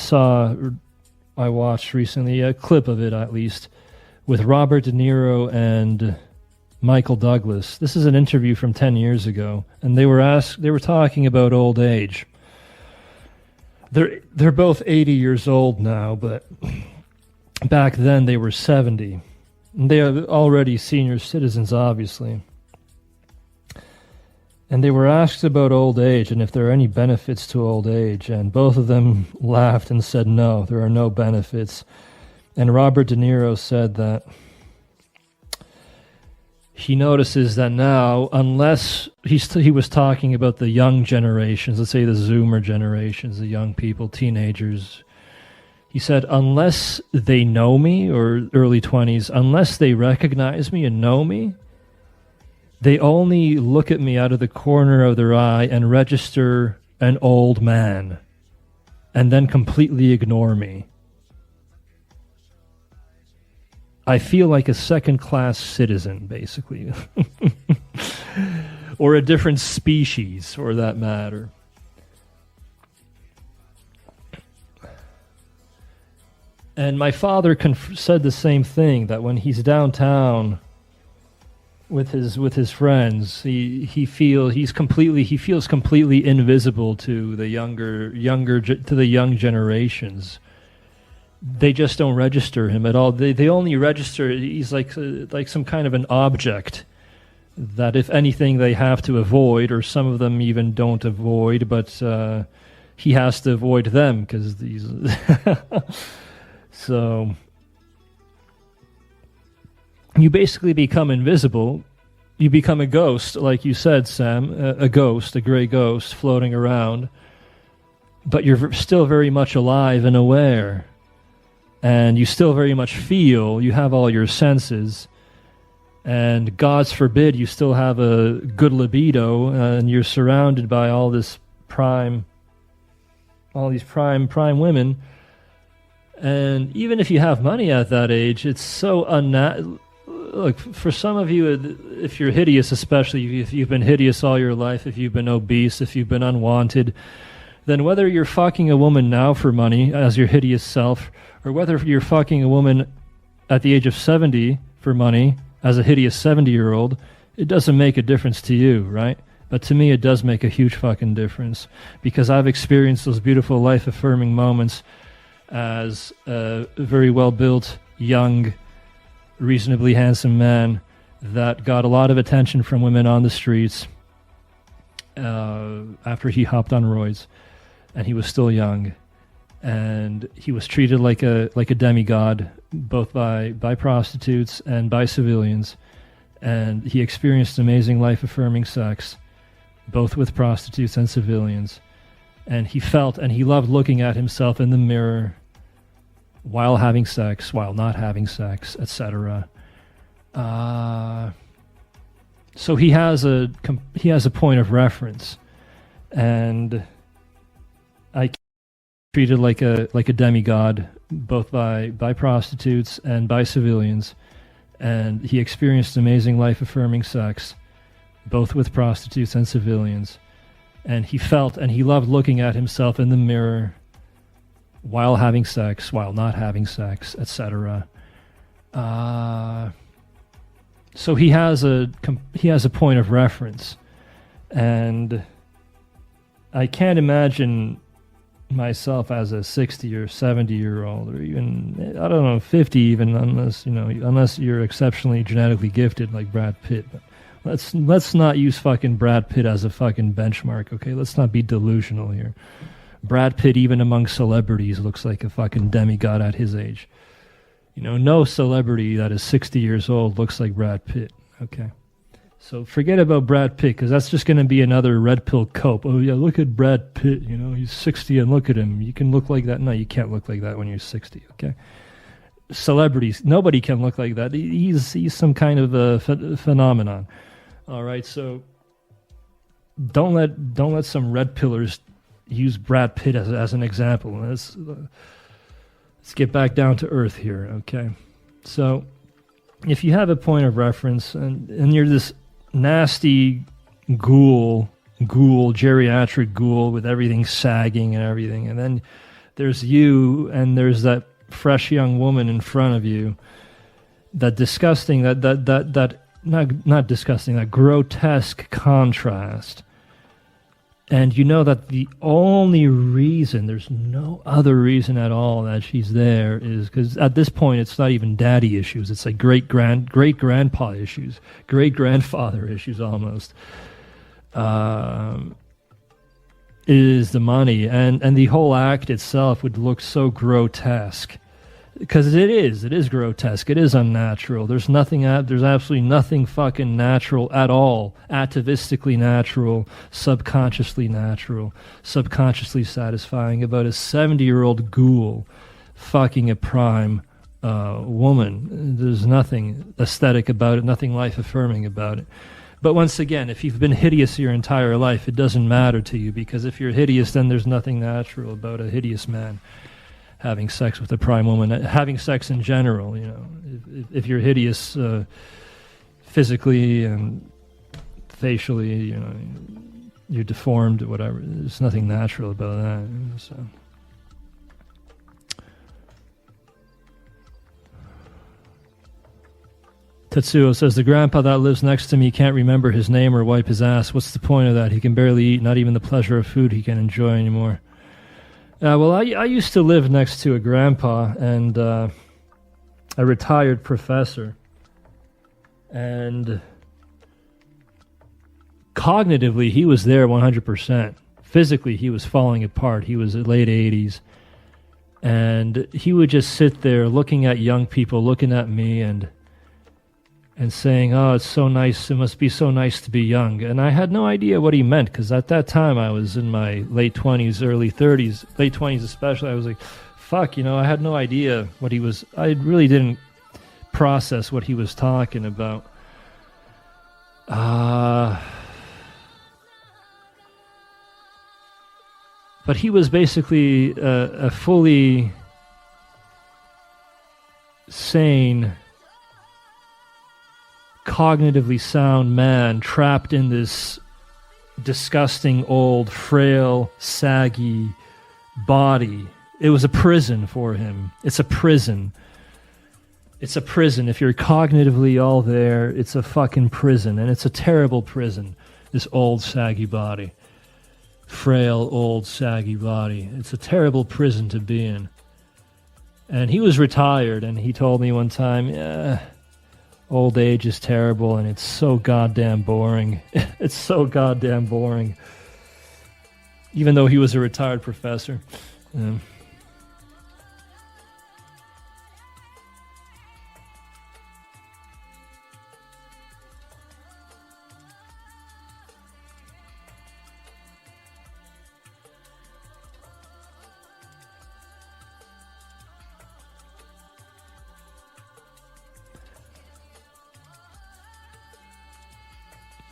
Speaker 1: watched recently, a clip of it at least, with Robert De Niro and Michael Douglas. This is an interview from 10 years ago, and they were talking about old age. They're both 80 years old now, but back then they were 70. And they are already senior citizens, obviously. And they were asked about old age and if there are any benefits to old age, and both of them laughed and said no, there are no benefits. And Robert De Niro said that he notices that now, unless he was talking about the young generations, let's say the Zoomer generations, the young people, teenagers, he said, unless they know me, or early 20s, unless they recognize me and know me, they only look at me out of the corner of their eye and register an old man, and then completely ignore me. I feel like a second-class citizen, basically. Or a different species, for that matter. And my father said the same thing, that when he's downtown with his friends, he feels completely invisible to the young generations. they just don't register him at all. They only register, he's like some kind of an object that if anything they have to avoid, or some of them even don't avoid, but he has to avoid them because these... So you basically become invisible. You become a ghost, like you said, Sam, a ghost, a gray ghost floating around, but you're still very much alive and aware, and you still very much feel, you have all your senses, and God's forbid you still have a good libido, and you're surrounded by all these prime women, and even if you have money at that age, it's so unnatural. Look, for some of you, if you're hideous, especially if you've been hideous all your life, if you've been obese, if you've been unwanted, then whether you're fucking a woman now for money as your hideous self, or whether you're fucking a woman at the age of 70 for money as a hideous 70-year-old, it doesn't make a difference to you, right? But to me, it does make a huge fucking difference, because I've experienced those beautiful life-affirming moments as a very well-built, young, reasonably handsome man that got a lot of attention from women on the streets after he hopped on roids, and he was still young, and he was treated like a demigod, both by prostitutes and by civilians, and he experienced amazing life-affirming sex, both with prostitutes and civilians, and he felt and he loved looking at himself in the mirror while having sex, while not having sex, etc. So he has a point of reference, and I treated like a demigod, both by prostitutes and by civilians, and he experienced amazing life-affirming sex, both with prostitutes and civilians, and he felt and he loved looking at himself in the mirror while having sex, while not having sex, etc. So he has a point of reference, and I can't imagine myself as a 60 or 70-year-old, or even, I don't know, 50 even, unless you're exceptionally genetically gifted like Brad Pitt. But let's not use fucking Brad Pitt as a fucking benchmark, okay? Let's not be delusional here. Brad Pitt, even among celebrities, looks like a fucking demigod at his age. No celebrity that is 60 years old looks like Brad Pitt, okay? So forget about Brad Pitt, because that's just going to be another red pill cope. Oh yeah, look at Brad Pitt, he's 60 and look at him. You can look like that. No, you can't look like that when you're 60, okay? Celebrities, nobody can look like that. He's some kind of a phenomenon. All right, so don't let some red pillars use Brad Pitt as an example. Let's get back down to earth here, okay? So if you have a point of reference and you're this nasty ghoul, geriatric ghoul with everything sagging and everything, and then there's you and there's that fresh young woman in front of you, that disgusting, not disgusting, that grotesque contrast. And you know that the only reason, there's no other reason at all that she's there, is because at this point it's not even daddy issues, it's like great-grandpa issues, great-grandfather issues almost. It is the money, and the whole act itself would look so grotesque. Because it is grotesque. It is unnatural. There's absolutely nothing fucking natural at all. Atavistically natural, subconsciously satisfying about a 70-year-old ghoul fucking a prime woman. There's nothing aesthetic about it, nothing life-affirming about it. But once again, if you've been hideous your entire life, it doesn't matter to you, because if you're hideous, then there's nothing natural about a hideous man having sex with a prime woman, having sex in general, if you're hideous physically and facially, you're deformed, whatever. There's nothing natural about that. So. Tetsuo says, the grandpa that lives next to me can't remember his name or wipe his ass. What's the point of that? He can barely eat, not even the pleasure of food he can enjoy anymore. Well, I used to live next to a grandpa and a retired professor. And cognitively, he was there 100%. Physically, he was falling apart. He was late 80s. And he would just sit there looking at young people, looking at me and saying, oh, it's so nice, it must be so nice to be young. And I had no idea what he meant, because at that time I was in my late 20s, early 30s, late 20s especially. I was like, fuck, I had no idea what he was, I really didn't process what he was talking about. But he was basically a fully sane, cognitively sound man trapped in this disgusting, old, frail, saggy body. It was a prison for him. It's a prison. It's a prison. If you're cognitively all there, it's a fucking prison. And it's a terrible prison, this old, saggy body. Frail, old, saggy body. It's a terrible prison to be in. And he was retired, and he told me one time, yeah, old age is terrible, and it's so goddamn boring. It's so goddamn boring. Even though he was a retired professor.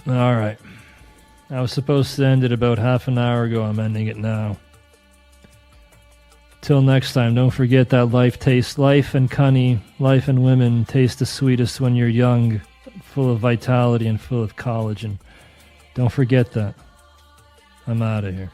Speaker 1: All right. I was supposed to end it about half an hour ago. I'm ending it now. Till next time, don't forget that life and cunny, life and women taste the sweetest when you're young, full of vitality and full of collagen. Don't forget that. I'm out of here.